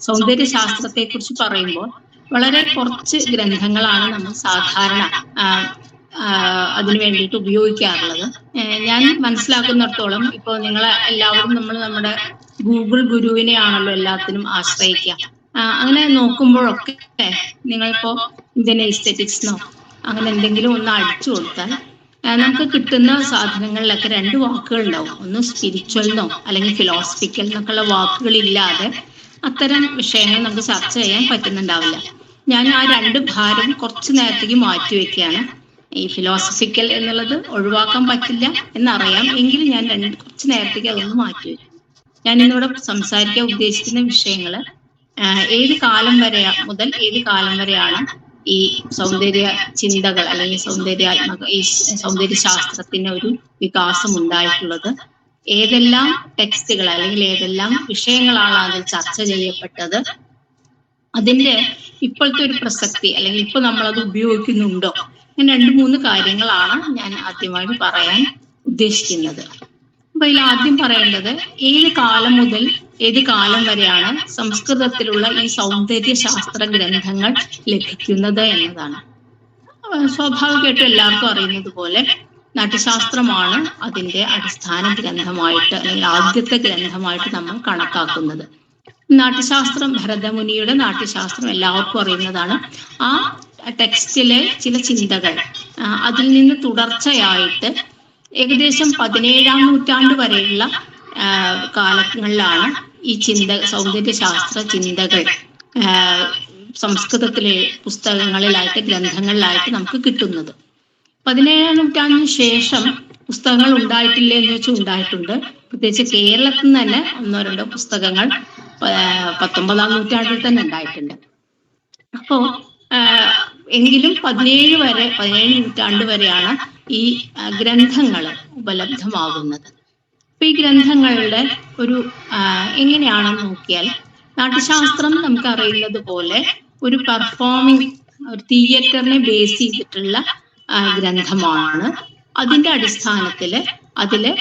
സൗന്ദര്യശാസ്ത്രത്തെ കുറിച്ച് പറയുമ്പോൾ വളരെ കുറച്ച് ഗ്രന്ഥങ്ങളാണ് നമ്മൾ സാധാരണ അതിനു വേണ്ടിയിട്ട് ഉപയോഗിക്കാറുള്ളത്. ഞാൻ മനസ്സിലാക്കുന്നിടത്തോളം ഇപ്പോൾ നിങ്ങളെ എല്ലാവരും നമ്മുടെ ഗൂഗിൾ ഗുരുവിനെയാണല്ലോ എല്ലാത്തിനും ആശ്രയിക്കുക. അങ്ങനെ നോക്കുമ്പോഴൊക്കെ നിങ്ങളിപ്പോ ഇന്ത്യൻ എസ്തെറ്റിക്സ്ന്നോ അങ്ങനെ എന്തെങ്കിലും ഒന്ന് അടിച്ചു കൊടുത്താൽ നമുക്ക് കിട്ടുന്ന സാധനങ്ങളിലൊക്കെ രണ്ട് വാക്കുകൾ ഉണ്ടാവും. ഒന്ന് സ്പിരിച്വൽന്നോ അല്ലെങ്കിൽ ഫിലോസഫിക്കൽ എന്നൊക്കെയുള്ള വാക്കുകളില്ലാതെ അത്തരം വിഷയങ്ങൾ നമുക്ക് ചർച്ച ചെയ്യാൻ പറ്റുന്നുണ്ടാവില്ല. ഞാൻ ആ രണ്ട് ഭാരം കുറച്ചു നേരത്തേക്ക് മാറ്റിവെക്കുകയാണ്. ഈ ഫിലോസഫിക്കൽ എന്നുള്ളത് ഒഴിവാക്കാൻ പറ്റില്ല എന്നറിയാം, എങ്കിലും ഞാൻ കുറച്ചു നേരത്തേക്ക് അതൊന്ന് മാറ്റിവെക്കും. ഞാൻ ഇന്നിവിടെ സംസാരിക്കാൻ ഉദ്ദേശിക്കുന്ന വിഷയങ്ങള് ഏത് കാലം മുതൽ ഏത് കാലം വരെയാണ് ഈ സൗന്ദര്യ ചിന്തകൾ അല്ലെങ്കിൽ ഈ സൗന്ദര്യ ശാസ്ത്രത്തിന് ഒരു വികാസം ഉണ്ടായിട്ടുള്ളത്, ഏതെല്ലാം ടെക്സ്റ്റുകൾ അല്ലെങ്കിൽ ഏതെല്ലാം വിഷയങ്ങളാണ് അതിൽ ചർച്ച ചെയ്യപ്പെട്ടത്, അതിന്റെ ഇപ്പോഴത്തെ ഒരു പ്രസക്തി അല്ലെങ്കിൽ ഇപ്പൊ നമ്മളത് ഉപയോഗിക്കുന്നുണ്ടോ, അങ്ങനെ 2-3 കാര്യങ്ങളാണ് ഞാൻ ആദ്യമായിട്ട് പറയാൻ ഉദ്ദേശിക്കുന്നത്. അപ്പൊ ഇതിൽ ആദ്യം പറയേണ്ടത് ഏത് കാലം മുതൽ ഏത് കാലം വരെയാണ് സംസ്കൃതത്തിലുള്ള ഈ സൗന്ദര്യ ശാസ്ത്ര ഗ്രന്ഥങ്ങൾ ലഭിക്കുന്നത് എന്നതാണ്. സ്വാഭാവികമായിട്ടും എല്ലാവർക്കും അറിയുന്നത് പോലെ നാട്യശാസ്ത്രമാണ് അതിന്റെ അടിസ്ഥാന ഗ്രന്ഥമായിട്ട് അല്ലെങ്കിൽ ആദ്യത്തെ ഗ്രന്ഥമായിട്ട് നമ്മൾ കണക്കാക്കുന്നത്. നാട്യശാസ്ത്രം, ഭരതമുനിയുടെ നാട്യശാസ്ത്രം എല്ലാവർക്കും അറിയുന്നതാണ്. ആ ടെക്സ്റ്റിലെ ചില ചിന്തകൾ അതിൽ നിന്ന് തുടർച്ചയായിട്ട് ഏകദേശം 17-ാം നൂറ്റാണ്ട് വരെയുള്ള കാലങ്ങളിലാണ് ഈ സൗന്ദര്യശാസ്ത്ര ചിന്തകൾ സംസ്കൃതത്തിലെ പുസ്തകങ്ങളിലായിട്ട് ഗ്രന്ഥങ്ങളിലായിട്ട് നമുക്ക് കിട്ടുന്നത്. 17-ാം നൂറ്റാണ്ടിന് ശേഷം പുസ്തകങ്ങൾ ഉണ്ടായിട്ടില്ലേ എന്ന് വെച്ചാൽ ഉണ്ടായിട്ടുണ്ട്. പ്രത്യേകിച്ച് കേരളത്തിൽ നിന്ന് തന്നെ 1-2 പുസ്തകങ്ങൾ 19-ാം നൂറ്റാണ്ടിൽ തന്നെ ഉണ്ടായിട്ടുണ്ട്. അപ്പോ എങ്കിലും 17 നൂറ്റാണ്ട് വരെയാണ് ഈ ഗ്രന്ഥങ്ങൾ ഉപലബ്ധമാകുന്നത്. അപ്പൊ ഈ ഗ്രന്ഥങ്ങളുടെ ഒരു എങ്ങനെയാണെന്ന് നോക്കിയാൽ, നാട്യശാസ്ത്രം നമുക്ക് അറിയുന്നത് പോലെ ഒരു പെർഫോമിംഗ്, ഒരു തിയേറ്ററിനെ ബേസ് ചെയ്തിട്ടുള്ള ഗ്രന്ഥമാണ്. അതിന്റെ അടിസ്ഥാനത്തില് അതില്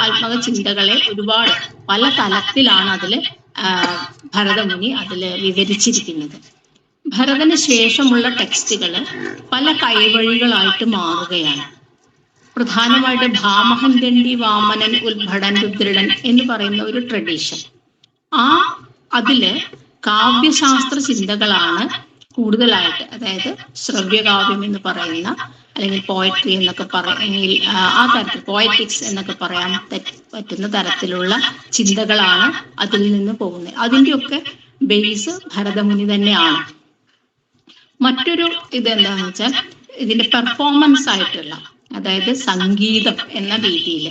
ആത്മക ചിന്തകളെ ഒരുപാട് പല തലത്തിലാണ് അതില് ഭരതമുനി അതില് വിവരിച്ചിരിക്കുന്നത്. ഭരതന് ശേഷമുള്ള ടെക്സ്റ്റുകൾ പല കൈവഴികളായിട്ട് മാറുകയാണ്. പ്രധാനമായിട്ട് ഭാമഹൻ, ദണ്ഡി, വാമനൻ, ഉത്ഭടൻ, രുദ്രടൻ എന്ന് പറയുന്ന ഒരു ട്രഡീഷൻ, അതില് കാവ്യശാസ്ത്ര ചിന്തകളാണ് കൂടുതലായിട്ട്. അതായത് ശ്രവ്യകാവ്യം എന്ന് പറയുന്ന അല്ലെങ്കിൽ പോയട്രി എന്നൊക്കെ അല്ലെങ്കിൽ ആ തരത്തിൽ പോയറ്റിക്സ് എന്നൊക്കെ പറയാൻ പറ്റുന്ന തരത്തിലുള്ള ചിന്തകളാണ് അതിൽ നിന്ന് പോകുന്നത്. അതിൻ്റെയൊക്കെ ബേസ് ഭരതമുനി തന്നെയാണ്. മറ്റൊരു ഇതെന്താണെന്ന് വെച്ചാൽ ഇതിന്റെ പെർഫോമൻസ് ആയിട്ടുള്ള, അതായത് സംഗീതം എന്ന രീതിയിൽ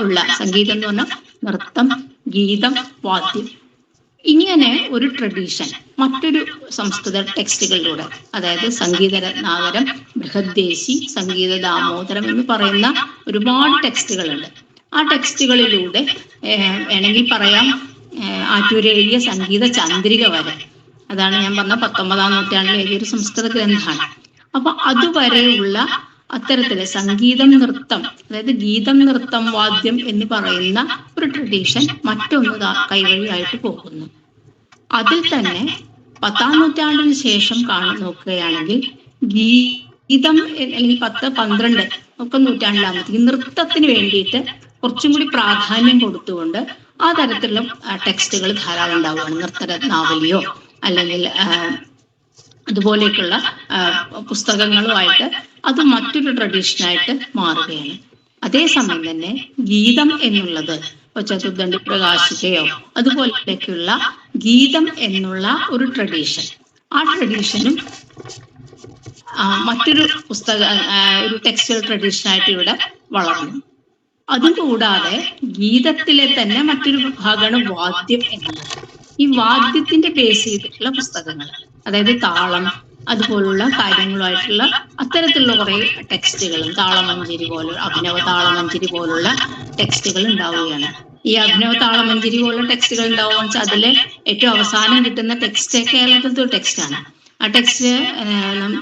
ഉള്ള, സംഗീതം എന്ന് പറഞ്ഞാൽ നൃത്തം, ഗീതം, വാദ്യം, ഇങ്ങനെ ഒരു ട്രഡീഷൻ മറ്റൊരു സംസ്കൃത ടെക്സ്റ്റുകളിലൂടെ, അതായത് സംഗീതരത്നാകരം, ബൃഹദ്ദേശി, സംഗീത ദാമോദരം എന്ന് പറയുന്ന ഒരുപാട് ടെക്സ്റ്റുകളുണ്ട്. ആ ടെക്സ്റ്റുകളിലൂടെ വേണമെങ്കിൽ പറയാം ആറ്റൂര് എഴുതിയ സംഗീത ചന്ദ്രിക വരെ, അതാണ് ഞാൻ പറഞ്ഞ 19-ാം നൂറ്റാണ്ടിൽ എഴുതിയൊരു സംസ്കൃത ഗ്രന്ഥമാണ്. അപ്പൊ അതുവരെയുള്ള അത്തരത്തില് സംഗീതം, നൃത്തം, അതായത് ഗീതം, നൃത്തം, വാദ്യം എന്ന് പറയുന്ന ഒരു ട്രഡീഷൻ മറ്റൊന്ന് കൈവഴിയായിട്ട് പോകുന്നു. അതിൽ തന്നെ 10-ാം നൂറ്റാണ്ടിന് ശേഷം നോക്കുകയാണെങ്കിൽ ഗീതം അല്ലെങ്കിൽ 10-12 ഒക്കെ നൂറ്റാണ്ടിലാകുമ്പോഴത്തേക്ക് നൃത്തത്തിന് വേണ്ടിയിട്ട് കുറച്ചും കൂടി പ്രാധാന്യം കൊടുത്തുകൊണ്ട് ആ തരത്തിലുള്ള ടെക്സ്റ്റുകൾ ധാരാളം ഉണ്ടാവുകയാണ്. നൃത്തരത്നാവലിയോ അല്ലെങ്കിൽ അതുപോലെയൊക്കെയുള്ള പുസ്തകങ്ങളുമായിട്ട് അത് മറ്റൊരു ട്രഡീഷനായിട്ട് മാറുകയാണ്. അതേസമയം തന്നെ ഗീതം എന്നുള്ളത് ഇപ്പൊ ചതുർദണ്ഡി പ്രകാശികയോ അതുപോലെയൊക്കെയുള്ള ഗീതം എന്നുള്ള ഒരു ട്രഡീഷൻ, ആ ട്രഡീഷനും മറ്റൊരു ഒരു ടെക്സ്റ്റൽ ട്രഡീഷനായിട്ട് ഇവിടെ വളർന്നു. അതുകൂടാതെ ഗീതത്തിലെ തന്നെ മറ്റൊരു ഭാഗമാണ് വാദ്യം എന്നുള്ളത്. ഈ വാദ്യത്തിന്റെ ബേസ് ചെയ്തിട്ടുള്ള പുസ്തകങ്ങൾ, അതായത് താളം അതുപോലുള്ള കാര്യങ്ങളുമായിട്ടുള്ള അത്തരത്തിലുള്ള കുറെ ടെക്സ്റ്റുകളും, താളമഞ്ചരി പോലുള്ള, അഭിനവ താളമഞ്ചരി പോലുള്ള ടെക്സ്റ്റുകൾ ഉണ്ടാവുകയാണ്. ഈ അഭിനവ താളമഞ്ചരി പോലുള്ള ടെക്സ്റ്റുകൾ ഉണ്ടാവുക വെച്ചാൽ അതിലെ ഏറ്റവും അവസാനം കിട്ടുന്ന ടെക്സ്റ്റ് കേരളത്തിലത്തെ ഒരു ടെക്സ്റ്റാണ്. ആ ടെക്സ്റ്റ്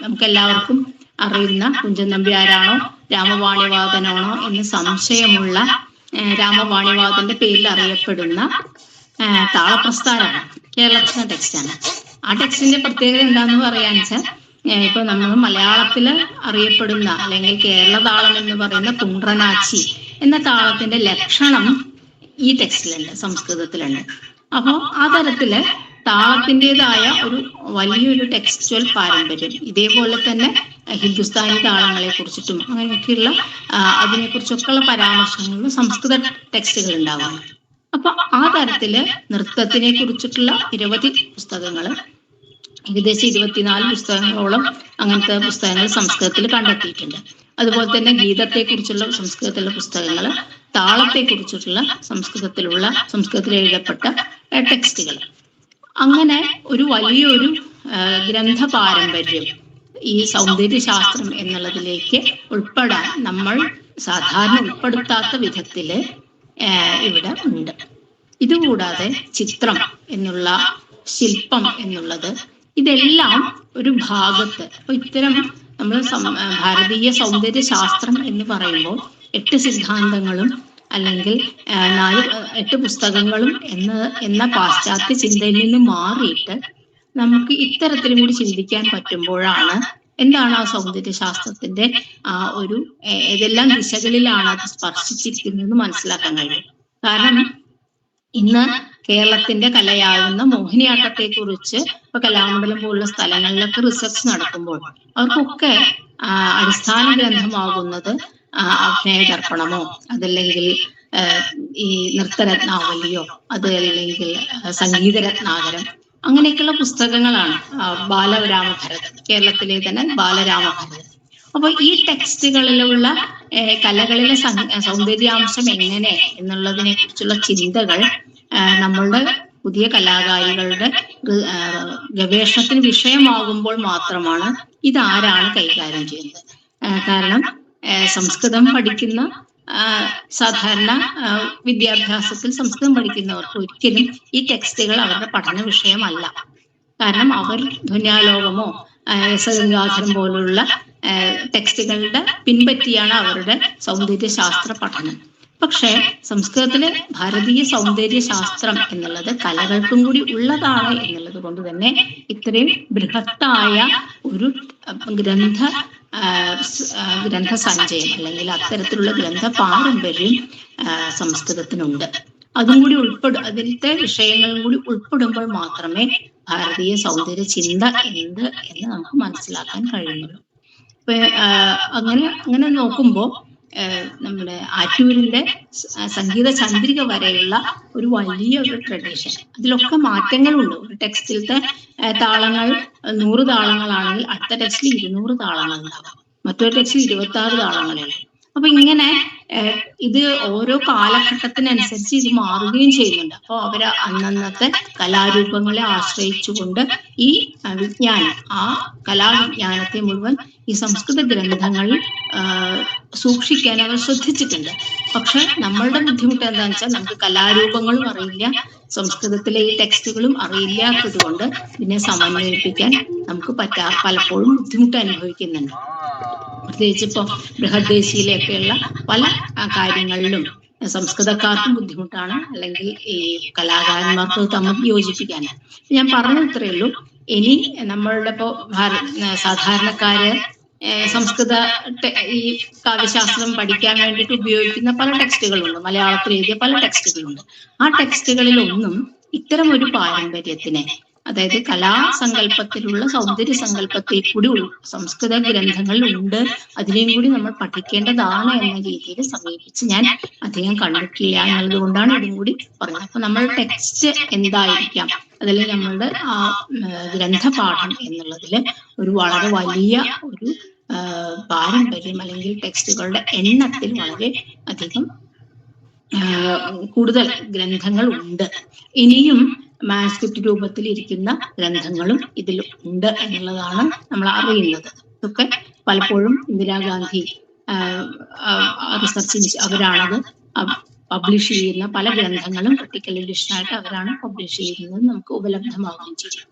നമുക്ക് എല്ലാവർക്കും അറിയുന്ന കുഞ്ചൻ നമ്പ്യാരാണോ രാമവാണിവാദനാണോ എന്ന് സംശയമുള്ള രാമവാണിവാദന്റെ പേരിൽ അറിയപ്പെടുന്ന താളപ്രസ്ഥാനമാണ്, കേരളത്തിലെ ടെക്സ്റ്റാണ്. ആ ടെക്സ്റ്റിന്റെ പ്രത്യേകത എന്താന്ന് പറയാന്ന് വെച്ചാൽ, ഇപ്പൊ നമ്മൾ മലയാളത്തിൽ അറിയപ്പെടുന്ന അല്ലെങ്കിൽ കേരള താളം എന്ന് പറയുന്ന കുണ്ട്രനാച്ചി എന്ന താളത്തിന്റെ ലക്ഷണം ഈ ടെക്സ്റ്റിലുണ്ട്, സംസ്കൃതത്തിലുണ്ട്. അപ്പോൾ ആ തരത്തില് താളത്തിൻ്റെതായ ഒരു വലിയൊരു ടെക്സ്റ്റുവൽ പാരമ്പര്യം, ഇതേപോലെ തന്നെ ഹിന്ദുസ്ഥാനി താളങ്ങളെ കുറിച്ചിട്ടും അങ്ങനെയൊക്കെയുള്ള അതിനെക്കുറിച്ചൊക്കെയുള്ള പരാമർശങ്ങളും സംസ്കൃത ടെക്സ്റ്റുകൾ ഉണ്ടാകും. അപ്പൊ ആ തരത്തില് നൃത്തത്തിനെ കുറിച്ചിട്ടുള്ള നിരവധി പുസ്തകങ്ങൾ, ഏകദേശം 24 പുസ്തകങ്ങളോളം അങ്ങനത്തെ പുസ്തകങ്ങൾ സംസ്കൃതത്തിൽ കണ്ടെത്തിയിട്ടുണ്ട്. അതുപോലെ തന്നെ ഗീതത്തെക്കുറിച്ചുള്ള സംസ്കൃതത്തിലുള്ള പുസ്തകങ്ങൾ, താളത്തെക്കുറിച്ചിട്ടുള്ള സംസ്കൃതത്തിൽ എഴുതപ്പെട്ട ടെക്സ്റ്റുകൾ, അങ്ങനെ ഒരു വലിയൊരു ഗ്രന്ഥ പാരമ്പര്യം ഈ സൗന്ദര്യശാസ്ത്രം എന്നുള്ളതിലേക്ക് ഉൾപ്പെടാൻ നമ്മൾ സാധാരണ ഉൾപ്പെടുത്താത്ത വിധത്തില് ഇവിടെ ഉണ്ട്. ഇതുകൂടാതെ ചിത്രം എന്നുള്ള, ശില്പം എന്നുള്ളത്, ഇതെല്ലാം ഒരു ഭാഗത്ത്. അപ്പൊ ഇത്തരം നമ്മൾ ഭാരതീയ സൗന്ദര്യ ശാസ്ത്രം എന്ന് പറയുമ്പോൾ 8 സിദ്ധാന്തങ്ങളും അല്ലെങ്കിൽ 8 പുസ്തകങ്ങളും എന്ന പാശ്ചാത്യ ചിന്തയിൽ നിന്ന് മാറിയിട്ട് നമുക്ക് ഇത്തരത്തിലും കൂടി ചിന്തിക്കാൻ പറ്റുമ്പോഴാണ് എന്താണ് ആ സൗന്ദര്യ ശാസ്ത്രത്തിന്റെ ആ ഒരു ഏതെല്ലാം ദിശകളിലാണ് അത് സ്പർശിച്ചിരിക്കുന്നതെന്ന് മനസ്സിലാക്കാൻ കഴിയും. കാരണം ഇന്ന് കേരളത്തിന്റെ കലയാകുന്ന മോഹിനിയാട്ടത്തെ കുറിച്ച് ഇപ്പൊ കലാമണ്ഡലം പോലുള്ള സ്ഥലങ്ങളിലൊക്കെ റിസർച്ച് നടത്തുമ്പോൾ അവർക്കൊക്കെ അടിസ്ഥാന ഗ്രന്ഥമാകുന്നത് അഭിനയദർപ്പണമോ അതല്ലെങ്കിൽ ഈ നൃത്തരത്നാവലിയോ അതല്ലെങ്കിൽ സംഗീതരത്നാകരം അങ്ങനെയൊക്കെയുള്ള പുസ്തകങ്ങളാണ്. ബാലരാമഭരതൻ, കേരളത്തിലെ തന്നെ ബാലരാമഭരതൻ. അപ്പൊ ഈ ടെക്സ്റ്റുകളിലുള്ള കലകളിലെ സൗന്ദര്യാംശം എങ്ങനെ എന്നുള്ളതിനെ കുറിച്ചുള്ള ചിന്തകൾ നമ്മളുടെ പുതിയ കലാകാരികളുടെ ഗവേഷണത്തിന് വിഷയമാകുമ്പോൾ മാത്രമാണ് ഇതാരാണ് കൈകാര്യം ചെയ്യുന്നത്. കാരണം സംസ്കൃതം പഠിക്കുന്ന സാധാരണ വിദ്യാഭ്യാസത്തിൽ സംസ്കൃതം പഠിക്കുന്നവർക്ക് ഒരിക്കലും ഈ ടെക്സ്റ്റുകൾ അവരുടെ പഠന വിഷയമല്ല. കാരണം അവർ ധ്വന്യാലോകമോ രസഗംഗാധരം പോലുള്ള ടെക്സ്റ്റുകളുടെ പിൻപറ്റിയാണ് അവരുടെ സൗന്ദര്യ ശാസ്ത്ര പഠനം. പക്ഷെ സംസ്കൃതത്തിലെ ഭാരതീയ സൗന്ദര്യ ശാസ്ത്രം എന്നുള്ളത് കലകൾക്കും കൂടി ഉള്ളതാണ് എന്നുള്ളത് കൊണ്ട് തന്നെ ഇത്രയും ബൃഹത്തായ ഒരു ഗ്രന്ഥസഞ്ചയം അല്ലെങ്കിൽ അത്തരത്തിലുള്ള ഗ്രന്ഥ പാരമ്പര്യം സംസ്കൃതത്തിനുണ്ട്. അതും കൂടി അതിലത്തെ വിഷയങ്ങളും കൂടി ഉൾപ്പെടുമ്പോൾ മാത്രമേ ഭാരതീയ സൗന്ദര്യ ചിന്ത എന്ത് എന്ന് നമുക്ക് മനസ്സിലാക്കാൻ കഴിയുന്നുള്ളൂ. ഇപ്പൊ അങ്ങനെ നോക്കുമ്പോൾ നമ്മുടെ ആറ്റൂരിന്റെ സംഗീത ചന്ദ്രിക വരെയുള്ള ഒരു വലിയൊരു ട്രഡീഷൻ, അതിലൊക്കെ മാറ്റങ്ങളുണ്ട്. ഒരു ടെക്സ്റ്റിലത്തെ താളങ്ങൾ 100 താളങ്ങളാണെങ്കിൽ അടുത്ത ടെക്സ്റ്റിൽ 200 താളങ്ങൾ ഉണ്ടാകാം, മറ്റൊരു ടെക്സ്റ്റിൽ 26 താളങ്ങളുണ്ട്. അപ്പൊ ഇങ്ങനെ ഇത് ഓരോ കാലഘട്ടത്തിനനുസരിച്ച് ഇത് മാറുകയും ചെയ്യുന്നുണ്ട്. അപ്പോൾ അവര് അന്നത്തെ കലാരൂപങ്ങളെ ആശ്രയിച്ചുകൊണ്ട് ഈ വിജ്ഞാനം, ആ കലാവിജ്ഞാനത്തെ മുഴുവൻ ഈ സംസ്കൃത ഗ്രന്ഥങ്ങളിൽ സൂക്ഷിക്കാൻ അവർ ശ്രദ്ധിച്ചിട്ടുണ്ട്. പക്ഷെ നമ്മളുടെ ബുദ്ധിമുട്ട് എന്താണെന്ന് വെച്ചാൽ നമുക്ക് കലാരൂപങ്ങളും അറിയില്ല, സംസ്കൃതത്തിലെ ഈ ടെക്സ്റ്റുകളും അറിയില്ലാത്തത് കൊണ്ട് ഇതിനെ സമന്വയിപ്പിക്കാൻ നമുക്ക് പലപ്പോഴും ബുദ്ധിമുട്ട് അനുഭവിക്കുന്നുണ്ട്. പ്രത്യേകിച്ച് ഇപ്പൊ ബൃഹദ്ദേശിയിലൊക്കെയുള്ള പല കാര്യങ്ങളിലും സംസ്കൃതക്കാർക്കും ബുദ്ധിമുട്ടാണ്, അല്ലെങ്കിൽ ഈ കലാകാരന്മാർക്ക് തമ്മിൽ യോജിപ്പിക്കാൻ. ഞാൻ പറഞ്ഞത് ഇത്രയേ ഉള്ളൂ. ഇനി നമ്മളുടെ ഇപ്പോ സാധാരണക്കാര് സംസ്കൃത ഈ കാവ്യശാസ്ത്രം പഠിക്കാൻ വേണ്ടിയിട്ട് ഉപയോഗിക്കുന്ന പല ടെക്സ്റ്റുകളുണ്ട്, മലയാളത്തിൽ എഴുതിയ പല ടെക്സ്റ്റുകളുണ്ട്. ആ ടെക്സ്റ്റുകളിലൊന്നും ഇത്തരം ഒരു പാരമ്പര്യത്തിനെ, അതായത് കലാസങ്കല്പത്തിലുള്ള സൗന്ദര്യ സങ്കല്പത്തെ കൂടി സംസ്കൃത ഗ്രന്ഥങ്ങളിൽ ഉണ്ട്, അതിനെയും കൂടി നമ്മൾ പഠിക്കേണ്ടതാണ് എന്ന രീതിയിൽ സമീപിച്ച് ഞാൻ അധികം കണ്ടിട്ടില്ല എന്നുള്ളത് കൊണ്ടാണ് ഇതും കൂടി പറഞ്ഞത്. അപ്പൊ നമ്മൾ ടെക്സ്റ്റ് എന്തായിരിക്കാം, അതല്ലെങ്കിൽ നമ്മളുടെ ആ ഗ്രന്ഥപാഠം എന്നുള്ളതില് ഒരു വളരെ വലിയ ഒരു പാരമ്പര്യം അല്ലെങ്കിൽ ടെക്സ്റ്റുകളുടെ എണ്ണത്തിൽ വളരെ അധികം കൂടുതൽ ഗ്രന്ഥങ്ങൾ ഉണ്ട്. ഇനിയും മാനുസ്ക്രിപ്റ്റ് രൂപത്തിൽ ഇരിക്കുന്ന ഗ്രന്ഥങ്ങളും ഇതിൽ ഉണ്ട് എന്നുള്ളതാണ് നമ്മൾ അറിയുന്നത്. ഇതൊക്കെ പലപ്പോഴും ഇന്ദിരാഗാന്ധി റിസർച്ച് അവരാണത് പബ്ലിഷ് ചെയ്യുന്ന പല ഗ്രന്ഥങ്ങളും ക്രിട്ടിക്കൽ എഡിഷനായിട്ട് അവരാണ് പബ്ലിഷ് ചെയ്യുന്നത്, നമുക്ക് ഉപലബ്ധമാവുകയും ചെയ്യും.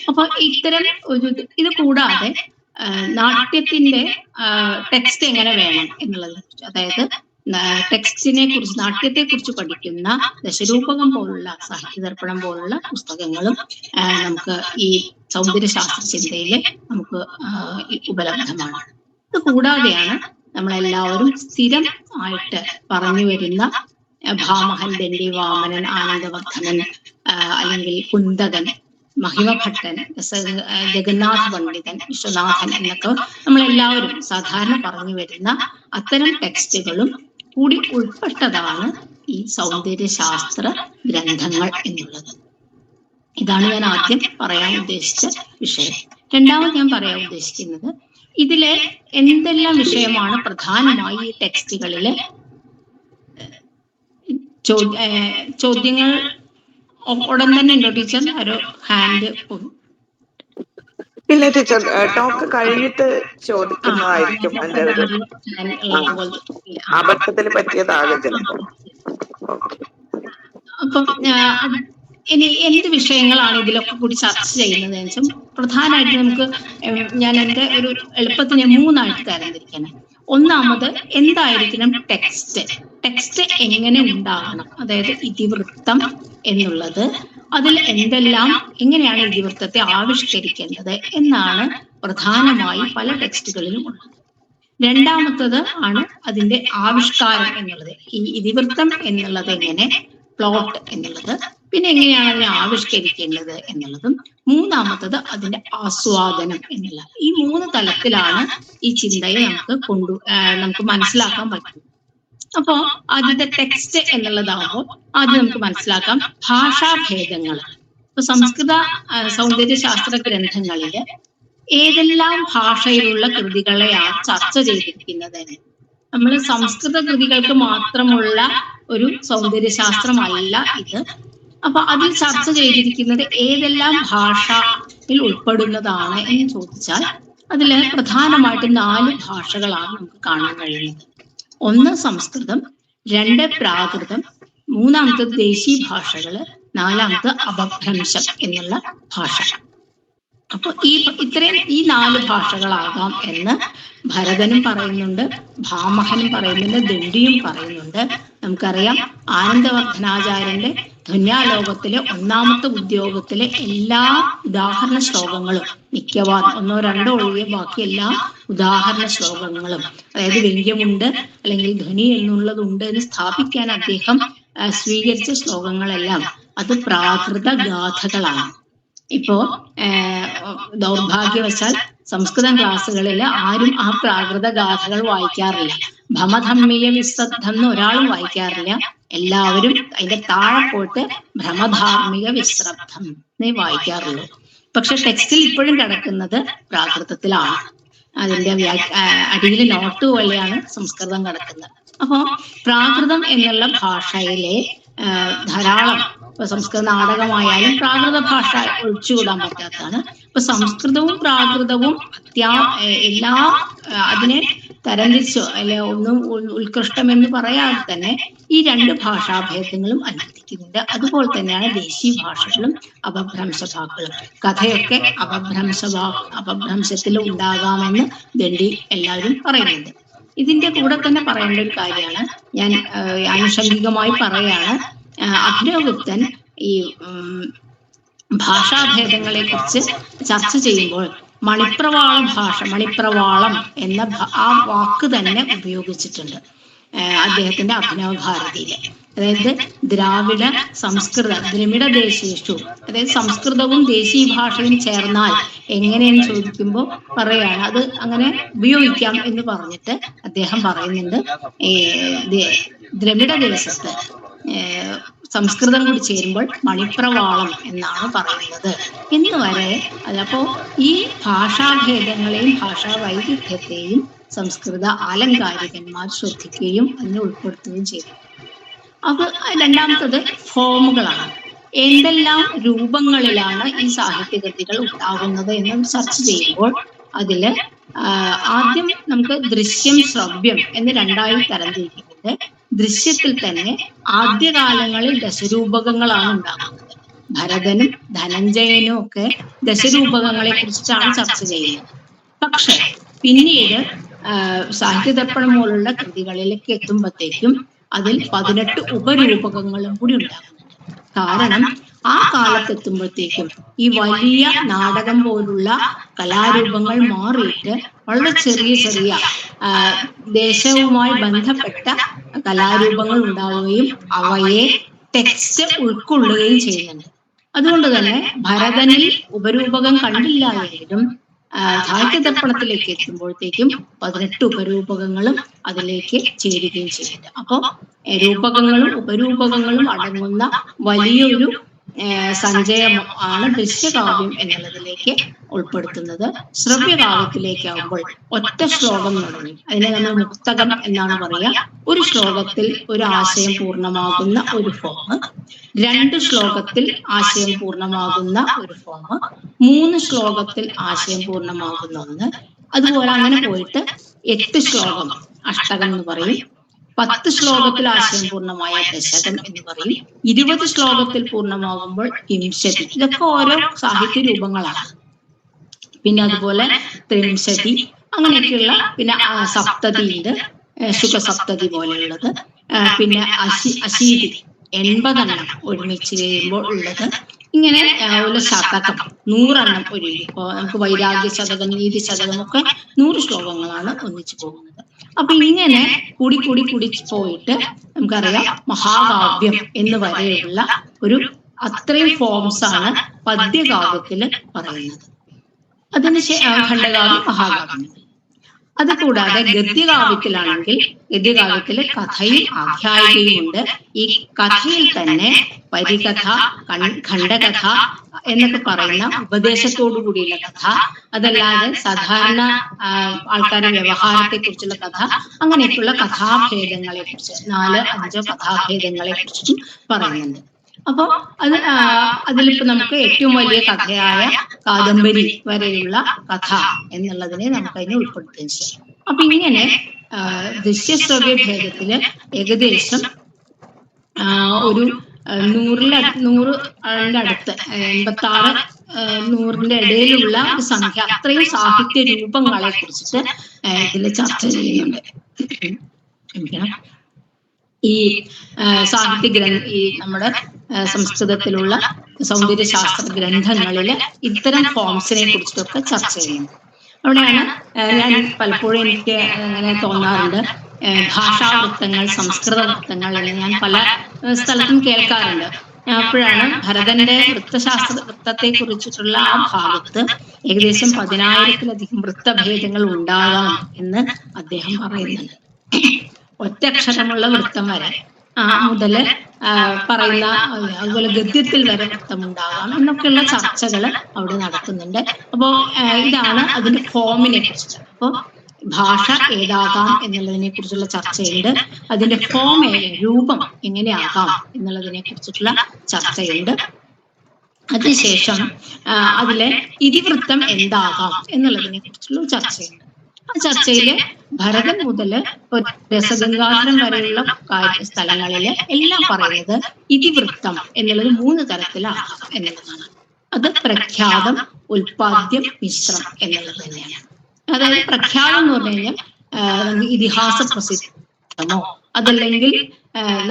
അപ്പൊ ഇത്തരം ഒരു ഇത് കൂടാതെ നാട്യത്തിന്റെ ടെക്സ്റ്റ് എങ്ങനെ വേണം എന്നുള്ളതിനെ കുറിച്ച്, അതായത് ടെക്സ്റ്റിനെ കുറിച്ച്, നാട്യത്തെ കുറിച്ച് പഠിക്കുന്ന ദശരൂപകം പോലുള്ള, സാഹിത്യദർപ്പണം പോലുള്ള പുസ്തകങ്ങളും നമുക്ക് ഈ സൗന്ദര്യശാസ്ത്ര ചിന്തയില് നമുക്ക് ഉപലബ്ധമാണ്. ഇത് കൂടാതെയാണ് നമ്മളെല്ലാവരും സ്ഥിരം ആയിട്ട് പറഞ്ഞു വരുന്ന ഭാമഹൻ, ദണ്ഡി വാമനൻ, ആനന്ദവർദ്ധനൻ, അല്ലെങ്കിൽ കുന്തകൻ, മഹിമഭട്ടൻ, ജഗന്നാഥ പണ്ഡിതൻ, വിശ്വനാഥൻ എന്നൊക്കെ നമ്മളെല്ലാവരും സാധാരണ പറഞ്ഞു വരുന്ന അത്തരം ടെക്സ്റ്റുകളും കൂടി ഉൾപ്പെട്ടതാണ് ഈ സൗന്ദര്യശാസ്ത്ര ഗ്രന്ഥങ്ങൾ എന്നുള്ളത്. ഇതാണ് ഞാൻ ആദ്യം പറയാൻ ഉദ്ദേശിച്ച വിഷയം. രണ്ടാമത് ഞാൻ പറയാൻ ഉദ്ദേശിക്കുന്നത്, ഇതിലെ എന്തെല്ലാം വിഷയമാണ് പ്രധാനമായി ഈ ടെക്സ്റ്റുകളില് ചോദ്യങ്ങൾ ഉടൻ തന്നെ ഉണ്ടോ ടീച്ചർ? ഒരു ഹാൻഡ്. ഇല്ല ടീച്ചർ, ടോക്ക് കഴിഞ്ഞിട്ട് ചോദിക്കുന്നതായിരിക്കും എന്റെ ഒരു അബദ്ധത്തിൽ പറ്റിയതാകും ചിലപ്പോൾ. അപ്പം ഇനി എന്ത് വിഷയങ്ങളാണ് ഇതിലൊക്കെ കൂടി ചർച്ച ചെയ്യുന്നത് വെച്ചാൽ, പ്രധാനമായിട്ട് നമുക്ക് ഞാൻ എൻ്റെ ഒരു എളുപ്പത്തിന് 3ആയിട്ട് തരംതിരിക്കണം. ഒന്നാമത്, എന്തായിരിക്കണം ടെക്സ്റ്റ്, ടെക്സ്റ്റ് എങ്ങനെ ഉണ്ടാകണം, അതായത് ഇതിവൃത്തം എന്നുള്ളത്, അതിൽ എന്തെല്ലാം, എങ്ങനെയാണ് ഇതിവൃത്തത്തെ ആവിഷ്കരിക്കേണ്ടത് എന്നാണ് പ്രധാനമായി പല ടെക്സ്റ്റുകളിലും ഉള്ളത്. രണ്ടാമത്തത് ആണ് അതിന്റെ ആവിഷ്കാരം എന്നുള്ളത്, ഈ ഇതിവൃത്തം എന്നുള്ളത് എങ്ങനെ, പ്ലോട്ട് എന്നുള്ളത്, പിന്നെ എങ്ങനെയാണ് അതിനെ ആവിഷ്കരിക്കേണ്ടത് എന്നുള്ളതും. മൂന്നാമത്തത് അതിന്റെ ആസ്വാദനം എന്നുള്ള. ഈ 3 തലത്തിലാണ് ഈ ചിന്തയെ നമുക്ക് മനസ്സിലാക്കാൻ പറ്റും. അപ്പോ ആദ്യത്തെ ടെക്സ്റ്റ് എന്നുള്ളതാകുമ്പോൾ ആദ്യം നമുക്ക് മനസ്സിലാക്കാം ഭാഷാഭേദങ്ങൾ. ഇപ്പൊ സംസ്കൃത സൗന്ദര്യശാസ്ത്ര ഗ്രന്ഥങ്ങളില് ഏതെല്ലാം ഭാഷയിലുള്ള കൃതികളെയാണ് ചർച്ച ചെയ്തിരിക്കുന്നത്. നമ്മൾ സംസ്കൃത കൃതികൾക്ക് മാത്രമുള്ള ഒരു സൗന്ദര്യശാസ്ത്രമല്ല ഇത്. അപ്പൊ അതിൽ ചർച്ച ചെയ്തിരിക്കുന്നത് ഏതെല്ലാം ഭാഷയിൽ ഉൾപ്പെടുന്നതാണ് എന്ന് ചോദിച്ചാൽ, അതില് പ്രധാനമായിട്ടും 4 ഭാഷകളാണ് നമുക്ക് കാണാൻ കഴിയുന്നത്. 1 സംസ്കൃതം, 2 പ്രാകൃതം, 3ാമത്തത് ദേശീ ഭാഷകള്, 4ാമത് അപഭ്രംശം എന്നുള്ള ഭാഷ. അപ്പൊ ഈ 4 ഭാഷകളാകാം എന്ന് ഭരതനും പറയുന്നുണ്ട്, ഭാമഹനും പറയുന്നുണ്ട്, ദണ്ഡിയും പറയുന്നുണ്ട്. നമുക്കറിയാം ആനന്ദവർദ്ധനാചാര്യന്റെ ധന്യാലോകത്തിലെ 1ാമത്തെ ഉദ്യോഗത്തിലെ എല്ലാ ഉദാഹരണ ശ്ലോകങ്ങളും, മിക്കവാറും 1-2 ഒഴികെ ബാക്കി എല്ലാ ഉദാഹരണ ശ്ലോകങ്ങളും, അതായത് വ്യംഗ്യമുണ്ട് അല്ലെങ്കിൽ ധ്വനി എന്നുള്ളതുണ്ട് എന്ന് സ്ഥാപിക്കാൻ അദ്ദേഹം സ്വീകരിച്ച ശ്ലോകങ്ങളെല്ലാം അത് പ്രാകൃത ഗാഥകളാണ്. ഇപ്പോ ദൗർഭാഗ്യവശാൽ സംസ്കൃതം ക്ലാസ്സുകളിൽ ആരും ആ പ്രാകൃത ഗാഥകൾ വായിക്കാറില്ല. ഭ്രമധമ്മിയ വിശ്രദ്ധം എന്ന് ഒരാളും വായിക്കാറില്ല. എല്ലാവരും അതിന്റെ താഴെ പോയിട്ട് ഭ്രമധാർമ്മിക വിശ്രദ്ധം എന്നേ വായിക്കാറുള്ളൂ. പക്ഷെ ടെക്സ്റ്റിൽ ഇപ്പോഴും കിടക്കുന്നത് പ്രാകൃതത്തിലാണ്. അതിന്റെ അടിയിൽ നോട്ട് പോലെയാണ് സംസ്കൃതം കിടക്കുന്നത്. അപ്പോ പ്രാകൃതം എന്നുള്ള ഭാഷയിലെ ധാരാളം, ഇപ്പൊ സംസ്കൃത നാടകമായാലും പ്രാകൃത ഭാഷ ഒഴിച്ചുകൂടാൻ പറ്റാത്തതാണ്. ഇപ്പൊ സംസ്കൃതവും പ്രാകൃതവും എല്ലാ അതിനെ തരംതിരിച്ചോ അല്ലെ ഒന്നും ഉത്കൃഷ്ടമെന്ന് പറയാതെ തന്നെ ഈ 2 ഭാഷാഭേദങ്ങളും അനുവദിക്കുന്നുണ്ട്. അതുപോലെ തന്നെയാണ് ദേശീയ ഭാഷകളും അപഭ്രംശ ഭാഗങ്ങളും. കഥയൊക്കെ അപഭ്രംശത്തിൽ ഉണ്ടാകാമെന്ന് ദണ്ഡി എല്ലാവരും പറയുന്നുണ്ട്. ഇതിന്റെ കൂടെ തന്നെ പറയേണ്ട ഒരു കാര്യമാണ്, ഞാൻ ആനുഷംഗികമായി പറയാണ്, അഭിനവഗുപ്തൻ ഈ ഭാഷാഭേദങ്ങളെ കുറിച്ച് ചർച്ച ചെയ്യുമ്പോൾ മണിപ്രവാളം എന്ന ആ വാക്ക് തന്നെ ഉപയോഗിച്ചിട്ടുണ്ട് അദ്ദേഹത്തിന്റെ അഭിനവ ഭാരതിയില്. അതായത് ദ്രാവിഡ സംസ്കൃത ദ്രമിഡ ദേശീഷു, അതായത് സംസ്കൃതവും ദേശീയ ഭാഷയും ചേർന്നാൽ എങ്ങനെയെന്ന് ചോദിക്കുമ്പോൾ പറയാണ് അത് അങ്ങനെ ഉപയോഗിക്കാം എന്ന് പറഞ്ഞിട്ട് അദ്ദേഹം പറയുന്നുണ്ട്. ദ്രമിഡ ദേശത്ത് സംസ്കൃതം കൂടി ചേരുമ്പോൾ മണിപ്രവാളം എന്നാണ് പറയുന്നത് എന്ന് വരെ. അതപ്പോ ഈ ഭാഷാഭേദങ്ങളെയും ഭാഷാ വൈവിധ്യത്തെയും സംസ്കൃത ആലങ്കാരികന്മാർ ശ്രദ്ധിക്കുകയും അതിനെ ഉൾപ്പെടുത്തുകയും ചെയ്തു. അപ്പൊ രണ്ടാമത്തത് ഫോമുകളാണ്. എന്തെല്ലാം രൂപങ്ങളിലാണ് ഈ സാഹിത്യകൃതികൾ ഉണ്ടാകുന്നത് എന്ന് ചർച്ച ചെയ്യുമ്പോൾ അതില് ആദ്യം നമുക്ക് ദൃശ്യം, ശ്രവ്യം എന്ന് 2ആയി തരംതിരിക്കുന്നുണ്ട്. ദൃശ്യത്തിൽ തന്നെ ആദ്യകാലങ്ങളിൽ ദശരൂപകങ്ങളാണ് ഉണ്ടാകുന്നത്. ഭരതനും ധനഞ്ജയനും ഒക്കെ ദശരൂപകങ്ങളെ കുറിച്ചിട്ടാണ് ചർച്ച ചെയ്യുന്നത്. പക്ഷെ പിന്നീട് സാഹിത്യദർപ്പണം പോലുള്ള കൃതികളിലേക്ക് എത്തുമ്പോഴത്തേക്കും അതിൽ 18 ഉപരൂപകങ്ങളും കൂടി ഉണ്ടാകുന്നുണ്ട്. കാരണം ആ കാലത്തെത്തുമ്പോഴത്തേക്കും ഈ വലിയ നാടകം പോലുള്ള കലാരൂപങ്ങൾ മാറിയിട്ട് വളരെ ചെറിയ ചെറിയ ദേശവുമായി ബന്ധപ്പെട്ട കലാരൂപങ്ങൾ ഉണ്ടാവുകയും അവയെ ടെക്സ്റ്റ് ഉൾക്കൊള്ളുകയും ചെയ്യുന്നുണ്ട്. അതുകൊണ്ട് തന്നെ ഭരതനിൽ ഉപരൂപകം കണ്ടില്ല എങ്കിലും സാഹിത്യദർപ്പണത്തിലേക്ക് എത്തുമ്പോഴത്തേക്കും 18 ഉപരൂപകങ്ങളും അതിലേക്ക് ചേരുകയും ചെയ്യുന്നുണ്ട്. അപ്പോൾ രൂപകങ്ങളും ഉപരൂപകങ്ങളും അടങ്ങുന്ന വലിയൊരു സഞ്ചയം ആണ് ദൃശ്യകാവ്യം എന്നുള്ളതിലേക്ക് ഉൾപ്പെടുത്തുന്നത്. ശ്രവ്യകാവ്യത്തിലേക്കാവുമ്പോൾ ഒറ്റ ശ്ലോകം തുടങ്ങി, അതിനെ നമ്മൾ മുക്തകം എന്നാണ് പറയുക. ഒരു ശ്ലോകത്തിൽ ഒരു ആശയം പൂർണ്ണമാകുന്ന ഒരു ഫോം, 2 ശ്ലോകത്തിൽ ആശയം പൂർണ്ണമാകുന്ന ഒരു ഫോം, 3 ശ്ലോകത്തിൽ ആശയം പൂർണ്ണമാകുന്ന ഒന്ന്, അതുപോലെ അങ്ങനെ പോയിട്ട് 8 ശ്ലോകം അഷ്ടകം എന്ന് പറയും, 10 ശ്ലോകത്തിൽ ആശയം പൂർണ്ണമായ ദശകം എന്ന് പറയും, 20 ശ്ലോകത്തിൽ പൂർണ്ണമാകുമ്പോൾ വിംശതി. ഇതൊക്കെ ഓരോ സാഹിത്യ രൂപങ്ങളാണ്. പിന്നെ അതുപോലെ ത്രിംശതി, അങ്ങനെയൊക്കെയുള്ള, പിന്നെ സപ്തതിയുണ്ട്, ശുഖസപ്തതി പോലെയുള്ളത്, പിന്നെ അശീതി 80 ഒരുമിച്ച് കഴിയുമ്പോൾ ഉള്ളത്, ഇങ്ങനെ ഒരു ശതകം 100 ഒഴികെ. ഇപ്പോൾ നമുക്ക് വൈരാഗ്യ ശതകം, നീതി ശതകം ഒക്കെ 100 ശ്ലോകങ്ങളാണ് ഒന്നിച്ചു പോകുന്നത്. അപ്പൊ ഇങ്ങനെ കൂടി കൂടി കൂടി പോയിട്ട് നമുക്കറിയാം മഹാകാവ്യം എന്ന് വരെയുള്ള ഒരു അത്രയും ഫോംസ് ആണ് പദ്യകാവ്യത്തില് പറയുന്നത്. അതിന് ഖണ്ഡകാവ്യം, മഹാകാവ്യം. അത് കൂടാതെ ഗദ്യകാവ്യത്തിലാണെങ്കിൽ ഗദ്യകാവ്യത്തില് കഥയും ആഖ്യായികയും ഉണ്ട്. ഈ കഥയിൽ തന്നെ പരികഥ, ഖണ്ഡകഥ എന്നൊക്കെ പറയുന്ന ഉപദേശത്തോടു കൂടിയുള്ള കഥ, അതല്ലാതെ സാധാരണ ആൾക്കാരുടെ വ്യവഹാരത്തെ കുറിച്ചുള്ള കഥ, അങ്ങനെയൊക്കെയുള്ള കഥാഭേദങ്ങളെ കുറിച്ച് 4-5 കഥാഭേദങ്ങളെ കുറിച്ചും പറയുന്നുണ്ട്. അപ്പൊ അതിലിപ്പോ നമുക്ക് ഏറ്റവും വലിയ കഥയായ കാദംബരി വരെയുള്ള കഥ എന്നുള്ളതിനെ നമുക്ക് അതിനെ ഉൾപ്പെടുത്തുകയും ചെയ്യാം. അപ്പൊ ഇങ്ങനെ ദൃശ്യശ്രവ്യ ഭേദത്തില് ഏകദേശം ഒരു 100 അടുത്ത് 86 100 ഇടയിലുള്ള ഒരു സംഖ്യ, അത്രയും സാഹിത്യ രൂപങ്ങളെ കുറിച്ചിട്ട് ഇതിൽ ചർച്ച ചെയ്യുന്നുണ്ട്. ഈ സാഹിത്യ ഈ നമ്മുടെ സംസ്കൃതത്തിലുള്ള സൗന്ദര്യശാസ്ത്ര ഗ്രന്ഥങ്ങളില് ഇത്തരം ഫോംസിനെ കുറിച്ചിട്ടൊക്കെ ചർച്ച ചെയ്യുന്നു. അവിടെയാണ് ഞാൻ പലപ്പോഴും എനിക്ക് അങ്ങനെ തോന്നാറുണ്ട്, ഭാഷാവൃത്തങ്ങൾ, സംസ്കൃത വൃത്തങ്ങൾ എന്ന് ഞാൻ പല സ്ഥലത്തും കേൾക്കാറുണ്ട്. അപ്പോഴാണ് ഭരതന്റെ വൃത്തത്തെ കുറിച്ചിട്ടുള്ള ആ ഭാഗത്ത് ഏകദേശം 10,000-ലധികം വൃത്തഭേദങ്ങൾ ഉണ്ടാകാം എന്ന് അദ്ദേഹം പറയുന്നുണ്ട്. ഒറ്റക്ഷരമുള്ള വൃത്തം വരെ മുതല് പറയുന്ന, അതുപോലെ ഗദ്യത്തിൽ വരെ വൃത്തമുണ്ടാകാം എന്നൊക്കെയുള്ള ചർച്ചകൾ അവിടെ നടക്കുന്നുണ്ട്. അപ്പോ ഇതാണ് അതിന്റെ ഫോമിനെ കുറിച്ച്. അപ്പോ ഭാഷ ഏതാകാം എന്നുള്ളതിനെ കുറിച്ചുള്ള ചർച്ചയുണ്ട്, അതിന്റെ ഫോം, രൂപം എങ്ങനെയാകാം എന്നുള്ളതിനെ കുറിച്ചിട്ടുള്ള ചർച്ചയുണ്ട്. അതിനുശേഷം അതിലെ ഇതിവൃത്തം എന്താകാം എന്നുള്ളതിനെ കുറിച്ചുള്ള ചർച്ചയുണ്ട്. ആ ചർച്ചയില് ഭരതൻ മുതല് രസഗംഗാധരം വരെയുള്ള സ്ഥലങ്ങളില് എല്ലാം പറയുന്നത് ഇതിവൃത്തം എന്നുള്ളത് 3 തരത്തിലാകാം എന്നുള്ളതാണ്. അത് പ്രഖ്യാതം, ഉൽപാദ്യം, മിശ്രം എന്നുള്ളത് തന്നെയാണ്. അതായത് പ്രഖ്യാതം എന്ന് പറഞ്ഞു കഴിഞ്ഞാൽ ഇതിഹാസ പ്രസിദ്ധമോ, അതല്ലെങ്കിൽ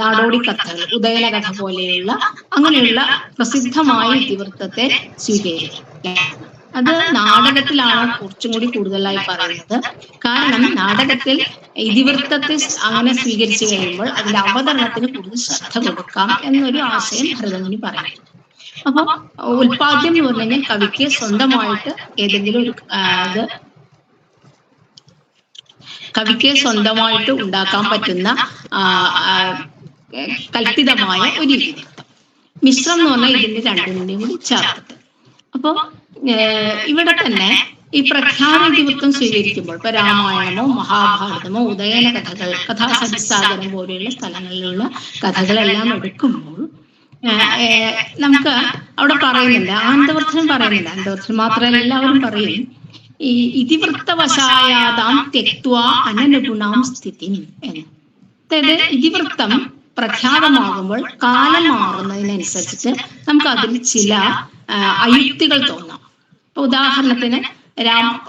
നാടോടി കഥകൾ, ഉദയന കഥ പോലെയുള്ള അങ്ങനെയുള്ള പ്രസിദ്ധമായ ഇതിവൃത്തത്തെ സ്വീകരിക്കുക. അത് നാടകത്തിലാണ് കുറച്ചും കൂടി കൂടുതലായി പറയുന്നത്. കാരണം നാടകത്തിൽ ഇതിവൃത്തത്തെ അങ്ങനെ സ്വീകരിച്ചു കഴിയുമ്പോൾ അതിന്റെ അവതരണത്തിന് കൂടുതൽ ശ്രദ്ധ കൊടുക്കാം എന്നൊരു ആശയം ഭരതമുനി പറയുന്നു. അപ്പൊ ഉൽപാദ്യം എന്ന് പറഞ്ഞു കഴിഞ്ഞാൽ കവിക്ക് സ്വന്തമായിട്ട് ഏതെങ്കിലും ഒരു കവിക്ക് സ്വന്തമായിട്ട് ഉണ്ടാക്കാൻ പറ്റുന്ന കൽപ്പിതമായ ഒരു ഇതിവൃത്തം. മിശ്രം എന്ന് പറഞ്ഞാൽ ഇതിന്റെ രണ്ടിന്റെയും കൂടി ചേർത്തിട്ട്. അപ്പൊ ഇവിടെ തന്നെ ഈ പ്രഖ്യാത ഇതിവൃത്തം സ്വീകരിക്കുമ്പോൾ ഇപ്പൊ രാമായണമോ മഹാഭാരതമോ ഉദയന കഥകൾ, കഥാസരിസാഗരം പോലെയുള്ള സ്ഥലങ്ങളിലുള്ള കഥകളെല്ലാം എടുക്കുമ്പോൾ നമുക്ക് അവിടെ പറയുന്നില്ല, ആനന്ദവർദ്ധനം പറയുന്നില്ല, ആനന്ദവർദ്ധനം മാത്രമല്ല എല്ലാവരും പറയും, ഈ ഇതിവൃത്തവശായാതാം തെക്വാ അനനുഗുണാം സ്ഥിതി എന്ന്. അതായത് ഇതിവൃത്തം പ്രഖ്യാതമാകുമ്പോൾ കാലം മാറുന്നതിനനുസരിച്ചിട്ട് നമുക്ക് അതിൽ ചില അയുക്തികൾ തോന്നാം. ഇപ്പൊ ഉദാഹരണത്തിന്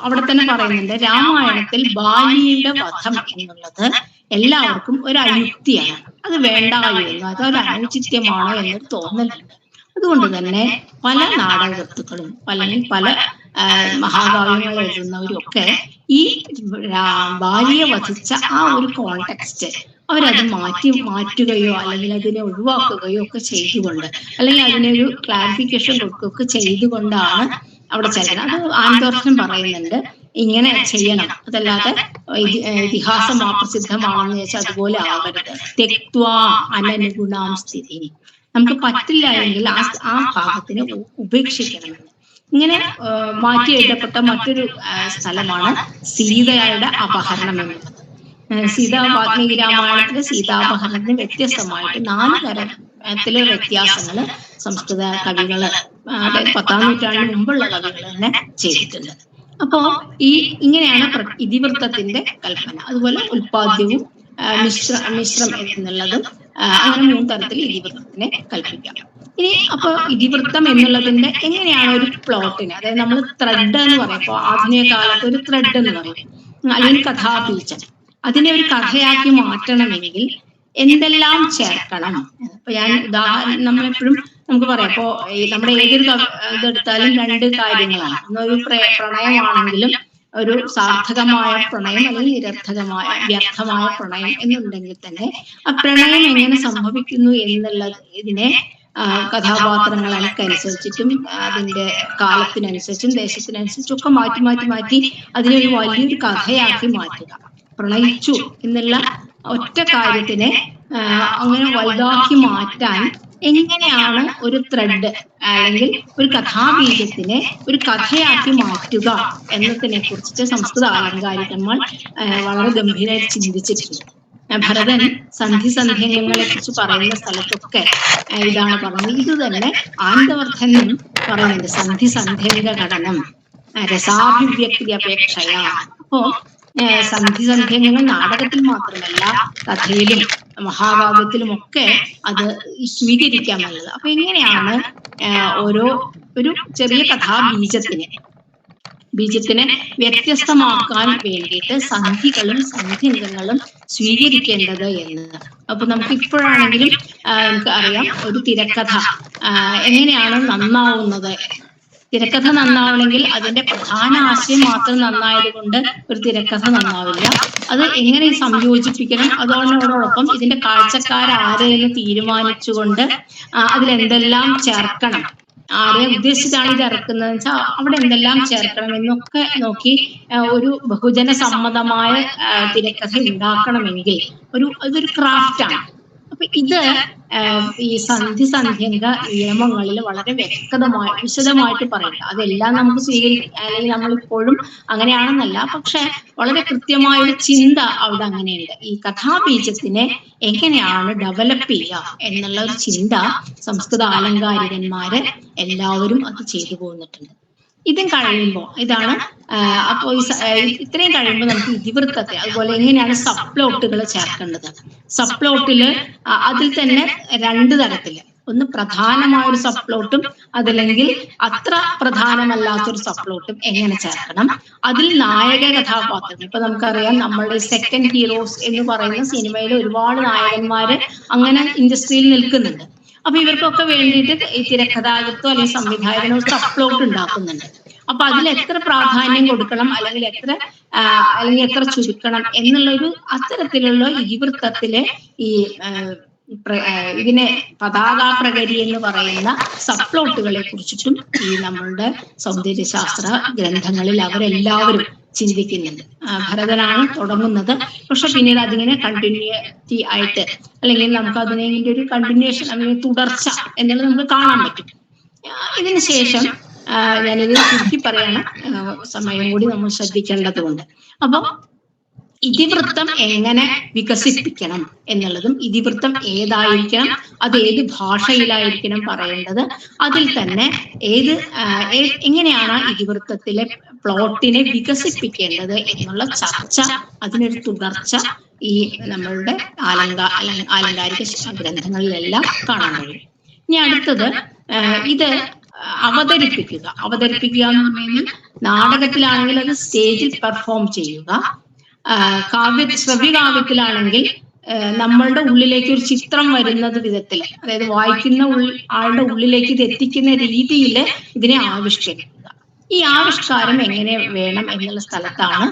അവിടെ തന്നെ പറയുന്നുണ്ട്, രാമായണത്തിൽ ബാലിയുടെ വധം എന്നുള്ളത് എല്ലാവർക്കും ഒരു അയുക്തിയാണ്, അത് വേണ്ടായോ എന്നോ അതൊരു അനൗചിത്യമാണോ എന്നൊരു തോന്നലുണ്ട്. അതുകൊണ്ട് തന്നെ പല നാടകകൃത്തുക്കളും അല്ലെങ്കിൽ പല മഹാകാവ്യങ്ങൾ എഴുതുന്നവരും ഒക്കെ ഈ ബാലിയെ വധിച്ച ആ ഒരു കോണ്ടെക്സ്റ്റ് അവരത് മാറ്റുകയോ അല്ലെങ്കിൽ അതിനെ ഒഴിവാക്കുകയോ ഒക്കെ ചെയ്തുകൊണ്ട്, അല്ലെങ്കിൽ അതിനൊരു ക്ലാരിഫിക്കേഷൻ കൊടുക്കുകയൊക്കെ ചെയ്തുകൊണ്ടാണ് അവിടെ ചേർക്കുന്നത്. അത് ആനന്ദവർദ്ധൻ പറയുന്നുണ്ട്, ഇങ്ങനെ ചെയ്യണം, അതല്ലാതെ ഇതിഹാസം അപ്രസിദ്ധമാണെന്ന് വെച്ചാൽ അതുപോലെ ആവരുത്. തെക്വാ അനനുഗുണാം സ്ഥിതി, നമുക്ക് പറ്റില്ല എങ്കിൽ ആ ഭാഗത്തിനെ ഉപേക്ഷിക്കണമെന്ന്. ഇങ്ങനെ മാറ്റി എഴുതപ്പെട്ട മറ്റൊരു സ്ഥലമാണ് സീതയുടെ അപഹരണം എന്നുള്ളത്. വാൽമീകി രാമായണത്തിലെ സീതാപഹരണത്തിന് വ്യത്യസ്തമായിട്ട് 4 തരത്തിലെ വ്യത്യാസങ്ങൾ സംസ്കൃത കവികള്, അതായത് 10-ാം നൂറ്റാണ്ടിന് മുമ്പുള്ള കവികൾ തന്നെ ചെയ്തിട്ടുണ്ട്. അപ്പോ ഇങ്ങനെയാണ് ഇതിവൃത്തത്തിന്റെ കൽപ്പന. അതുപോലെ ഉൽപാദ്യവും മിശ്രം എന്നുള്ളതും അങ്ങനെ 3 തരത്തിൽ ഇതിവൃത്തത്തിനെ കൽപ്പിക്കാം. ഇനി അപ്പൊ ഇതിവൃത്തം എന്നുള്ളതിന്റെ എങ്ങനെയാണ് ഒരു പ്ലോട്ടിന്, അതായത് നമ്മൾ ത്രെഡ് എന്ന് പറയും, ഇപ്പൊ ആധുനിക കാലത്ത് ഒരു ത്രെഡ് എന്ന് പറയും, അല്ലെങ്കിൽ കഥാബീജം, അതിനെ ഒരു കഥയാക്കി മാറ്റണമെങ്കിൽ എന്തെല്ലാം ചേർക്കണം. ഇപ്പൊ ഞാൻ ഉദാഹരണം, നമ്മളെപ്പോഴും നമുക്ക് പറയാം, ഇപ്പോ നമ്മുടെ ഏതൊരു ഇതെടുത്താലും 2 കാര്യങ്ങളാണ്. ഒന്നൊരു പ്രണയമാണെങ്കിലും ഒരു സാർത്ഥകമായ പ്രണയം അല്ലെങ്കിൽ നിരർത്ഥകമായ വ്യർത്ഥമായ പ്രണയം എന്നുണ്ടെങ്കിൽ തന്നെ ആ പ്രണയം എങ്ങനെ സംഭവിക്കുന്നു എന്നുള്ളത് ഇതിനെ കഥാപാത്രങ്ങൾക്കനുസരിച്ചിട്ടും അതിന്റെ കാലത്തിനനുസരിച്ചും ദേശത്തിനനുസരിച്ചും ഒക്കെ മാറ്റി അതിനെ ഒരു വലിയൊരു കഥയാക്കി മാറ്റുക. പ്രണയിച്ചു എന്നുള്ള ഒറ്റ കാര്യത്തിനെ അങ്ങനെ വലുതാക്കി മാറ്റാൻ എങ്ങനെയാണ് ഒരു ത്രെഡ് അല്ലെങ്കിൽ ഒരു കഥാബീജത്തിനെ ഒരു കഥയാക്കി മാറ്റുക എന്നതിനെ കുറിച്ചിട്ട് സംസ്കൃത ആലങ്കാരികന്മാർ വളരെ ഗംഭീരമായിട്ട് ചിന്തിച്ചിട്ടുണ്ട്. ഭരതൻ സന്ധിസന്ധ്യങ്ങളെ കുറിച്ച് പറയുന്ന സ്ഥലത്തൊക്കെ ഇതാണ് പറയുന്നത്. ഇത് തന്നെ ആനന്ദവർദ്ധനും പറയുന്നുണ്ട്, സന്ധിസന്ധ്യന്റെ ഘടനം രസാഭിവ്യക്തി അപേക്ഷയ. അപ്പോ സന്ധിസന്ധ്യങ്ങൾ നാടകത്തിൽ മാത്രമല്ല കഥയിലും മഹാകാവ്യത്തിലും ഒക്കെ അത് സ്വീകരിക്കാമെന്നുള്ളത്. അപ്പൊ എങ്ങനെയാണ് ഒരു ചെറിയ ബീജത്തിനെ വ്യത്യസ്തമാക്കാൻ വേണ്ടിയിട്ട് സന്ധികളും സന്ധ്യങ്ങളും സ്വീകരിക്കേണ്ടത് എന്ന്. അപ്പൊ നമുക്ക് ഇപ്പോഴാണെങ്കിലും നമുക്ക് അറിയാം, ഒരു തിരക്കഥ എങ്ങനെയാണ് നന്നാവുന്നത്. തിരക്കഥ നന്നാവണമെങ്കിൽ അതിന്റെ പ്രധാന ആശയം മാത്രം നന്നായത് കൊണ്ട് ഒരു തിരക്കഥ നന്നാവില്ല. അത് എങ്ങനെ സംയോജിപ്പിക്കണം, അതോടൊപ്പം ഇതിന്റെ കാഴ്ചക്കാരാരെന്ന് തീരുമാനിച്ചുകൊണ്ട് അതിലെന്തെല്ലാം ചേർക്കണം, ആരെ ഉദ്ദേശിച്ചാണ് ഇത് ഇറക്കുന്നതെന്ന് വെച്ചാൽ അവിടെ എന്തെല്ലാം ചേർക്കണം എന്നൊക്കെ നോക്കി ഒരു ബഹുജന സമ്മതമായ തിരക്കഥ ഉണ്ടാക്കണമെങ്കിൽ അതൊരു ക്രാഫ്റ്റാണ്. അപ്പൊ ഇത് ഈ സന്ധ്യക നിയമങ്ങളിൽ വളരെ വിശദമായിട്ട് പറയുന്നത്. അതെല്ലാം നമുക്ക് സ്വീകരിക്കാം, അല്ലെങ്കിൽ നമ്മളിപ്പോഴും അങ്ങനെയാണെന്നല്ല, പക്ഷെ വളരെ കൃത്യമായ ഒരു ചിന്ത അവിടെ അങ്ങനെയുണ്ട്. ഈ കഥാബീജത്തിനെ എങ്ങനെയാണ് ഡെവലപ്പ് ചെയ്യുക എന്നുള്ള ഒരു ചിന്ത സംസ്കൃത ആലങ്കാരികന്മാര് എല്ലാവരും അത് ചെയ്തു പോന്നിട്ടുണ്ട്. ഇതും കഴിയുമ്പോൾ ഇതാണ്. അപ്പോ ഇത്രയും കഴിയുമ്പോൾ നമുക്ക് ഇതിവൃത്തത്തെ, അതുപോലെ എങ്ങനെയാണ് സബ്പ്ലോട്ടുകൾ ചേർക്കേണ്ടത്. സബ്പ്ലോട്ടില് അതിൽ തന്നെ 2 തരത്തില്, ഒന്ന് പ്രധാനമായ ഒരു സബ്പ്ലോട്ടും അതല്ലെങ്കിൽ അത്ര പ്രധാനമല്ലാത്തൊരു സബ്പ്ലോട്ടും എങ്ങനെ ചേർക്കണം. അതിൽ നായക കഥാപാത്രങ്ങൾ, ഇപ്പൊ നമുക്കറിയാം നമ്മളുടെ സെക്കൻഡ് ഹീറോസ് എന്ന് പറയുന്ന സിനിമയിൽ ഒരുപാട് നായകന്മാര് അങ്ങനെ ഇൻഡസ്ട്രിയിൽ നിൽക്കുന്നുണ്ട്. അപ്പൊ ഇവർക്കൊക്കെ വേണ്ടിയിട്ട് ഈ തിരക്കഥാകൃത്തോ അല്ലെങ്കിൽ സംവിധായകനോ സബ്പ്ലോട്ട് ഉണ്ടാക്കുന്നുണ്ട്. അപ്പൊ അതിൽ എത്ര പ്രാധാന്യം കൊടുക്കണം, അല്ലെങ്കിൽ എത്ര ചുരുക്കണം എന്നുള്ളൊരു അത്തരത്തിലുള്ള ഇതിവൃത്തത്തിലെ ഈ ഇതിനെ പതാകാപ്രകരി എന്ന് പറയുന്ന സബ്പ്ലോട്ടുകളെ കുറിച്ചിട്ടും ഈ നമ്മളുടെ സൗന്ദര്യശാസ്ത്ര ഗ്രന്ഥങ്ങളിൽ അവരെല്ലാവരും ചിന്തിക്കുന്നുണ്ട്. ഭരതനാണ് തുടങ്ങുന്നത്, പക്ഷെ പിന്നീട് അതിങ്ങനെ കണ്ടിന്യൂറ്റി ആയിട്ട്, അല്ലെങ്കിൽ നമുക്ക് അതിനെ ഒരു കണ്ടിന്യൂഷൻ അല്ലെങ്കിൽ തുടർച്ച എന്നുള്ളത് നമുക്ക് കാണാൻ പറ്റും. ഇതിന് ശേഷം ഞാനിത് ചുരുക്കി പറയാണ്, സമയം കൂടി നമ്മൾ ശ്രദ്ധിക്കേണ്ടതുകൊണ്ട്. അപ്പൊ ഇതിവൃത്തം എങ്ങനെ വികസിപ്പിക്കണം എന്നുള്ളതും, ഇതിവൃത്തം ഏതായിരിക്കണം, അത് ഏത് ഭാഷയിലായിരിക്കണം പറയേണ്ടത്, അതിൽ തന്നെ എങ്ങനെയാണ് ഇതിവൃത്തത്തിലെ പ്ലോട്ടിനെ വികസിപ്പിക്കേണ്ടത് എന്നുള്ള ചർച്ച, അതിനൊരു തുടർച്ച ഈ നമ്മളുടെ ആലങ്കാരിക ഗ്രന്ഥങ്ങളിലെല്ലാം കാണാൻ കഴിയും. ഇനി അടുത്തത് ഇത് അവതരിപ്പിക്കുക എന്ന് പറഞ്ഞാൽ നാടകത്തിലാണെങ്കിൽ അത് സ്റ്റേജിൽ പെർഫോം ചെയ്യുക. ശ്രവ്യകാവ്യത്തിലാണെങ്കിൽ നമ്മളുടെ ഉള്ളിലേക്ക് ഒരു ചിത്രം വരുന്നത് വിധത്തിൽ, അതായത് വായിക്കുന്ന ആളുടെ ഉള്ളിലേക്ക് ഇത് എത്തിക്കുന്ന രീതിയിൽ ഇതിനെ ആവിഷ്കരിക്കുക. ഈ ആവിഷ്കാരം എങ്ങനെ വേണം എന്നുള്ള സ്ഥലത്താണ്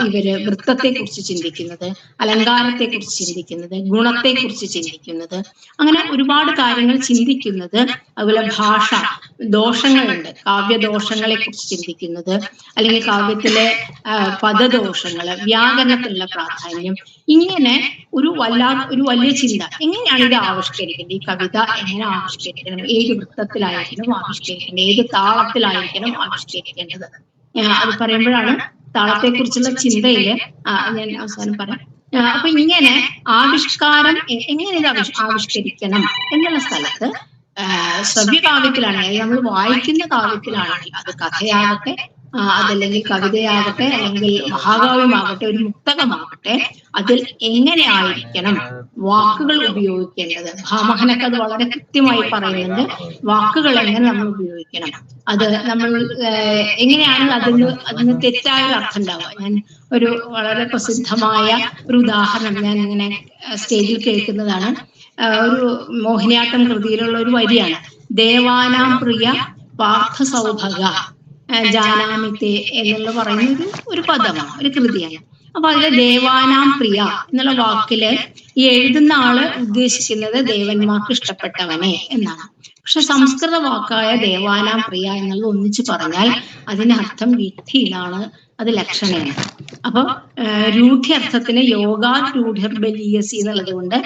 ഇവര് വൃത്തത്തെ കുറിച്ച് ചിന്തിക്കുന്നത്, അലങ്കാരത്തെ കുറിച്ച് ചിന്തിക്കുന്നത്, ഗുണത്തെ കുറിച്ച് ചിന്തിക്കുന്നത്, അങ്ങനെ ഒരുപാട് കാര്യങ്ങൾ ചിന്തിക്കുന്നത്. അതുപോലെ ഭാഷ ദോഷങ്ങളുണ്ട്, കാവ്യദോഷങ്ങളെ കുറിച്ച് ചിന്തിക്കുന്നത്, അല്ലെങ്കിൽ കാവ്യത്തിലെ പദദോഷങ്ങള്, വ്യാകരണത്തിലുള്ള പ്രാധാന്യം, ഇങ്ങനെ ഒരു വലിയ ചിന്ത. എങ്ങനെയാണ് ഇത് ആവിഷ്കരിക്കേണ്ടത്, ഈ കവിത എങ്ങനെ ആവിഷ്കരിക്കണം, ഏത് വൃത്തത്തിലായിരിക്കണം ആവിഷ്കരിക്കേണ്ടത്, ഏത് താളത്തിലായിരിക്കണം ആവിഷ്കരിക്കേണ്ടത്. അത് പറയുമ്പോഴാണ് താളത്തെ കുറിച്ചുള്ള ചിന്തയില് ഞാൻ അവസാനം പറയാം. അപ്പൊ ഇങ്ങനെ ആവിഷ്കാരം എങ്ങനെ ഇത് ആവിഷ്കരിക്കണം എന്നുള്ള സ്ഥലത്ത് ശ്രവ്യകാവ്യത്തിലാണെങ്കിൽ, നമ്മൾ വായിക്കുന്ന കാവ്യത്തിലാണെങ്കിൽ, അത് കഥയാകട്ടെ, അതല്ലെങ്കിൽ കവിതയാകട്ടെ, അല്ലെങ്കിൽ മഹാകാവ്യമാകട്ടെ, ഒരു മുക്തകമാകട്ടെ, അതിൽ എങ്ങനെയായിരിക്കണം വാക്കുകൾ ഉപയോഗിക്കേണ്ടത്. ഭാമഹനൊക്കെ അത് വളരെ കൃത്യമായി പറയുന്നുണ്ട്. വാക്കുകൾ എങ്ങനെ നമ്മൾ ഉപയോഗിക്കണം, അത് നമ്മൾ എങ്ങനെയാണ് അതിന് തെറ്റായ ഒരു അർത്ഥം ഉണ്ടാവുക. ഞാൻ ഒരു വളരെ പ്രസിദ്ധമായ ഒരു ഉദാഹരണം ഞാൻ ഇങ്ങനെ സ്റ്റേജിൽ കേൾക്കുന്നതാണ്. ഒരു മോഹിനിയാട്ടം കൃതിയിലുള്ള ഒരു വരിയാണ്, ദേവാനാം പ്രിയ പാർത്ഥ സൗഭഗ ജാനാമിത്തെ എന്നുള്ള പറയുന്ന ഒരു പദമാണ്, ഒരു കൃതിയാണ്. അപ്പൊ അതിലെ ദേവാനാം പ്രിയ എന്നുള്ള വാക്കില് ഈ എഴുതുന്ന ആള് ഉദ്ദേശിക്കുന്നത് ദേവന്മാർക്ക് ഇഷ്ടപ്പെട്ടവനെ എന്നാണ്. പക്ഷെ സംസ്കൃത വാക്കായ ദേവാനാം പ്രിയ എന്നുള്ളത് ഒന്നിച്ച് പറഞ്ഞാൽ അതിനർത്ഥം വിദ്ധി എന്നാണ്, അത് ലക്ഷണയാണ്. അപ്പൊ രൂഢ്യർത്ഥത്തിന് യോഗാരൂഢർബലീയസി എന്നുള്ളത് കൊണ്ട്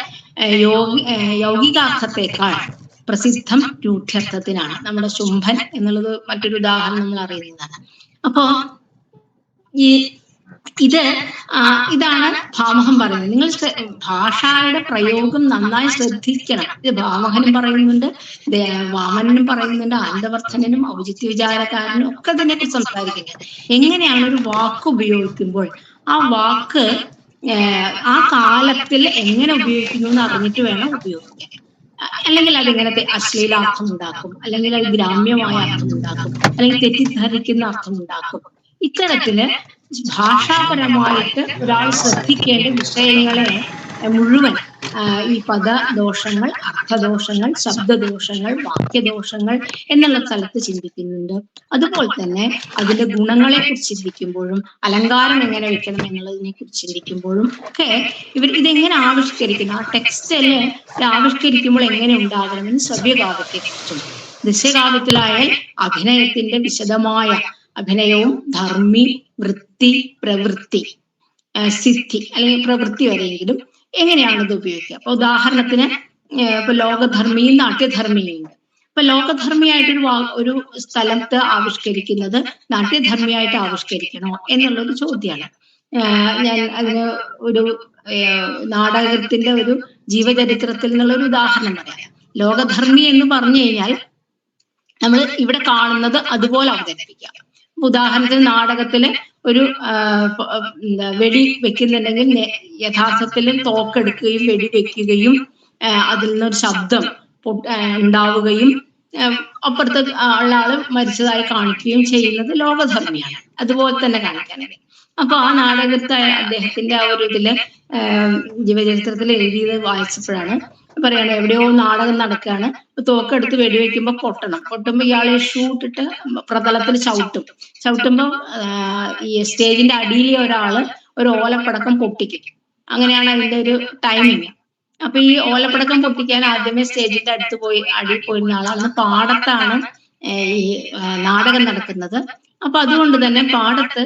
യൗകികാർത്ഥത്തെക്കാൾ പ്രസിദ്ധം രൂഢ്യർത്ഥത്തിനാണ്. നമ്മുടെ ശുംഭൻ എന്നുള്ളത് മറ്റൊരു ഉദാഹരണം നമ്മൾ അറിയുന്നതാണ്. അപ്പോ ഇതാണ് ഭാമഹൻ പറയുന്നത്. നിങ്ങൾ ഭാഷയുടെ പ്രയോഗം നന്നായി ശ്രദ്ധിക്കണം. ഇത് ഭാമഹനും പറയുന്നുണ്ട്, വാമനനും പറയുന്നുണ്ട്, ആനന്ദവർദ്ധനും ഔചിത്യ വിചാരക്കാരനും ഒക്കെ ഇതിനെക്കുറിച്ച് സംസാരിക്കുന്നത്. എങ്ങനെയാണ് ഒരു വാക്ക് ഉപയോഗിക്കുമ്പോൾ ആ വാക്ക് ആ കാലത്തിൽ എങ്ങനെ ഉപയോഗിക്കുന്നു എന്ന് അറിഞ്ഞിട്ട് വേണം ഉപയോഗിക്കാൻ. അല്ലെങ്കിൽ അതിങ്ങനത്തെ അശ്ലീലാർത്ഥം ഉണ്ടാക്കും, അല്ലെങ്കിൽ അത് ഗ്രാമ്യമായ അർത്ഥം ഉണ്ടാക്കും, അല്ലെങ്കിൽ തെറ്റിദ്ധരിക്കുന്ന അർത്ഥം ഉണ്ടാക്കും. ഇത്തരത്തില് ഭാഷാപരമായിട്ട് ഒരാൾ ശ്രദ്ധിക്കേണ്ട വിഷയങ്ങളെ മുഴുവൻ ഈ പദദോഷങ്ങൾ, അർത്ഥദോഷങ്ങൾ, ശബ്ദദോഷങ്ങൾ, വാക്യദോഷങ്ങൾ എന്നുള്ള സ്ഥലത്ത് ചിന്തിക്കുന്നുണ്ട്. അതുപോലെ തന്നെ അതിന്റെ ഗുണങ്ങളെ കുറിച്ച് ചിന്തിക്കുമ്പോഴും, അലങ്കാരം എങ്ങനെ വെക്കണം എന്നുള്ളതിനെ കുറിച്ച് ചിന്തിക്കുമ്പോഴും ഒക്കെ ഇതെങ്ങനെ ആവിഷ്കരിക്കണം, ആ ടെക്സ്റ്റൈല് ആവിഷ്കരിക്കുമ്പോൾ എങ്ങനെ ഉണ്ടാകണമെന്ന് ശ്രവ്യകാവ്യത്തെ കുറിച്ചും, ദൃശ്യകാവ്യത്തിലായാൽ അഭിനയത്തിന്റെ വിശദമായ അഭിനയവും ധർമ്മി, വൃത്തി, പ്രവൃത്തി, സിദ്ധി അല്ലെങ്കിൽ പ്രവൃത്തി വരെയെങ്കിലും എങ്ങനെയാണ് ഇത് ഉപയോഗിക്കുക. അപ്പൊ ഉദാഹരണത്തിന് ഇപ്പൊ ലോകധർമ്മിയും നാട്യധർമ്മിയും ഉണ്ട്. ഇപ്പൊ ലോകധർമ്മിയായിട്ടൊരു ഒരു സ്ഥലത്ത് ആവിഷ്കരിക്കുന്നത് നാട്യധർമ്മിയായിട്ട് ആവിഷ്കരിക്കണോ എന്നുള്ളൊരു ചോദ്യമാണ്. ഞാൻ അതിന് ഒരു നാടകത്തിന്റെ ഒരു ജീവചരിത്രത്തിൽ നിന്നുള്ള ഒരു ഉദാഹരണം പറയാം. ലോകധർമ്മി എന്ന് പറഞ്ഞു കഴിഞ്ഞാൽ നമ്മൾ ഇവിടെ കാണുന്നത് അതുപോലെ അവതരിപ്പിക്കാം. ഉദാഹരണത്തിന് നാടകത്തില് ഒരു വെടി വെക്കുന്നുണ്ടെങ്കിൽ യഥാർത്ഥത്തിൽ തോക്കെടുക്കുകയും വെടി വെക്കുകയും അതിൽ നിന്നൊരു ശബ്ദം ഉണ്ടാവുകയും അപ്പുറത്തെ ഉള്ള ആള് മരിച്ചതായി കാണിക്കുകയും ചെയ്യുന്നത് ലോകധർമ്മിയാണ്. അതുപോലെ തന്നെ കാണിക്കാനായിട്ട്. അപ്പൊ ആ നാടകത്തെ അദ്ദേഹത്തിന്റെ ആ ഒരു ഇതില് ജീവചരിത്രത്തിൽ എഴുതിയത് വായിച്ചപ്പോഴാണ് പറയാണ്, എവിടെയോ നാടകം നടക്കുകയാണ്, തോക്കെടുത്ത് വെടിവെക്കുമ്പോ പൊട്ടുമ്പോ ഇയാളെ ഷൂട്ടിട്ട് പ്രതലത്തിൽ ചവിട്ടുമ്പോ ഈ സ്റ്റേജിന്റെ അടിയിലെ ഒരാള് ഒരു ഓലപ്പടക്കം പൊട്ടിക്കും. അങ്ങനെയാണ് അതിന്റെ ഒരു ടൈമിങ്. അപ്പൊ ഈ ഓലപ്പടക്കം പൊട്ടിക്കാൻ ആദ്യമേ സ്റ്റേജിന്റെ അടുത്ത് അടിയിൽ പോയിരുന്ന ആളാണ്. പാടത്താണ് ഈ നാടകം നടക്കുന്നത്. അപ്പൊ അതുകൊണ്ട് തന്നെ പാടത്ത്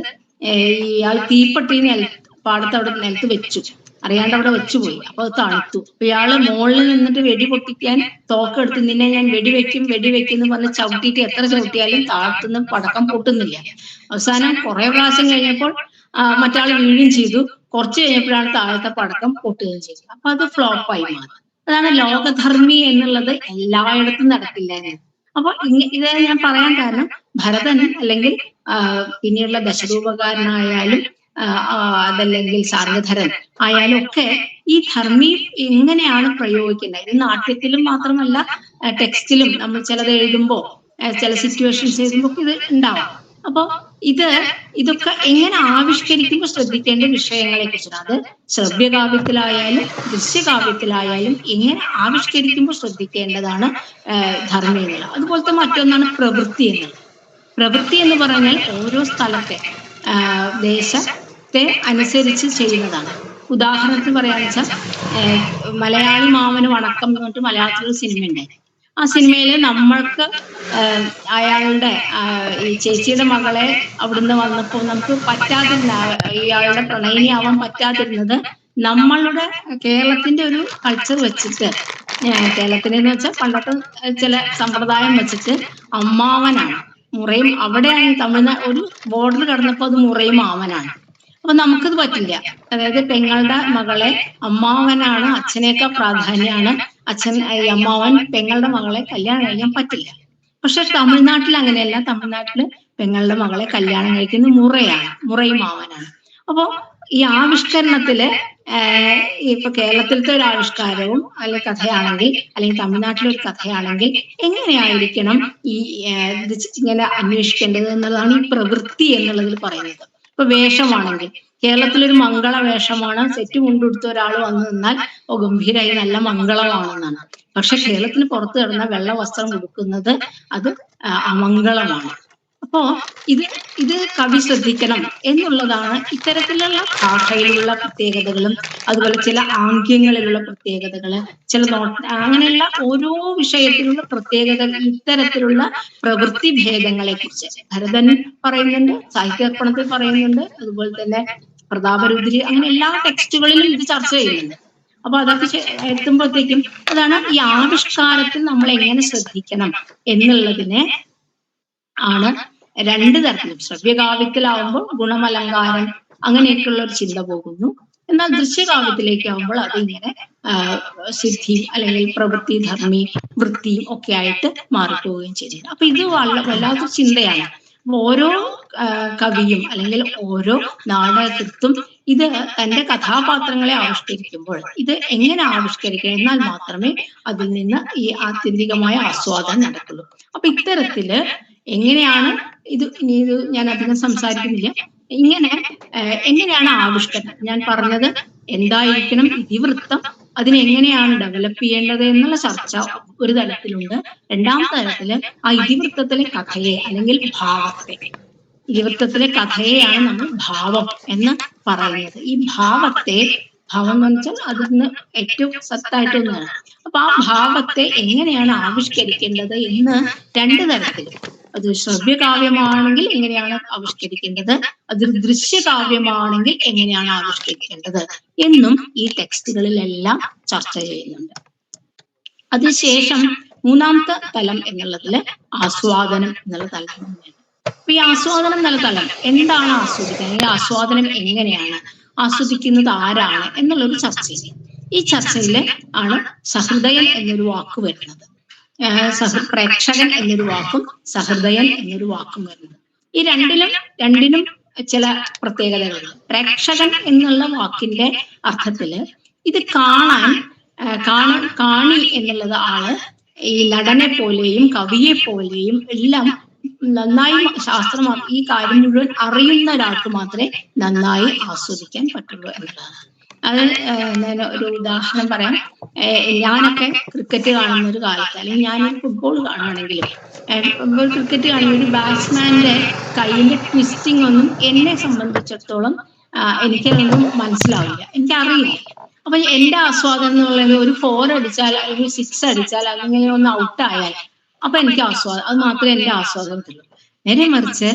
ഇയാൾ തീപ്പെട്ടി പാടത്ത് അവിടെ നിലത്ത് വെച്ചു, അറിയാണ്ട് അവിടെ വെച്ചുപോയി. അപ്പൊ അത് തണുത്തു. അപ്പൊ ഇയാള് മുകളിൽ നിന്നിട്ട് വെടി പൊട്ടിക്കാൻ തോക്കെടുത്ത്, നിന്നെ ഞാൻ വെടിവെക്കും എന്ന് പറഞ്ഞ് ചവിട്ടിയിട്ട് എത്ര ചവിട്ടിയാലും താഴത്തുനിന്ന് പടക്കം പൊട്ടുന്നില്ല. അവസാനം കുറെ പ്രാവശ്യം കഴിഞ്ഞപ്പോൾ മറ്റാൾ വീഴുകയും ചെയ്തു. കുറച്ച് കഴിഞ്ഞപ്പോഴാണ് താഴത്തെ പടക്കം പൊട്ടുകയും ചെയ്തു. അപ്പൊ അത് ഫ്ലോപ്പായി മാറി. അതാണ് ലോകധർമ്മി എന്നുള്ളത് എല്ലായിടത്തും നടക്കില്ല എന്ന്. അപ്പൊ ഇത് ഞാൻ പറയാൻ കാരണം, ഭരതൻ അല്ലെങ്കിൽ പിന്നെയുള്ള ദശരൂപകാരനായാലും അതല്ലെങ്കിൽ സാർഗധരൻ ആയാലും ഒക്കെ ഈ ധർമ്മി എങ്ങനെയാണ് പ്രയോഗിക്കേണ്ടത്. ഇത് നാട്യത്തിലും മാത്രമല്ല ടെക്സ്റ്റിലും നമ്മൾ ചിലത് എഴുതുമ്പോ ചില സിറ്റുവേഷൻസ് എഴുതുമ്പോ ഇത് ഉണ്ടാവും. അപ്പൊ ഇത് ഇതൊക്കെ എങ്ങനെ ആവിഷ്കരിക്കുമ്പോൾ ശ്രദ്ധിക്കേണ്ട വിഷയങ്ങളെ കുറിച്ചാണ്. അത് ശ്രവ്യകാവ്യത്തിലായാലും ദൃശ്യകാവ്യത്തിലായാലും എങ്ങനെ ആവിഷ്കരിക്കുമ്പോൾ ശ്രദ്ധിക്കേണ്ടതാണ് ധർമ്മി എന്നുള്ളത്. അതുപോലത്തെ മറ്റൊന്നാണ് പ്രവൃത്തി എന്നുള്ളത്. പ്രവൃത്തി എന്ന് പറഞ്ഞാൽ ഓരോ സ്ഥലത്തെ ദേശത്തെ അനുസരിച്ച് ചെയ്യുന്നതാണ്. ഉദാഹരണത്തിന് പറയാന്ന് വെച്ചാൽ മലയാളി മാമന് വണക്കം എന്ന് പറഞ്ഞിട്ട് മലയാളത്തിലൊരു സിനിമ ഉണ്ടായി. ആ സിനിമയില് നമ്മൾക്ക് അയാളുടെ ഈ ചേച്ചിയുടെ മകളെ അവിടുന്ന് വന്നപ്പോ നമുക്ക് പറ്റാതിരുന്ന, ഇയാളുടെ പ്രണയിനിയാവാൻ പറ്റാതിരുന്നത് നമ്മളുടെ കേരളത്തിന്റെ ഒരു കൾച്ചർ വെച്ചിട്ട്, കേരളത്തിനെന്ന് വെച്ചാൽ പണ്ടത്തെ ചില സമ്പ്രദായം വെച്ചിട്ട് അമ്മാവനാണ്, മുറയും അവിടെയാണ് തമിഴ്നാട് ഒരു ബോർഡർ കടന്നപ്പോ അത് മുറയും മാമനാണ്. അപ്പൊ നമുക്കത് പറ്റില്ല. അതായത് പെങ്ങളുടെ മകളെ അമ്മാവനാണ്, അച്ഛനേക്കാൾ പ്രാധാന്യമാണ്. അച്ഛൻ ഈ അമ്മാവൻ പെങ്ങളുടെ മകളെ കല്യാണം കഴിക്കാൻ പറ്റില്ല. പക്ഷെ തമിഴ്നാട്ടിൽ അങ്ങനെയല്ല. തമിഴ്നാട്ടില് പെങ്ങളുടെ മകളെ കല്യാണം കഴിക്കുന്നത് മുറയാണ്, മുറയും മാമനാണ്. അപ്പോ ഈ ആവിഷ്കരണത്തില് ഇപ്പൊ കേരളത്തിലത്തെ ഒരു ആവിഷ്കാരവും അല്ലെങ്കിൽ കഥയാണെങ്കിൽ, അല്ലെങ്കിൽ തമിഴ്നാട്ടിലെ ഒരു കഥയാണെങ്കിൽ എങ്ങനെയായിരിക്കണം ഈ ഇങ്ങനെ അന്വേഷിക്കേണ്ടത് എന്നുള്ളതാണ് ഈ പ്രവൃത്തി എന്നുള്ളതിൽ പറയുന്നത്. ഇപ്പൊ വേഷമാണെങ്കിൽ കേരളത്തിലൊരു മംഗള വേഷമാണ്, സെറ്റ് കൊണ്ടുകൊടുത്ത ഒരാൾ വന്നു നിന്നാൽ ഓ ഗംഭീരായി നല്ല മംഗളമാണെന്നാണ്. പക്ഷെ കേരളത്തിന് പുറത്ത് കിടന്ന വെള്ള വസ്ത്രം കൊടുക്കുന്നത് അത് അമംഗളമാണ്. അപ്പോ ഇത് കവി ശ്രദ്ധിക്കണം എന്നുള്ളതാണ്. ഇത്തരത്തിലുള്ള ഭാഷയിലുള്ള പ്രത്യേകതകളും അതുപോലെ ചില ആംഗ്യങ്ങളിലുള്ള പ്രത്യേകതകള്, ചില അങ്ങനെയുള്ള ഓരോ വിഷയത്തിലുള്ള പ്രത്യേകതകൾ, ഇത്തരത്തിലുള്ള പ്രവൃത്തി ഭേദങ്ങളെ കുറിച്ച് ഭരതൻ പറയുന്നുണ്ട്, സാഹിത്യാർപ്പണത്തിൽ പറയുന്നുണ്ട്, അതുപോലെ തന്നെ പ്രതാപരുദ്രി, അങ്ങനെ എല്ലാ ടെക്സ്റ്റുകളിലും ഇത് ചർച്ച ചെയ്യുന്നുണ്ട്. അപ്പൊ അതൊക്കെ എത്തുമ്പോഴത്തേക്കും അതാണ് ഈ ആവിഷ്കാരത്തിൽ നമ്മൾ എങ്ങനെ ശ്രദ്ധിക്കണം എന്നുള്ളതിനെ ആണ് രണ്ട് തരത്തിലും. ശ്രവ്യകാവ്യത്തിലാവുമ്പോൾ ഗുണമലങ്കാരം അങ്ങനെയൊക്കെയുള്ള ഒരു ചിന്ത പോകുന്നു. എന്നാൽ ദൃശ്യകാവ്യത്തിലേക്കാവുമ്പോൾ അതിങ്ങനെ സിദ്ധി അല്ലെങ്കിൽ പ്രവൃത്തി, ധർമ്മി, വൃത്തിയും ഒക്കെ ആയിട്ട് മാറിപ്പോവുകയും ചെയ്യുന്നു. അപ്പൊ ഇത് വല്ലാത്ത ചിന്തയാണ്. ഓരോ കവിയും അല്ലെങ്കിൽ ഓരോ നാടകൃത്തും ഇത് തന്റെ കഥാപാത്രങ്ങളെ ആവിഷ്കരിക്കുമ്പോൾ ഇത് എങ്ങനെ ആവിഷ്കരിക്കണം, എന്നാൽ മാത്രമേ അതിൽ നിന്ന് ഈ ആത്യന്തികമായ ആസ്വാദനം നടക്കുള്ളൂ. അപ്പൊ ഇത്തരത്തില് എങ്ങനെയാണ് ഇത് ഞാൻ അധികം സംസാരിക്കുന്നില്ല. ഇങ്ങനെ എങ്ങനെയാണ് ആവിഷ്കരണം, ഞാൻ പറഞ്ഞത് എന്തായിരിക്കണം ഇതിവൃത്തം, അതിനെങ്ങനെയാണ് ഡെവലപ്പ് ചെയ്യേണ്ടത് എന്നുള്ള ചർച്ച ഒരു തലത്തിലുണ്ട്. രണ്ടാമത്തെ തലത്തില് ആ ഇതിവൃത്തത്തിലെ കഥയെ അല്ലെങ്കിൽ ഭാവത്തെ, ഇതിവൃത്തത്തിലെ കഥയെയാണ് നമ്മൾ ഭാവം എന്ന് പറയുന്നത്. ഈ ഭാവത്തെ, ഭാവം എന്ന് വെച്ചാൽ അതിന് ഏറ്റവും സത്തായിട്ടൊന്നാണ്. അപ്പൊ ആ ഭാവത്തെ എങ്ങനെയാണ് ആവിഷ്കരിക്കേണ്ടത് എന്ന് രണ്ട് തരത്തിലും, അത് ശ്രവ്യകാവ്യമാണെങ്കിൽ എങ്ങനെയാണ് ആവിഷ്കരിക്കേണ്ടത്, അതൊരു ദൃശ്യകാവ്യമാണെങ്കിൽ എങ്ങനെയാണ് ആവിഷ്കരിക്കേണ്ടത് എന്നും ഈ ടെക്സ്റ്റുകളിലെല്ലാം ചർച്ച ചെയ്യുന്നുണ്ട്. അതിനുശേഷം മൂന്നാമത്തെ തലം എന്നുള്ളതില് ആസ്വാദനം എന്നുള്ള തലം തന്നെയാണ്. അപ്പൊ ഈ ആസ്വാദനം എന്നുള്ള തലം എന്താണ് ആസ്വദിക്കുന്നത്, ഈ ആസ്വാദനം എങ്ങനെയാണ്, ആസ്വദിക്കുന്നത് ആരാണ് എന്നുള്ളൊരു ചർച്ചയിൽ, ഈ ചർച്ചയില് ആണ് സഹൃദയൻ എന്നൊരു വാക്ക് വരുന്നത്. പ്രേക്ഷകൻ എന്നൊരു വാക്കും സഹൃദയൻ എന്നൊരു വാക്കും വരുന്നത്. ഈ രണ്ടിനും ചില പ്രത്യേകതകളുണ്ട്. പ്രേക്ഷകൻ എന്നുള്ള വാക്കിന്റെ അർത്ഥത്തില് ഇത് കാണി എന്നുള്ളത് ആള് ഈ നടനെ പോലെയും കവിയെ പോലെയും എല്ലാം നന്നായി ശാസ്ത്രം ഈ കാര്യം മുഴുവൻ അറിയുന്ന ഒരാൾക്ക് മാത്രമേ നന്നായി ആസ്വദിക്കാൻ പറ്റുള്ളൂ എന്നുള്ളതാണ്. അത് ഞാൻ ഒരു ഉദാഹരണം പറയാം. ഞാനൊക്കെ ക്രിക്കറ്റ് കാണുന്ന ഒരു കാലത്ത്, അല്ലെങ്കിൽ ഞാനൊരു ഫുട്ബോൾ കാണുകയാണെങ്കിലും ക്രിക്കറ്റ് കാണുന്ന ഒരു ബാറ്റ്സ്മാന്റെ കൈയിന്റെ ട്വിസ്റ്റിംഗ് ഒന്നും എന്നെ സംബന്ധിച്ചിടത്തോളം എനിക്കതൊന്നും മനസ്സിലാവില്ല, എനിക്കറിയില്ല. അപ്പൊ എന്റെ ആസ്വാദനം എന്ന് പറയുന്നത് ഒരു 4 അടിച്ചാൽ അല്ലെങ്കിൽ 6 അടിച്ചാൽ അങ്ങനെ ഒന്ന് ഔട്ടായാൽ അപ്പൊ എനിക്ക് ആസ്വാദനം, അത് മാത്രമേ എന്റെ ആസ്വാദനത്തിലുള്ളൂ. നേരെ മറിച്ച്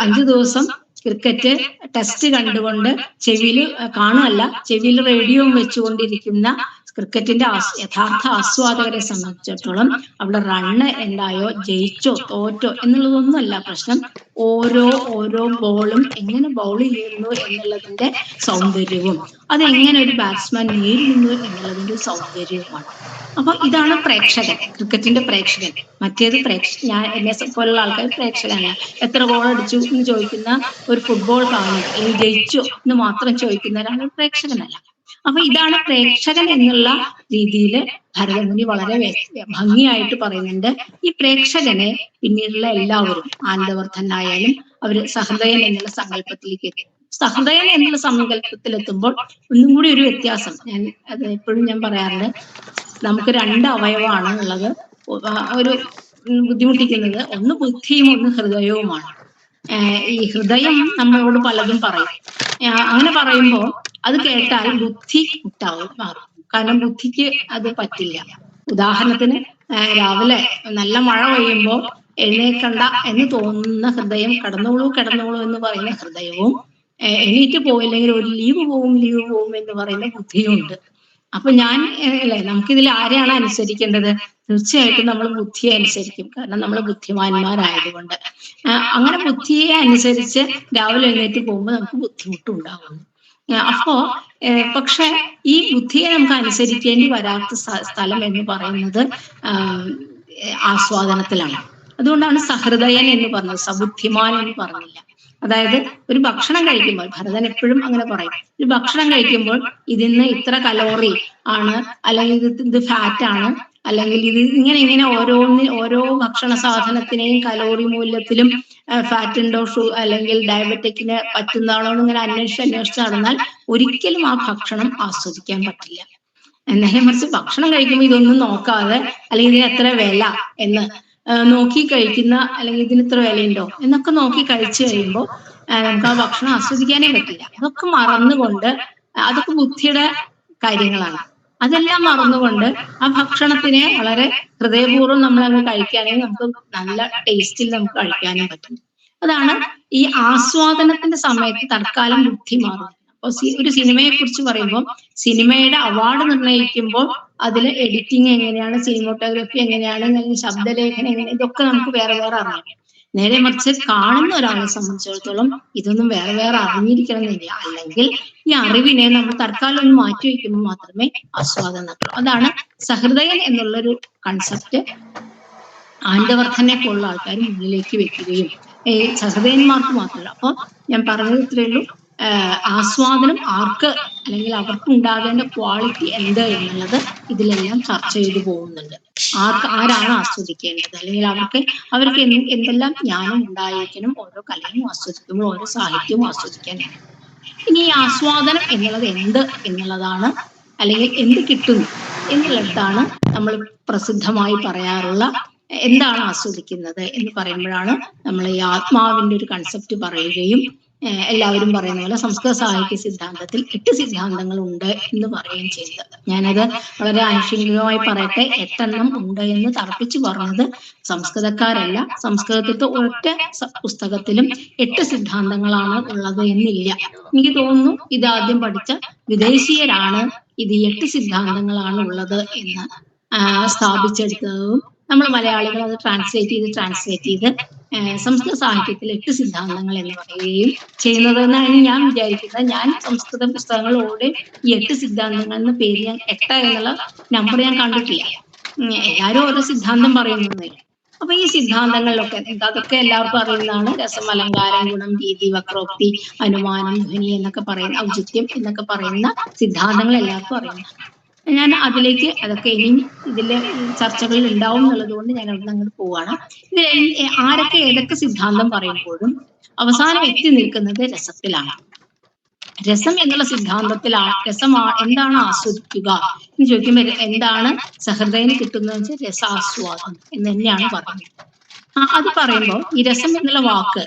5 ദിവസം ക്രിക്കറ്റ് ടെസ്റ്റ് കണ്ടുകൊണ്ട് ചെവിയിൽ റേഡിയോ വെച്ചുകൊണ്ടിരിക്കുന്ന ക്രിക്കറ്റിന്റെ യഥാർത്ഥ ആസ്വാദകരെ സംബന്ധിച്ചിടത്തോളം അവിടെ റണ്ണ് എന്തായോ, ജയിച്ചോ തോറ്റോ എന്നുള്ളതൊന്നുമല്ല പ്രശ്നം. ഓരോ ബോളും എങ്ങനെ ബൗൾ ചെയ്യുന്നു എന്നുള്ളതിന്റെ സൗന്ദര്യവും അതെങ്ങനെ ഒരു ബാറ്റ്സ്മാൻ നേരിടുന്നു എന്നുള്ളതിന്റെ സൗന്ദര്യവുമാണ്. അപ്പൊ ഇതാണ് പ്രേക്ഷകൻ, ക്രിക്കറ്റിന്റെ പ്രേക്ഷകൻ. മറ്റേത് ഞാൻ എന്നെ പോലുള്ള ആൾക്കാർ പ്രേക്ഷകനല്ല. എത്ര ഗോൾ അടിച്ചു എന്ന് ചോദിക്കുന്ന ഒരു ഫുട്ബോൾ കാണുന്നത്, അല്ലെങ്കിൽ ജയിച്ചോ എന്ന് മാത്രം ചോദിക്കുന്ന ഒരാൾ പ്രേക്ഷകനല്ല. അപ്പൊ ഇതാണ് പ്രേക്ഷകൻ എന്നുള്ള രീതിയിൽ ഭരതമുനി വളരെ ഭംഗിയായിട്ട് പറയുന്നുണ്ട്. ഈ പ്രേക്ഷകനെ പിന്നീടുള്ള എല്ലാവരും ആനന്ദവർദ്ധനായാലും അവര് സഹൃദയൻ എന്നുള്ള സങ്കല്പത്തിലേക്ക് എത്തും. സഹൃദയൻ എന്നുള്ള സങ്കല്പത്തിലെത്തുമ്പോൾ ഒന്നും കൂടി ഒരു വ്യത്യാസം, ഞാൻ അത് എപ്പോഴും ഞാൻ പറയാറുണ്ട്, നമുക്ക് രണ്ട് അവയവമാണ് ഉള്ളത്. ഒരു ബുദ്ധിമുട്ടിക്കുന്നത് ഒന്ന് ബുദ്ധിയും ഒന്ന് ഹൃദയവുമാണ്. ഈ ഹൃദയം നമ്മളോട് പലതും പറയും. അങ്ങനെ പറയുമ്പോൾ അത് കേട്ടാൽ ബുദ്ധി മാറും. കാരണം ബുദ്ധിക്ക് അത് പറ്റില്ല. ഉദാഹരണത്തിന് രാവിലെ നല്ല മഴ പെയ്യുമ്പോൾ എഴുന്നേൽക്കണ്ട എന്ന് തോന്നുന്ന ഹൃദയം കിടന്നോളൂ കിടന്നോളൂ എന്ന് പറയുന്ന ഹൃദയവും, എണീറ്റ് പോയില്ലെങ്കിൽ ഒരു ലീവ് പോവും എന്ന് പറയുന്ന ബുദ്ധിയും ഉണ്ട്. അപ്പൊ ഞാൻ അല്ലെ, നമുക്കിതിൽ ആരെയാണ് അനുസരിക്കേണ്ടത്? തീർച്ചയായിട്ടും നമ്മൾ ബുദ്ധിയെ അനുസരിക്കും. കാരണം നമ്മൾ ബുദ്ധിമാന്മാരായതുകൊണ്ട്. അങ്ങനെ ബുദ്ധിയെ അനുസരിച്ച് രാവിലെ എഴുന്നേറ്റ് പോകുമ്പോൾ നമുക്ക് ബുദ്ധിമുട്ടുണ്ടാകുന്നു. അപ്പോ പക്ഷെ ഈ ബുദ്ധിയെ നമുക്ക് അനുസരിക്കേണ്ടി വരാത്ത സ്ഥലം എന്ന് പറയുന്നത് ആസ്വാദനത്തിലാണ്. അതുകൊണ്ടാണ് സഹൃദയൻ എന്ന് പറഞ്ഞത്, സബുദ്ധിമാൻ എന്ന് പറഞ്ഞില്ല. അതായത് ഒരു ഭക്ഷണം കഴിക്കുമ്പോൾ, ഭരതൻ എപ്പോഴും അങ്ങനെ പറയും, ഒരു ഭക്ഷണം കഴിക്കുമ്പോൾ ഇതിന്ന് ഇത്ര കലോറി ആണ്, അല്ലെങ്കിൽ ഇത് ഫാറ്റ് ആണ്, അല്ലെങ്കിൽ ഇത് ഇങ്ങനെ ഓരോ ഭക്ഷണ സാധനത്തിനെയും കലോറി മൂല്യത്തിലും ഫാറ്റ് ഉണ്ടോ, അല്ലെങ്കിൽ ഡയബറ്റിക്കിന് പറ്റുന്നതാണോ എന്നിങ്ങനെ അന്വേഷിച്ച് നടന്നാൽ ഒരിക്കലും ആ ഭക്ഷണം ആസ്വദിക്കാൻ പറ്റില്ല. നേരെ മറിച്ച് ഭക്ഷണം കഴിക്കുമ്പോൾ ഇതൊന്നും നോക്കാതെ, അല്ലെങ്കിൽ ഇതിന് എത്ര വില എന്ന് നോക്കി കഴിക്കുന്ന, അല്ലെങ്കിൽ ഇതിന് ഇത്ര വിലയുണ്ടോ എന്നൊക്കെ നോക്കി കഴിച്ചു കഴിയുമ്പോൾ നമുക്ക് ആ ഭക്ഷണം ആസ്വദിക്കാനേ പറ്റില്ല. അതൊക്കെ മറന്നുകൊണ്ട്, അതൊക്കെ ബുദ്ധിയുടെ കാര്യങ്ങളാണ്. അതെല്ലാം മറന്നുകൊണ്ട് ആ ഭക്ഷണത്തിനെ വളരെ ഹൃദയപൂർവ്വം നമ്മൾ അങ്ങ് കഴിക്കുകയാണെങ്കിൽ നമുക്ക് നല്ല ടേസ്റ്റിൽ നമുക്ക് കഴിക്കാനും പറ്റും. അതാണ് ഈ ആസ്വാദനത്തിന്റെ സമയത്ത് തൽക്കാലം ബുദ്ധി മാറും. അപ്പൊ ഒരു സിനിമയെ കുറിച്ച് പറയുമ്പോൾ, സിനിമയുടെ അവാർഡ് നിർണ്ണയിക്കുമ്പോൾ അതിൽ എഡിറ്റിംഗ് എങ്ങനെയാണ്, സിനിമോട്ടോഗ്രാഫി എങ്ങനെയാണ്, ശബ്ദലേഖനം എങ്ങനെ, ഇതൊക്കെ നമുക്ക് വേറെ അറിയാം. നേരെ മറിച്ച് കാണുന്ന ഒരാളെ സംബന്ധിച്ചിടത്തോളം ഇതൊന്നും വേറെ അറിഞ്ഞിരിക്കണം എന്നില്ല. അല്ലെങ്കിൽ ഈ അറിവിനെ നമ്മൾ തൽക്കാലം ഒന്ന് മാറ്റി വയ്ക്കുമ്പോൾ മാത്രമേ ആസ്വാദനം നടക്കൂ. അതാണ് സഹൃദയൻ എന്നുള്ളൊരു കൺസെപ്റ്റ് ആനന്ദവർദ്ധനെ പോലുള്ള ആൾക്കാർ മുന്നിലേക്ക് വെക്കുകയും സഹൃദയന്മാർക്ക് മാത്രമല്ല. അപ്പൊ ഞാൻ പറഞ്ഞത് ഇത്രയേ ഉള്ളൂ. ആസ്വാദനം ആർക്ക്, അല്ലെങ്കിൽ അവർക്ക് ഉണ്ടാകേണ്ട ക്വാളിറ്റി എന്ത് എന്നുള്ളത് ഇതിലെല്ലാം ചർച്ച ചെയ്തു പോകുന്നുണ്ട്. ആരാണ് ആസ്വദിക്കേണ്ടത്, അല്ലെങ്കിൽ അവർക്ക് എന്തെല്ലാം ജ്ഞാനം ഉണ്ടായിരിക്കണം ഓരോ കലയും ആസ്വദിക്കുമ്പോൾ, ഓരോ സാഹിത്യവും ആസ്വദിക്കാനാണ്. ഇനി ഈ ആസ്വാദനം എന്നുള്ളത് എന്ത് എന്നുള്ളതാണ്, അല്ലെങ്കിൽ എന്ത് കിട്ടുന്നു എന്നുള്ളിടത്താണ് നമ്മൾ പ്രസിദ്ധമായി പറയാറുള്ള എന്താണ് ആസ്വദിക്കുന്നത് എന്ന് പറയുമ്പോഴാണ് നമ്മൾ ഈ ആത്മാവിന്റെ ഒരു കൺസെപ്റ്റ് പറയുകയും എല്ലാവരും പറയുന്ന പോലെ സംസ്കൃത സാഹിത്യ സിദ്ധാന്തത്തിൽ 8 സിദ്ധാന്തങ്ങൾ ഉണ്ട് എന്ന് പറയുകയും ചെയ്തത്. ഞാനത് വളരെ ആനുഷംഗികമായി പറയട്ടെ, 8 എണ്ണം ഉണ്ട് എന്ന് തർപ്പിച്ചു പറഞ്ഞത് സംസ്കൃതക്കാരല്ല. സംസ്കൃതത്തിലത്തെ ഒറ്റ പുസ്തകത്തിലും 8 സിദ്ധാന്തങ്ങളാണ് ഉള്ളത് എന്നില്ല. എനിക്ക് തോന്നുന്നു ഇതാദ്യം പഠിച്ച വിദേശീയരാണ് ഇത് 8 സിദ്ധാന്തങ്ങളാണ് ഉള്ളത് എന്ന് സ്ഥാപിച്ചെടുത്തതും നമ്മൾ മലയാളികൾ അത് ട്രാൻസ്ലേറ്റ് ചെയ്ത് സംസ്കൃത സാഹിത്യത്തിൽ 8 സിദ്ധാന്തങ്ങൾ എന്ന് പറയുകയും ചെയ്യുന്നതെന്നാണ് ഞാൻ വിചാരിക്കുന്നത്. ഞാൻ സംസ്കൃത പുസ്തകങ്ങളോട് ഈ 8 സിദ്ധാന്തങ്ങൾ എന്ന പേര്, ഞാൻ 8 എന്നുള്ള നമ്പർ ഞാൻ കണ്ടിട്ടില്ല. എല്ലാവരും ഓരോ സിദ്ധാന്തം പറയുന്നതേ. അപ്പൊ ഈ സിദ്ധാന്തങ്ങളിലൊക്കെ അതൊക്കെ എല്ലാവർക്കും അറിയുന്നതാണ്. രസം, അലങ്കാരം, ഗുണം, രീതി, വക്രോക്തി, അനുമാനം, ധ്വനി എന്നൊക്കെ പറയുന്ന, ഔചിത്യം എന്നൊക്കെ പറയുന്ന സിദ്ധാന്തങ്ങൾ എല്ലാവർക്കും അറിയുന്നതാണ്. ഞാൻ അതിലേക്ക് അതൊക്കെ ഇനിയും ഇതിലെ ചർച്ചകളിൽ ഉണ്ടാവും എന്നുള്ളത് കൊണ്ട് ഞാൻ അവിടെ അങ്ങോട്ട് പോവാണ്. ഇതിൽ ആരൊക്കെ ഏതൊക്കെ സിദ്ധാന്തം പറയുമ്പോഴും അവസാനം എത്തി നിൽക്കുന്നത് രസത്തിലാണ്. രസം എന്നുള്ള സിദ്ധാന്തത്തിലാണ്. എന്താണ് ആസ്വദിക്കുക എന്ന് ചോദിക്കുമ്പോൾ എന്താണ് സഹൃദയന് കിട്ടുന്നത് വെച്ചാൽ രസാസ്വാദം എന്ന് തന്നെയാണ് പറയുന്നത്. അത് പറയുമ്പോൾ ഈ രസം എന്നുള്ള വാക്ക്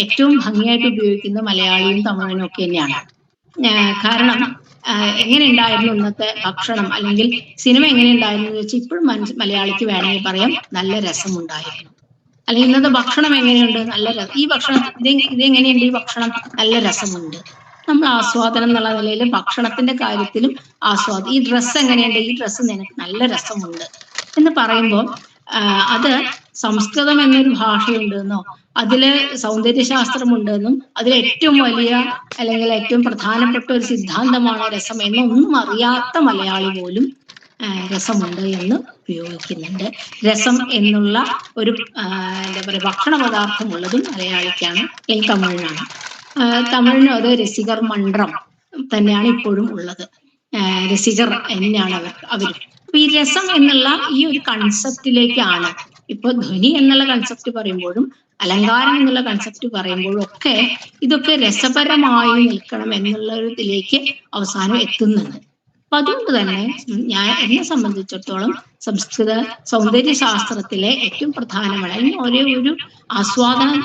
ഏറ്റവും ഭംഗിയായിട്ട് ഉപയോഗിക്കുന്ന മലയാളിയും തമിഴനും ഒക്കെ തന്നെയാണ്. കാരണം എങ്ങനെ ഉണ്ടായിരുന്നു ഇന്നത്തെ ഭക്ഷണം, അല്ലെങ്കിൽ സിനിമ എങ്ങനെ ഉണ്ടായിരുന്നു എന്ന് വെച്ചാൽ ഇപ്പോഴും മലയാളിക്ക് വേണമെങ്കിൽ പറയാം നല്ല രസമുണ്ടായിരുന്നു. അല്ലെങ്കിൽ ഇന്നത്തെ ഭക്ഷണം എങ്ങനെയുണ്ട്, നല്ല രസം, ഈ ഭക്ഷണം ഇതെങ്ങനെയുണ്ട്, ഈ ഭക്ഷണം നല്ല രസമുണ്ട്. നമ്മൾ ആസ്വാദനം എന്നുള്ള നിലയിൽ ഭക്ഷണത്തിന്റെ കാര്യത്തിലും ഈ ഡ്രസ്സ് എങ്ങനെയുണ്ട്, ഈ ഡ്രസ്സ് നിനക്ക് നല്ല രസമുണ്ട് എന്ന് പറയുമ്പോൾ അത് സംസ്കൃതം എന്നൊരു ഭാഷയുണ്ടെന്നോ അതില് സൗന്ദര്യശാസ്ത്രമുണ്ടെന്നും അതിൽ ഏറ്റവും വലിയ അല്ലെങ്കിൽ ഏറ്റവും പ്രധാനപ്പെട്ട ഒരു സിദ്ധാന്തമാണ് രസം എന്നൊന്നും അറിയാത്ത മലയാളി പോലും രസമുണ്ട് എന്ന് ഉപയോഗിക്കുന്നുണ്ട്. രസം എന്നുള്ള ഒരു എന്താ പറയുക ഭക്ഷണ പദാർത്ഥമുള്ളതും മലയാളിക്കാണ്, തമിഴിനാണ്. തമിഴിനും അത് രസികർ മണ്ഡ്രം തന്നെയാണ് ഇപ്പോഴും ഉള്ളത്. രസികർ തന്നെയാണ് അവർ. അപ്പൊ ഈ രസം എന്നുള്ള ഈ ഒരു കൺസെപ്റ്റിലേക്കാണ് ഇപ്പൊ ധ്വനി എന്നുള്ള കൺസെപ്റ്റ് പറയുമ്പോഴും അലങ്കാരം എന്നുള്ള കൺസെപ്റ്റ് പറയുമ്പോഴും ഒക്കെ ഇതൊക്കെ രസപരമായി നിൽക്കണം എന്നുള്ള ഒരു ഇതിലേക്ക് അവസാനം എത്തുന്നുണ്ട്. അപ്പൊ അതുകൊണ്ട് തന്നെ എന്നെ സംബന്ധിച്ചിടത്തോളം സംസ്കൃത സൗന്ദര്യ ശാസ്ത്രത്തിലെ ഏറ്റവും പ്രധാനമായ ഒരേ ഒരു ആസ്വാദനം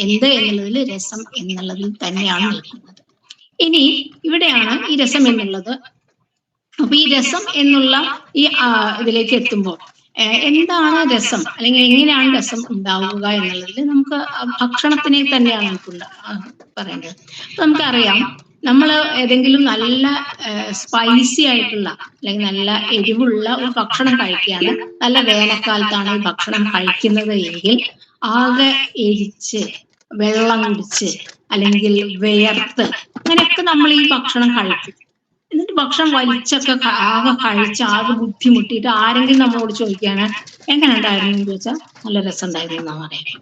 എന്ത് എന്നുള്ളതിൽ രസം എന്നുള്ളതിൽ തന്നെയാണ് നിൽക്കുന്നത്. ഇനി ഇവിടെയാണ് ഈ രസം എന്നുള്ളത്. അപ്പൊ ഈ രസം എന്നുള്ള ഈ ഇതിലേക്ക് എത്തുമ്പോൾ എന്താണ് രസം, അല്ലെങ്കിൽ എങ്ങനെയാണ് രസം ഉണ്ടാവുക എന്നുള്ളതിൽ നമുക്ക് ഭക്ഷണത്തിനെ തന്നെയാണ് നമുക്ക് പറയേണ്ടത്. അപ്പൊ നമുക്കറിയാം, നമ്മൾ ഏതെങ്കിലും നല്ല സ്പൈസി ആയിട്ടുള്ള അല്ലെങ്കിൽ നല്ല എരിവുള്ള ഒരു ഭക്ഷണം കഴിക്കുകയാണ്, നല്ല വേനൽക്കാലത്താണ് ഈ ഭക്ഷണം കഴിക്കുന്നത് എങ്കിൽ ആകെ എരിച്ച് വെള്ളം കുടിച്ച് അല്ലെങ്കിൽ വിയർത്ത് അങ്ങനെയൊക്കെ നമ്മൾ ഈ ഭക്ഷണം കഴിക്കും. എന്നിട്ട് ഭക്ഷണം വലിച്ചൊക്കെ ആകെ കഴിച്ച് ആകെ ബുദ്ധിമുട്ടിയിട്ട് ആരെങ്കിലും നമ്മളോട് ചോദിക്കുകയാണ് എങ്ങനെ ഉണ്ടായിരുന്നു എന്ന് ചോദിച്ചാൽ നല്ല രസം ഉണ്ടായിരുന്നു എന്നാ പറയാം.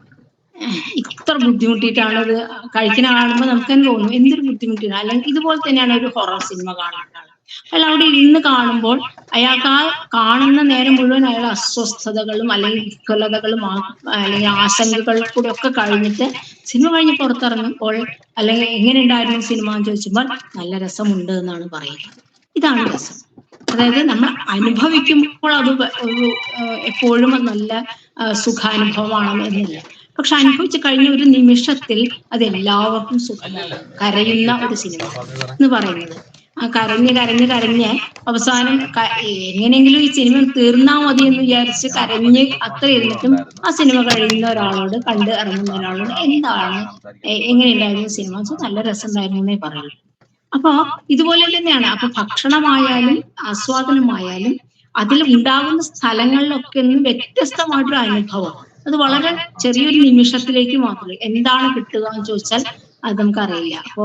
ഇത്ര ബുദ്ധിമുട്ടിയിട്ടാണ് ഇത് കഴിക്കുന്ന കാണുമ്പോൾ നമുക്ക് തന്നെ തോന്നും എന്തൊരു ബുദ്ധിമുട്ടിയാണ്. അല്ലെങ്കിൽ ഇതുപോലെ തന്നെയാണ് ഒരു ഹൊറർ സിനിമ കാണുന്ന ആൾ. അയാൾ അവിടെ ഇരുന്ന് കാണുമ്പോൾ അയാൾക്ക് ആ കാണുന്ന നേരം മുഴുവൻ അയാൾ അസ്വസ്ഥതകളും അല്ലെങ്കിൽ വികലതകളും അല്ലെങ്കിൽ ആശങ്കകൾ കൂടെ ഒക്കെ കഴിഞ്ഞിട്ട് സിനിമ കഴിഞ്ഞ് പുറത്തിറങ്ങുമ്പോൾ അല്ലെങ്കിൽ എങ്ങനെ ഉണ്ടായിരുന്നു സിനിമ എന്ന് ചോദിച്ചുമ്പോൾ നല്ല രസമുണ്ട് എന്നാണ് പറയുന്നത്. ഇതാണ് രസം. അതായത് നമ്മൾ അനുഭവിക്കുമ്പോൾ അത് എപ്പോഴും നല്ല സുഖാനുഭവമാണ് എന്നില്ല. പക്ഷെ അനുഭവിച്ചു കഴിഞ്ഞ ഒരു നിമിഷത്തിൽ അത് എല്ലാവർക്കും സുഖമാണ്. കരയുന്ന ഒരു സിനിമ എന്ന് പറയുന്നത് കരഞ്ഞ് അവസാനം എങ്ങനെയെങ്കിലും ഈ സിനിമ തീർന്നാ മതി എന്ന് വിചാരിച്ച് കരഞ്ഞ് അത്ര ഇരുന്നിട്ടും ആ സിനിമ കഴിയുന്ന ഒരാളോട്, കണ്ട് ഇറങ്ങുന്ന ഒരാളോട് എന്താണ് എങ്ങനെയുണ്ടായിരുന്നു സിനിമ, നല്ല രസം ഉണ്ടായിരുന്നു എന്നേ പറയുള്ളൂ. അപ്പൊ ഇതുപോലെ തന്നെയാണ്. അപ്പൊ ഭക്ഷണമായാലും ആസ്വാദനമായാലും അതിൽ ഉണ്ടാകുന്ന സ്ഥലങ്ങളിലൊക്കെ വ്യത്യസ്തമായിട്ടൊരു അനുഭവം. അത് വളരെ ചെറിയൊരു നിമിഷത്തിലേക്ക് മാത്രമേ. എന്താണ് കിട്ടുക എന്ന് ചോദിച്ചാൽ അത് നമുക്കറിയില്ല. അപ്പൊ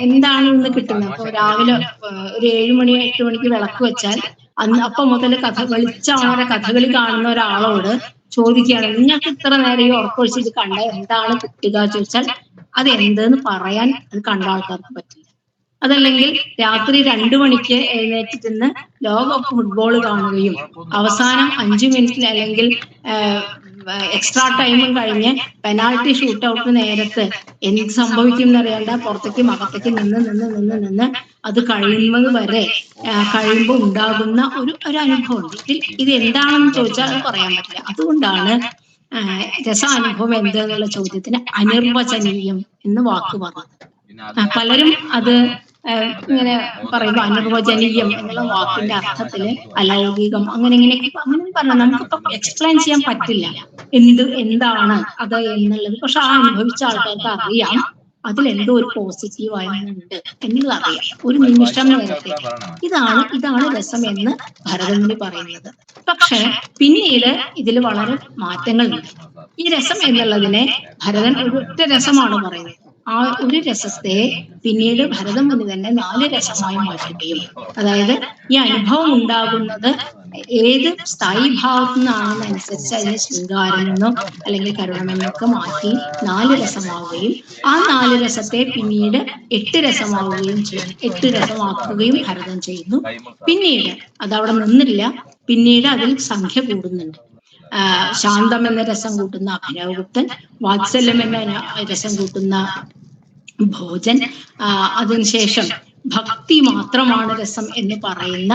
എന്താണ് ഇന്ന് കിട്ടുന്നത്? അപ്പൊ രാവിലെ ഒരു 7 മണി 8 മണിക്ക് വിളക്ക് വെച്ചാൽ അപ്പൊ മുതൽ വെളിച്ചമാണോ കഥകളി കാണുന്ന ഒരാളോട് ചോദിക്കുകയാണ്, നിങ്ങൾക്ക് ഇത്ര നേരം ഈ ഉറക്കൊഴിച്ചിട്ട് കണ്ട എന്താണ് കിട്ടുക ചോദിച്ചാൽ അത് എന്തെന്ന് പറയാൻ അത് കണ്ട ആൾക്കാർക്ക് പറ്റില്ല. അതല്ലെങ്കിൽ രാത്രി 2 മണിക്ക് എഴുന്നേറ്റിരുന്ന് ലോകകപ്പ് ഫുട്ബോൾ കാണുകയും അവസാനം 5 മിനിറ്റിൽ അല്ലെങ്കിൽ എക്സ്ട്രാ ടൈമും കഴിഞ്ഞ് പെനാൾട്ടി ഷൂട്ട് ഔട്ട് നേരത്ത് എന്ത് സംഭവിക്കും എന്നറിയാണ്ട പുറത്തേക്ക് അകത്തേക്ക് നിന്ന് അത് കഴിയുന്നത് വരെ കഴിയുമ്പോൾ ഉണ്ടാകുന്ന ഒരു അനുഭവമുണ്ട്. ഇത് എന്താണെന്ന് ചോദിച്ചാൽ അത് പറയാൻ പറ്റില്ല. അതുകൊണ്ടാണ് രസാനുഭവം എന്തെന്നുള്ള ചോദ്യത്തിന് അനിർവചനീയം എന്ന് വാക്ക് പറഞ്ഞത്. പലരും അത് ഇങ്ങനെ പറയുമ്പോൾ അനിർവചനീയം എന്നുള്ള വാക്കിന്റെ അർത്ഥത്തില് അലൗകികം അങ്ങനെ പറഞ്ഞാൽ നമുക്കിപ്പോ എക്സ്പ്ലെയിൻ ചെയ്യാൻ പറ്റില്ല എന്താണ് അത് എന്നുള്ളത്. പക്ഷെ ആ അനുഭവിച്ച ആൾക്കാർക്ക് അറിയാം അതിലെന്തോ ഒരു പോസിറ്റീവ് ആയുണ്ട് എന്നുള്ളത് അറിയാം ഒരു നിമിഷം നേരത്തെ. ഇതാണ് രസം എന്ന് ഭരതമുനി പറയുന്നത്. പക്ഷെ പിന്നീട് ഇതിൽ വളരെ മാറ്റങ്ങളുണ്ട്. ഈ രസം എന്നുള്ളതിനെ ഭരതൻ ഒരൊറ്റ രസമാണ് പറയുന്നത്. ആ ഒരു രസത്തെ പിന്നീട് ഭരതമുനി തന്നെ 4 രസമായി മാറ്റുകയും, അതായത് ഈ അനുഭവം ഉണ്ടാകുന്നത് ഏത് സ്ഥായി ഭാവത്തു നിന്നാണെന്നനുസരിച്ച് അതിനെ ശൃംഗാരമെന്നോ അല്ലെങ്കിൽ കരുണമെന്നൊക്കെ മാറ്റി 4 രസമാവുകയും ആ 4 രസത്തെ പിന്നീട് 8 രസമാവുകയും ചെയ്യും. 8 രസമാക്കുകയും ഭരതൻ ചെയ്യുന്നു. പിന്നീട് അതവിടെ നിന്നില്ല, പിന്നീട് അതിൽ സംഖ്യ കൂടുന്നുണ്ട്. ശാന്തം എന്ന രസം കൂട്ടുന്ന അഭിനവഗുപ്തൻ, വാത്സല്യം എന്ന രസം കൂട്ടുന്ന ഭോജൻ, അതിനുശേഷം ഭക്തി മാത്രമാണ് രസം എന്ന് പറയുന്ന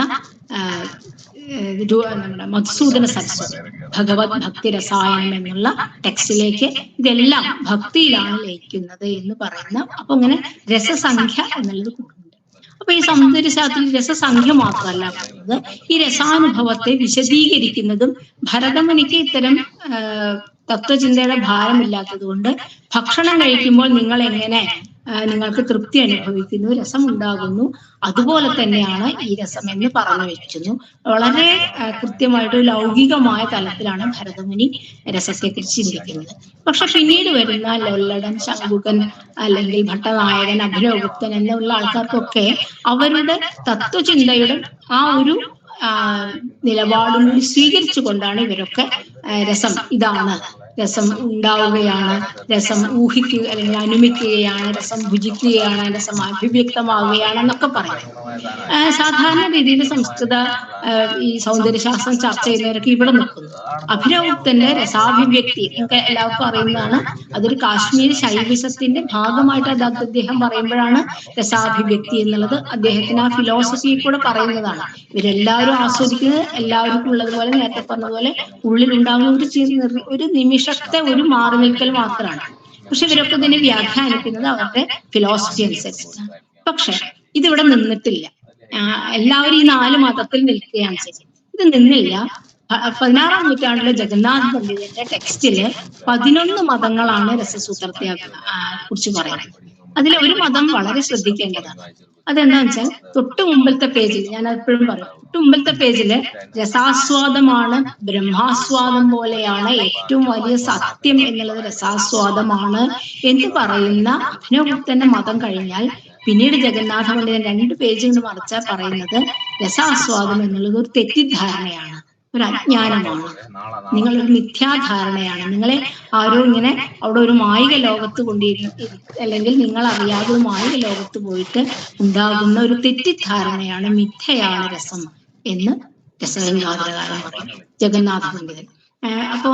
നമ്മുടെ മധുസൂദന സരസ്വതി ഭഗവത് ഭക്തി രസായനം എന്നുള്ള ടെക്സ്റ്റിലേക്ക് ഇതെല്ലാം ഭക്തിയിലാണ് ലയിക്കുന്നത് എന്ന് പറയുന്ന. അപ്പൊ ഇങ്ങനെ രസസംഖ്യ എന്നുള്ളത് കൂടുന്നുണ്ട്. അപ്പൊ ഈ സൗന്ദര്യശാസ്ത്രത്തിൽ രസസംഖ്യ മാത്രമല്ല പറയുന്നത്, ഈ രസാനുഭവത്തെ വിശദീകരിക്കുന്നതും ഭരതമുനിക്ക് ഇത്തരം തത്വചിന്തയുടെ ഭാരമില്ലാത്തത് കൊണ്ട് ഭക്ഷണം കഴിക്കുമ്പോൾ നിങ്ങൾ എങ്ങനെ നിങ്ങൾക്ക് തൃപ്തി അനുഭവിക്കുന്നു, രസമുണ്ടാകുന്നു, അതുപോലെ തന്നെയാണ് ഈ രസം എന്ന് പറഞ്ഞു വെക്കുന്നു. വളരെ കൃത്യമായിട്ട് ലൗകികമായ തലത്തിലാണ് ഭരതമുനി രസത്തെക്കുറിച്ച് ചിന്തിക്കുന്നത്. പക്ഷെ പിന്നീട് വരുന്ന ലൊല്ലടൻ, ശങ്കുകൻ അല്ലെങ്കിൽ ഭട്ടനായകൻ, അഭിനവഗുപ്തൻ എന്നുള്ള ആൾക്കാർക്കൊക്കെ അവരുടെ തത്വചിന്തയുടെ ആ ഒരു നിലപാടും കൂടി സ്വീകരിച്ചു കൊണ്ടാണ് ഇവരൊക്കെ രസം ഇതാണ് രസം ഉണ്ടാവുകയാണ്, രസം ഊഹിക്കുക അല്ലെങ്കിൽ അനുമിക്കുകയാണ്, രസം ഭുജിക്കുകയാണ്, രസം അഭിവ്യക്തമാവുകയാണ് എന്നൊക്കെ പറയും. സാധാരണ രീതിയിൽ സംസ്കൃത ഈ സൗന്ദര്യശാസ്ത്രം ചർച്ച ചെയ്യുന്നവരൊക്കെ ഇവിടെ നിൽക്കുന്നു. അഭിനവഗുപ്തന്റെ രസാഭിവ്യക്തി നിങ്ങൾക്ക് എല്ലാവർക്കും അറിയുന്നതാണ്. അതൊരു കാശ്മീരി ശൈവിസത്തിന്റെ ഭാഗമായിട്ട് അത് അദ്ദേഹം പറയുമ്പോഴാണ് രസാഭിവ്യക്തി എന്നുള്ളത് അദ്ദേഹത്തിന് ആ ഫിലോസഫിയിൽ കൂടെ പറയുന്നതാണ്. ഇവരെല്ലാവരും ആസ്വദിക്കുന്നത് എല്ലാവർക്കും ഉള്ളതുപോലെ നേരത്തെ പറഞ്ഞതുപോലെ ഉള്ളിലുണ്ടാകുന്ന ഒരു നിമിഷത്തെ ഒരു മാറി നിൽക്കൽ മാത്രമാണ്. പക്ഷെ ഇവരൊക്കെ ഇതിനെ വ്യാഖ്യാനിക്കുന്നത് അവരുടെ ഫിലോസഫി അനുസരിച്ചിട്ടാണ്. പക്ഷെ ഇതിവിടെ നിന്നിട്ടില്ല. എല്ലാവരും ഈ 4 മതത്തിൽ നിൽക്കുകയാണ് ചെയ്തത്. ഇത് നിന്നില്ല. 16-ാം നൂറ്റാണ്ടിലെ ജഗന്നാഥ പണ്ഡിതന്റെ ടെക്സ്റ്റില് 11 മതങ്ങളാണ് രസസൂത്രത്തെ കുറിച്ച് പറയുന്നത്. അതിൽ ഒരു മതം വളരെ ശ്രദ്ധിക്കേണ്ടതാണ്. അതെന്താന്ന് വെച്ചാൽ തൊട്ട് മുമ്പിലത്തെ പേജിൽ, ഞാൻ എപ്പോഴും പറയും, തൊട്ട് മുമ്പിലത്തെ പേജില് രസാസ്വാദമാണ് ബ്രഹ്മാസ്വാദം പോലെയാണ് ഏറ്റവും വലിയ സത്യം എന്നുള്ളത് രസാസ്വാദമാണ് എന്ന് പറയുന്ന അഭിനവഗുപ്തന്റെ മതം കഴിഞ്ഞാൽ പിന്നീട് ജഗന്നാഥ പണ്ഡിതൻ 2 പേജുകൾ മറിച്ചാൽ പറയുന്നത് രസാസ്വാദം എന്നുള്ളത് ഒരു തെറ്റിദ്ധാരണയാണ്, ഒരു അജ്ഞാനമാണ്, നിങ്ങളൊരു മിഥ്യാധാരണയാണ്, നിങ്ങളെ ആരോ ഇങ്ങനെ അവിടെ ഒരു മായിക ലോകത്ത് അല്ലെങ്കിൽ നിങ്ങൾ അറിയാതെ ഒരു മായിക ലോകത്ത് പോയിട്ട് ഉണ്ടാകുന്ന ഒരു തെറ്റിദ്ധാരണയാണ്, മിഥ്യയാണ് രസം എന്ന് രസഗംഗാധരകാരൻ പറയും, ജഗന്നാഥ പണ്ഡിതൻ. അപ്പൊ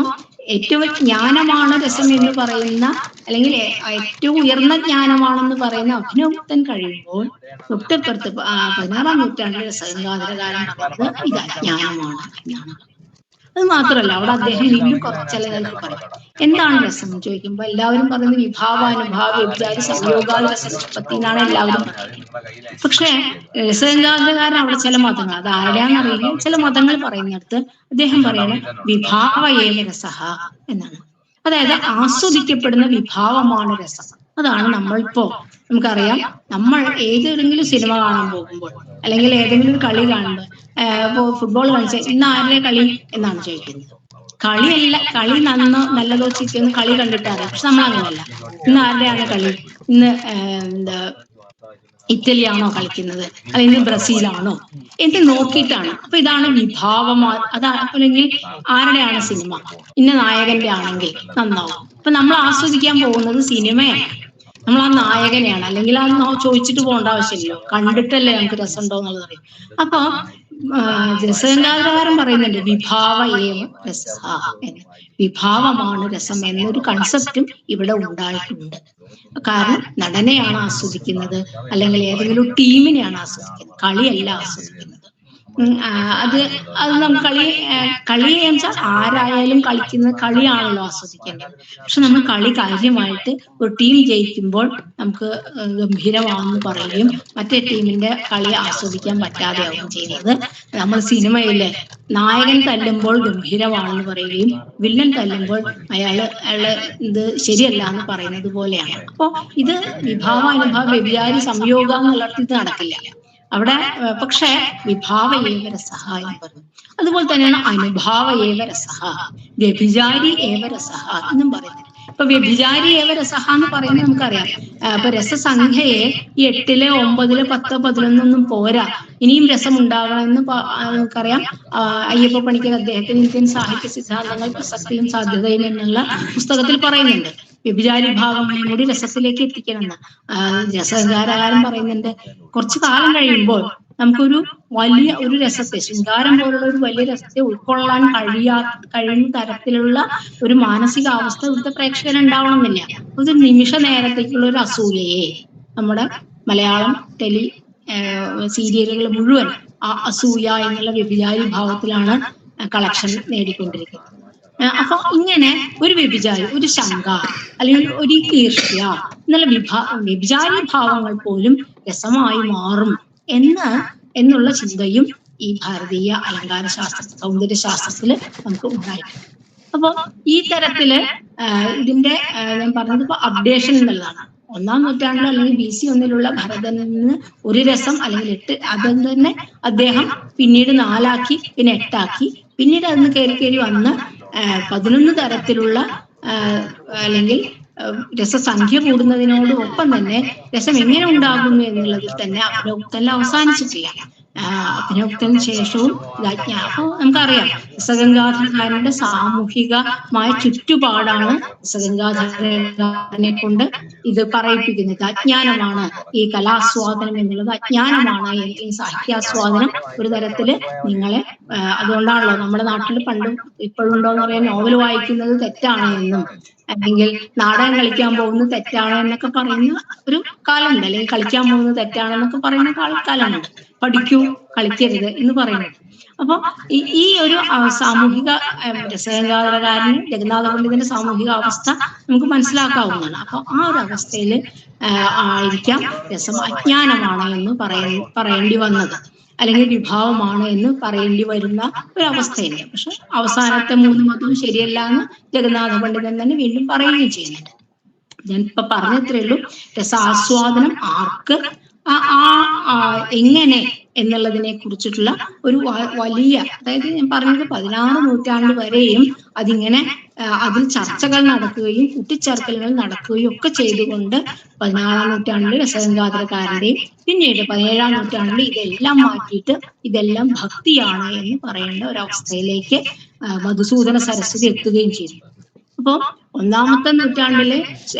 ഏറ്റവും ജ്ഞാനമാണ് രസം എന്ന് പറയുന്ന, അല്ലെങ്കിൽ ഏറ്റവും ഉയർന്ന ജ്ഞാനമാണെന്ന് പറയുന്ന അഭിനവഗുപ്തൻ കഴിയുമ്പോൾ തൊട്ടപ്പുറത്ത് 16-ാം നൂറ്റാണ്ടിലെ രസഗംഗാധരകാരൻ പറയുന്നത് ഇത് അജ്ഞാനമാണ്, അജ്ഞാനം. അത് മാത്രമല്ല, അവിടെ അദ്ദേഹം വീണ്ടും ചിലതൊക്കെ പറയും. എന്താണ് രസം എന്ന് ചോദിക്കുമ്പോൾ എല്ലാവരും പറയുന്നത് വിഭാവാനുഭാവ വ്യഭിചാരി സംയോഗാദി രസനിഷ്പത്തി എന്നാണ് എല്ലാവരും പറയുന്നത്. പക്ഷെ രസഗംഗാധരകാരൻ അവിടെ ചില മതങ്ങൾ, അത് ആരുടെയാണെന്നറിയില്ല, ചില മതങ്ങൾ പറയുന്നിടത്ത് അദ്ദേഹം പറയണ വിഭാവയേവ രസഃ എന്നാണ്. അതായത് ആസ്വദിക്കപ്പെടുന്ന വിഭാവമാണ് രസം. അതാണ് നമ്മളിപ്പോ, നമുക്കറിയാം, നമ്മൾ ഏതെങ്കിലും സിനിമ കാണാൻ പോകുമ്പോൾ അല്ലെങ്കിൽ ഏതെങ്കിലും ഒരു കളി കാണുമ്പോൾ, ഇപ്പോ ഫുട്ബോൾ കളിച്ച ഇന്ന് ആരുടെ കളി എന്നാണ് ചോദിക്കുന്നത്. കളി നല്ലതോ ചീത്തയൊന്നും കളി കണ്ടിട്ടറിയാം. പക്ഷെ നമ്മൾ അങ്ങനെയല്ല. ഇന്ന് ആരുടെയാണ് കളി, ഇന്ന് ഇറ്റലിയാണോ കളിക്കുന്നത്, അല്ലെങ്കിൽ ബ്രസീലാണോ എന്ന് നോക്കിയിട്ടാണ്. അപ്പൊ ഇതാണ് വിഭാവമാ. അല്ലെങ്കിൽ ആരുടെയാണ് സിനിമ, ഇന്ന നായകന്റെ ആണെങ്കിൽ നന്നാവും. അപ്പൊ നമ്മൾ ആസ്വദിക്കാൻ പോകുന്നത് സിനിമയാണ്, നമ്മൾ ആ നായകനെയാണ്. അല്ലെങ്കിൽ അത് ചോദിച്ചിട്ട് പോകേണ്ട ആവശ്യമില്ലല്ലോ, കണ്ടിട്ടല്ലേ നമുക്ക് രസം ഉണ്ടോ എന്നുള്ളത് അറിയാം. അപ്പൊ രസഗംഗാധരകാരൻ പറയുന്നുണ്ട് വിഭാവയേവ രസഃ എന്ന്, വിഭാവമാണ് രസം എന്നൊരു കൺസെപ്റ്റും ഇവിടെ ഉണ്ടായിട്ടുണ്ട്. കാരണം നടനെയാണ് ആസ്വദിക്കുന്നത്, അല്ലെങ്കിൽ ഏതെങ്കിലും ടീമിനെയാണ് ആസ്വദിക്കുന്നത്, കളിയല്ല ആസ്വദിക്കുന്നത്. അത് നമുക്ക് കളി വെച്ചാൽ ആരായാലും കളിക്കുന്ന കളിയാണല്ലോ ആസ്വദിക്കേണ്ടത്. പക്ഷെ നമ്മൾ കളി കാര്യമായിട്ട് ഒരു ടീം ജയിക്കുമ്പോൾ നമുക്ക് ഗംഭീരമാണെന്ന് പറയുകയും മറ്റേ ടീമിന്റെ കളി ആസ്വദിക്കാൻ പറ്റാതെയാവുകയും ചെയ്യുന്നത്. നമ്മൾ സിനിമയിലെ നായകൻ തല്ലുമ്പോൾ ഗംഭീരമാണെന്ന് പറയുകയും വില്ലൻ തല്ലുമ്പോൾ അയാള് ഇത് ശരിയല്ല എന്ന് പറയുന്നത് പോലെയാണ്. അപ്പോ ഇത് വിഭാവാനുഭാവ വ്യഭിചാരി സംയോഗം എന്നുള്ളിടത്ത് ഇത് നടക്കില്ല അവിടെ. പക്ഷെ വിഭാവയേവ രസഃ എന്ന് പറഞ്ഞു. അതുപോലെ തന്നെയാണ് അനുഭാവയേവ രസഃ, വ്യഭിചാരി ഏവ രസഃ എന്നും പറയുന്നത്. ഇപ്പൊ വ്യഭിചാരി ഏവ രസഃ എന്ന് പറയുന്നത് നമുക്കറിയാം. ഇപ്പൊ രസസംഖ്യയെ ഈ 8, 9, 10, 11 പോരാ, ഇനിയും രസം ഉണ്ടാകണമെന്ന് നമുക്കറിയാം. അയ്യപ്പ പണിക്കർ അദ്ദേഹത്തിന് ഇന്ത്യൻ സാഹിത്യ സിദ്ധാന്തങ്ങൾ പ്രസക്തിയും സാധ്യതയും എന്നുള്ള പുസ്തകത്തിൽ പറയുന്നുണ്ട്. വ്യഭിചാരി ഭാവങ്ങളെയും കൂടി രസത്തിലേക്ക് എത്തിക്കണമെന്ന് രസഗംഗാധരകാരൻ പറയുന്നുണ്ട്. കുറച്ചു കാലം കഴിയുമ്പോൾ നമുക്കൊരു വലിയ ഒരു രസത്തെ, ശൃംഗാരം പോലുള്ള ഒരു വലിയ രസത്തെ ഉൾക്കൊള്ളാൻ കഴിയുന്ന തരത്തിലുള്ള ഒരു മാനസികാവസ്ഥ ഇവിടുത്തെ പ്രേക്ഷകൻ ഉണ്ടാവണമെന്നില്ല. ഒരു നിമിഷ നേരത്തേക്കുള്ള ഒരു അസൂയയെ നമ്മുടെ മലയാളം സീരിയലുകൾ മുഴുവൻ ആ അസൂയ എന്നുള്ള വ്യഭിചാരി ഭാവത്തിലാണ് കളക്ഷൻ നേടിക്കൊണ്ടിരിക്കുന്നത്. അപ്പൊ ഇങ്ങനെ ഒരു വ്യഭിചാരി, ഒരു ശങ്ക, അല്ലെങ്കിൽ ഒരു ഈർഷ്യ എന്നുള്ള വ്യഭിചാരി ഭാവങ്ങൾ പോലും രസമായി മാറും എന്നുള്ള ചിന്തയും ഈ ഭാരതീയ അലങ്കാര ശാസ്ത്ര സൗന്ദര്യശാസ്ത്രത്തില് നമുക്ക് ഉണ്ടായിട്ടുണ്ട്. അപ്പൊ ഈ തരത്തില് ഇതിന്റെ ഞാൻ പറഞ്ഞത് ഇപ്പൊ അപ്ഡേഷൻ എന്നുള്ളതാണ്. 1-ാം നൂറ്റാണ്ടിലോ അല്ലെങ്കിൽ BC 1-ലുള്ള ഭരതനിൽ നിന്ന് ഒരു രസം അല്ലെങ്കിൽ 8, അത് തന്നെ അദ്ദേഹം പിന്നീട് 4ആക്കി, പിന്നെ 8ആക്കി, പിന്നീട് അതിന് കയറി വന്ന് 11 തരത്തിലുള്ള അല്ലെങ്കിൽ രസസംഖ്യ കൂടുന്നതിനോടൊപ്പം തന്നെ രസം എങ്ങനെ ഉണ്ടാകുന്നു എന്നുള്ളതിൽ തന്നെ അഭിനവഗുപ്തനിൽ അവസാനിച്ചിട്ടില്ല. അഭിനോക്തന് ശേഷവും അപ്പൊ നമുക്കറിയാം രസഗംഗാധരകാരന്റെ സാമൂഹികമായ ചുറ്റുപാടാണ് രസഗംഗാധരനെ കൊണ്ട് ഇത് പറയിപ്പിക്കുന്നത്. അജ്ഞാനമാണ് ഈ കലാസ്വാദനം എന്നുള്ളത്, അജ്ഞാനമാണ് ഈ സാഹിത്യാസ്വാദനം. ഒരു തരത്തില് നിങ്ങളെ അതുകൊണ്ടാണല്ലോ നമ്മുടെ നാട്ടിൽ പണ്ടും ഇപ്പോഴുണ്ടോന്ന് പറയാൻ നോവൽ വായിക്കുന്നത് തെറ്റാണ് എന്നും, അല്ലെങ്കിൽ നാടകം കളിക്കാൻ പോകുന്നത് തെറ്റാണ് എന്നൊക്കെ പറയുന്ന ഒരു കാലമുണ്ട്, അല്ലെങ്കിൽ കളിക്കാൻ പോകുന്നത് തെറ്റാണെന്നൊക്കെ പറയുന്ന കാലമുണ്ട്. പഠിക്കൂ, കളിക്കരുത് എന്ന് പറയുന്നത്. അപ്പൊ ഈ ഒരു സാമൂഹിക രസഗംഗാധരകാരന് ജഗന്നാഥ പണ്ഡിതന്റെ സാമൂഹിക അവസ്ഥ നമുക്ക് മനസ്സിലാക്കാവുന്നതാണ്. അപ്പൊ ആ ഒരു അവസ്ഥയിൽ ആയിരിക്കാം രസം അജ്ഞാനമാണ് എന്ന് പറയേണ്ടി വന്നത്, അല്ലെങ്കിൽ വിഭാവമാണ് എന്ന് പറയേണ്ടി വരുന്ന ഒരവസ്ഥയില്ല. പക്ഷെ അവസാനത്തെ 3 മതവും ശരിയല്ല എന്ന് ജഗന്നാഥ പണ്ഡിതൻ തന്നെ വീണ്ടും പറയുകയും ചെയ്യുന്നുണ്ട്. ഞാൻ ഇപ്പൊ പറഞ്ഞത്രേ ഉള്ളൂ. രസാസ്വാദനം ആർക്ക്, എങ്ങനെ എന്നുള്ളതിനെ കുറിച്ചിട്ടുള്ള ഒരു വലിയ, അതായത് ഞാൻ പറഞ്ഞത് 16 നൂറ്റാണ്ട് വരെയും അതിങ്ങനെ അതിൽ ചർച്ചകൾ നടക്കുകയും കൂട്ടിച്ചേർക്കലുകൾ നടക്കുകയും ഒക്കെ ചെയ്തുകൊണ്ട് 16-ാം നൂറ്റാണ്ടിൽ രസഗംഗാധരകാരന്റെയും പിന്നീട് 17-ാം നൂറ്റാണ്ടിൽ ഇതെല്ലാം മാറ്റിയിട്ട് ഇതെല്ലാം ഭക്തിയാണ് എന്ന് പറയേണ്ട ഒരവസ്ഥയിലേക്ക് മധുസൂദന സരസ്വതി എത്തുകയും ചെയ്തു. അപ്പോ 1-ാമത്തെ നൂറ്റാണ്ടിലെ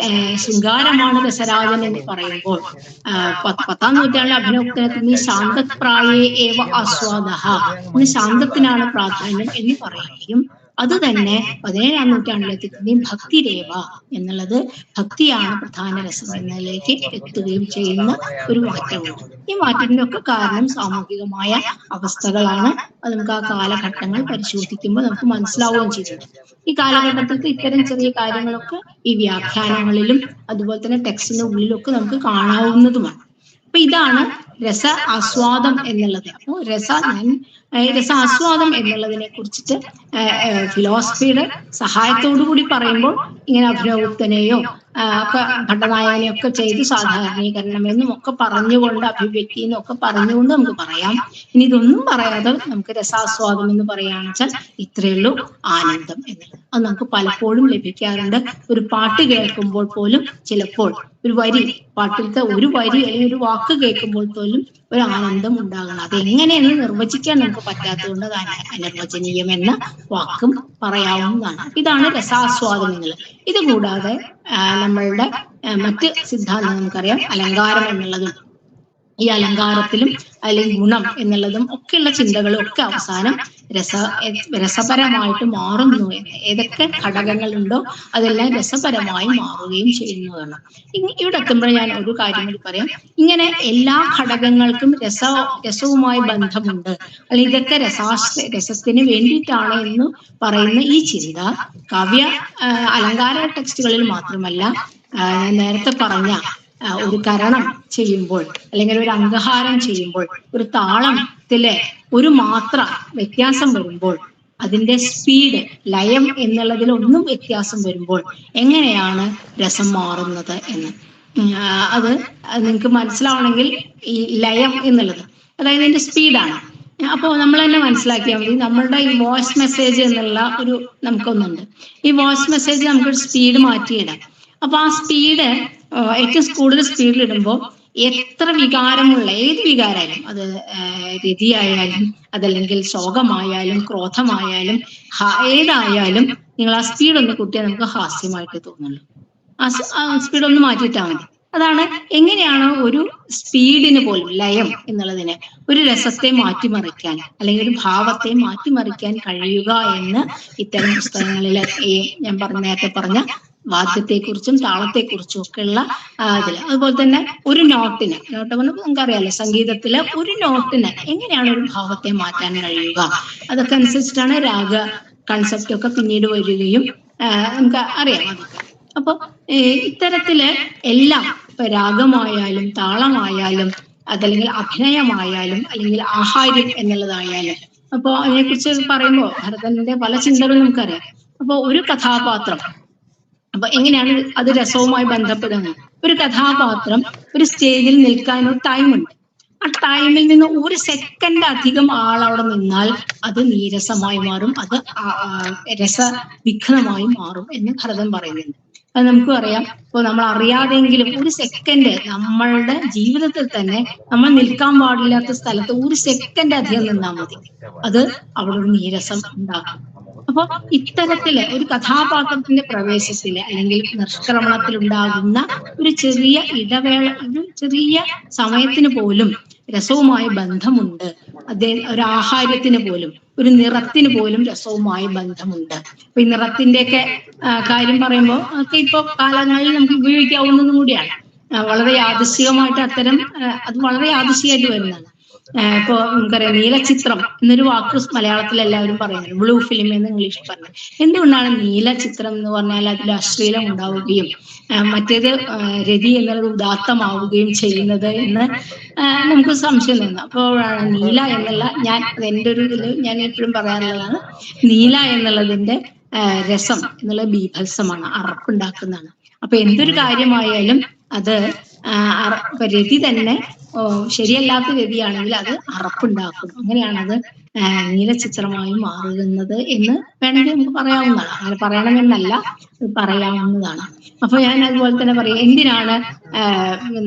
ശൃംഗാരമാണ് രസരാജൻ എന്ന് പറയുമ്പോൾ 10-ാം നൂറ്റാണ്ടിലെ അഭിനോക്തനത്തിന് ശാന്തപ്രായേ ഏവ ആസ്വാദഃ, ഇന്ന് ശാന്തത്തിനാണ് പ്രാധാന്യം എന്ന് പറയുകയും അത് തന്നെ 17-ാം നൂറ്റാണ്ടിലെത്തിക്കുകയും ഭക്തിരേവ എന്നുള്ളത് ഭക്തിയാണ് പ്രധാന രസം എന്നതിലേക്ക് എത്തുകയും ചെയ്യുന്ന ഒരു മാറ്റമുണ്ട്. ഈ മാറ്റത്തിന്റെ ഒക്കെ കാരണം സാമൂഹികമായ അവസ്ഥകളാണ്. അത് നമുക്ക് ആ കാലഘട്ടങ്ങൾ പരിശോധിക്കുമ്പോൾ നമുക്ക് മനസ്സിലാവുകയും ചെയ്തിട്ടുണ്ട്. ഈ കാലഘട്ടത്തിൽ ഇത്തരം ചെറിയ കാര്യങ്ങളൊക്കെ ഈ വ്യാഖ്യാനങ്ങളിലും അതുപോലെ തന്നെ ടെക്സ്റ്റിന്റെ ഉള്ളിലൊക്കെ നമുക്ക് കാണാവുന്നതുമാണ്. അപ്പൊ ഇതാണ് രസ ആസ്വാദം എന്നുള്ളത്. അപ്പോ രസാസ്വാദം എന്നുള്ളതിനെ കുറിച്ചിട്ട് ഫിലോസഫിയുടെ സഹായത്തോടു കൂടി പറയുമ്പോൾ ഇങ്ങനെ അഭിനവഗുപ്തനെയോ ഒക്കെ ഭട്ടനായകനെയോ ഒക്കെ ചെയ്ത് സാധാരണീകരണം എന്നും ഒക്കെ പറഞ്ഞുകൊണ്ട്, അഭിവ്യക്തി എന്നും ഒക്കെ പറഞ്ഞുകൊണ്ട് നമുക്ക് പറയാം. ഇനി ഇതൊന്നും പറയാതെ നമുക്ക് രസാസ്വാദം എന്ന് പറയുകയാണെന്ന് വെച്ചാൽ ഇത്രയേ ഉള്ളൂ ആനന്ദം എന്നുള്ളത്. അത് നമുക്ക് പലപ്പോഴും ലഭിക്കാറുണ്ട്. ഒരു പാട്ട് കേൾക്കുമ്പോൾ പോലും ചിലപ്പോൾ ഒരു വരി, പാട്ടിലത്തെ ഒരു വരി അല്ലെങ്കിൽ ഒരു വാക്ക് കേൾക്കുമ്പോൾ പോലും ഒരു ആനന്ദം ഉണ്ടാകണം. അതെങ്ങനെയെന്ന് നിർവചിക്കാൻ നമുക്ക് പറ്റാത്തതുകൊണ്ട് അത് അനിർവചനീയം എന്ന വാക്കും പറയാവുന്നതാണ്. ഇതാണ് രസാസ്വാദം എന്നുള്ളത്. ഇത് കൂടാതെ നമ്മളുടെ മറ്റ് സിദ്ധാന്തം നമുക്കറിയാം. അലങ്കാരം എന്നുള്ളതും ഈ അലങ്കാരത്തിലും അല്ലെങ്കിൽ ഗുണം എന്നുള്ളതും ഒക്കെയുള്ള ചിന്തകളും ഒക്കെ അവസാനം രസപരമായിട്ട് മാറുന്നു. ഏതൊക്കെ ഘടകങ്ങളുണ്ടോ അതെല്ലാം രസപരമായി മാറുകയും ചെയ്യുന്നതാണ്. ഇവിടെ എത്തുമ്പോൾ ഞാൻ ഒരു കാര്യം കൂടി പറയാം. ഇങ്ങനെ എല്ലാ ഘടകങ്ങൾക്കും രസവുമായി ബന്ധമുണ്ട്, അല്ലെങ്കിൽ ഇതൊക്കെ രസത്തിന് വേണ്ടിയിട്ടാണ് എന്ന് പറയുന്ന ഈ ചിന്ത അലങ്കാര ടെക്സ്റ്റുകളിൽ മാത്രമല്ല, ഞാൻ നേരത്തെ പറഞ്ഞ ഒരു കരണം ചെയ്യുമ്പോൾ അല്ലെങ്കിൽ ഒരു അംഗഹാരം ചെയ്യുമ്പോൾ, ഒരു താളത്തിലെ ഒരു മാത്ര വ്യത്യാസം വരുമ്പോൾ, അതിന്റെ സ്പീഡ്, ലയം എന്നുള്ളതിൽ ഒന്നും വ്യത്യാസം വരുമ്പോൾ എങ്ങനെയാണ് രസം മാറുന്നത് എന്ന് അത് നിങ്ങൾക്ക് മനസ്സിലാവണമെങ്കിൽ ഈ ലയം എന്നുള്ളത്, അതായത് ഇതിന്റെ സ്പീഡാണ്. അപ്പോൾ നമ്മൾ തന്നെ മനസ്സിലാക്കിയാൽ മതി. നമ്മളുടെ ഈ വോയിസ് മെസ്സേജ് എന്നുള്ള ഒരു നമുക്കൊന്നുണ്ട്. ഈ വോയിസ് മെസ്സേജ് നമുക്കൊരു സ്പീഡ് മാറ്റിയിടാം. അപ്പൊ ആ സ്പീഡ് ഏറ്റവും കൂടുതൽ സ്പീഡിൽ ഇടുമ്പോൾ എത്ര വികാരമുള്ള ഏത് വികാരമായാലും, അത് രതിയായാലും അതല്ലെങ്കിൽ ശോകമായാലും ക്രോധമായാലും ഏതായാലും നിങ്ങൾ ആ സ്പീഡ് ഒന്ന് കൂട്ടിയാൽ നമുക്ക് ഹാസ്യമായിട്ട് തോന്നുള്ളൂ. ആ സ്പീഡ് ഒന്ന് മാറ്റിയിട്ടാൽ മതി. അതാണ് എങ്ങനെയാണോ ഒരു സ്പീഡിന് പോലും, ലയം എന്നുള്ളതിന് ഒരു രസത്തെ മാറ്റിമറിക്കാൻ അല്ലെങ്കിൽ ഒരു ഭാവത്തെ മാറ്റിമറിക്കാൻ കഴിയുക എന്ന് ഇത്തരം പുസ്തകങ്ങളിലെ ഞാൻ നേരത്തെ പറഞ്ഞ വാദ്യത്തെക്കുറിച്ചും താളത്തെക്കുറിച്ചും ഒക്കെയുള്ള ഇതിൽ, അതുപോലെ തന്നെ ഒരു നോട്ട് പറഞ്ഞപ്പോൾ നമുക്കറിയാലോ, സംഗീതത്തിലെ ഒരു നോട്ടിന് എങ്ങനെയാണ് ഒരു ഭാവത്തെ മാറ്റാൻ കഴിയുക, അതൊക്കെ അനുസരിച്ചിട്ടാണ് രാഗ കൺസെപ്റ്റ് ഒക്കെ പിന്നീട് വരികയും നമുക്ക് അറിയാം അതൊക്കെ. അപ്പൊ ഇത്തരത്തില് എല്ലാം, ഇപ്പൊ രാഗമായാലും താളമായാലും അതല്ലെങ്കിൽ അഭിനയമായാലും അല്ലെങ്കിൽ ആഹാര്യം എന്നുള്ളതായാലും, അപ്പൊ അതിനെക്കുറിച്ച് പറയുമ്പോൾ ഭരതന്റെ പല ചിന്തകളും നമുക്കറിയാം. അപ്പൊ ഒരു കഥാപാത്രം, അപ്പൊ എങ്ങനെയാണ് അത് രസവുമായി ബന്ധപ്പെടുന്നത്? ഒരു കഥാപാത്രം ഒരു സ്റ്റേജിൽ നിൽക്കാൻ ഒരു ടൈമുണ്ട്. ആ ടൈമിൽ നിന്ന് ഒരു സെക്കൻഡ് അധികം ആളവിടെ നിന്നാൽ അത് നീരസമായി മാറും, അത് രസവിഘ്നമായി മാറും എന്ന് ഭരതൻ പറയുന്നുണ്ട്. അത് നമുക്കും അറിയാം. ഇപ്പോൾ നമ്മൾ അറിയാതെങ്കിലും ഒരു സെക്കൻഡ് നമ്മളുടെ ജീവിതത്തിൽ തന്നെ നമ്മൾ നിൽക്കാൻ പാടില്ലാത്ത സ്ഥലത്ത് ഒരു സെക്കൻഡ് അധികം നിന്നാൽ മതി, അത് അവിടെ ഒരു നീരസം ഉണ്ടാക്കും. അപ്പൊ ഇത്തരത്തില് ഒരു കഥാപാത്രത്തിന്റെ പ്രവേശത്തില് അല്ലെങ്കിൽ നിഷ്ക്രമണത്തിലുണ്ടാകുന്ന ഒരു ചെറിയ ഇടവേള, ഒരു ചെറിയ സമയത്തിന് പോലും രസവുമായി ബന്ധമുണ്ട്. ഒരു ആഹാര്യത്തിന് പോലും, ഒരു നിറത്തിന് പോലും രസവുമായി ബന്ധമുണ്ട്. അപ്പൊ ഈ നിറത്തിന്റെയൊക്കെ കാര്യം പറയുമ്പോൾ ഒക്കെ ഇപ്പൊ കാലങ്ങളിൽ നമുക്ക് ഉപയോഗിക്കാവുന്നതും കൂടിയാണ്. വളരെ യാദൃശ്ചികമായിട്ട് അത്തരം അത് വളരെ യാദൃശ്ചികമായിട്ട് വരുന്നതാണ്. ഇപ്പൊ നമുക്കറിയാം നീലചിത്രം എന്നൊരു വാക്ക് മലയാളത്തിൽ എല്ലാവരും പറയുന്നത്, ബ്ലൂ ഫിലിം എന്ന് ഇംഗ്ലീഷിൽ പറഞ്ഞത്. എന്തുകൊണ്ടാണ് നീലചിത്രം എന്ന് പറഞ്ഞാൽ അതിൽ അശ്ലീലം ഉണ്ടാവുകയും മറ്റേത് രതി എന്നുള്ളത് ഉദാത്തമാവുകയും ചെയ്യുന്നത് എന്ന് നമുക്ക് സംശയം തോന്നുന്നു. അപ്പോൾ നീല എന്നുള്ള, ഞാൻ എന്റെ ഒരു ഇതിൽ ഞാൻ എപ്പോഴും പറയാറുള്ളതാണ്, നീല എന്നുള്ളതിന്റെ രസം എന്നുള്ളത് ബീഭത്സമാണ്, അറപ്പുണ്ടാക്കുന്നതാണ്. അപ്പൊ എന്തൊരു കാര്യമായാലും അത് രതി തന്നെ ശരിയല്ലാത്ത രതിയാണെങ്കിൽ അത് അറപ്പുണ്ടാക്കും. അങ്ങനെയാണത് നീലചിത്രമായി മാറുന്നത് എന്ന് വേണമെങ്കിൽ നമുക്ക് പറയാവുന്നതാണ്. അങ്ങനെ പറയണമെന്നല്ല, പറയാവുന്നതാണ്. അപ്പൊ ഞാൻ അതുപോലെ തന്നെ പറയാം, എന്തിനാണ്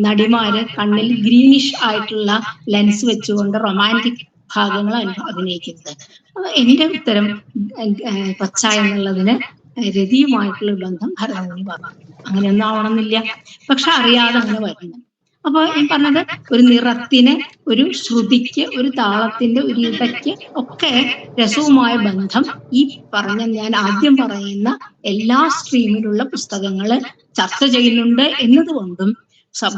നടിമാര് കണ്ണിൽ ഗ്രീനിഷ് ആയിട്ടുള്ള ലെൻസ് വെച്ചുകൊണ്ട് റൊമാൻറ്റിക് ഭാഗങ്ങൾ അഭിനയിക്കുന്നത്? എന്റെ ഉത്തരം പച്ച എന്നുള്ളതിന് രതിയുമായിട്ടുള്ള ബന്ധം ഭരതമുനി പറഞ്ഞു. അങ്ങനെയൊന്നും ആവണമെന്നില്ല, പക്ഷെ അറിയാതെ അങ്ങനെ വരുന്നു. അപ്പൊ ഈ പറഞ്ഞത് ഒരു നിറത്തിന്, ഒരു ശ്രുതിക്ക്, ഒരു താളത്തിന്റെ, ഒരു ഇടയ്ക്ക് ഒക്കെ രസവുമായ ബന്ധം ഈ പറഞ്ഞ ഞാൻ ആദ്യം പറയുന്ന എല്ലാ സ്ട്രീമിലുള്ള പുസ്തകങ്ങള് ചർച്ച ചെയ്യുന്നുണ്ട് എന്നതുകൊണ്ടും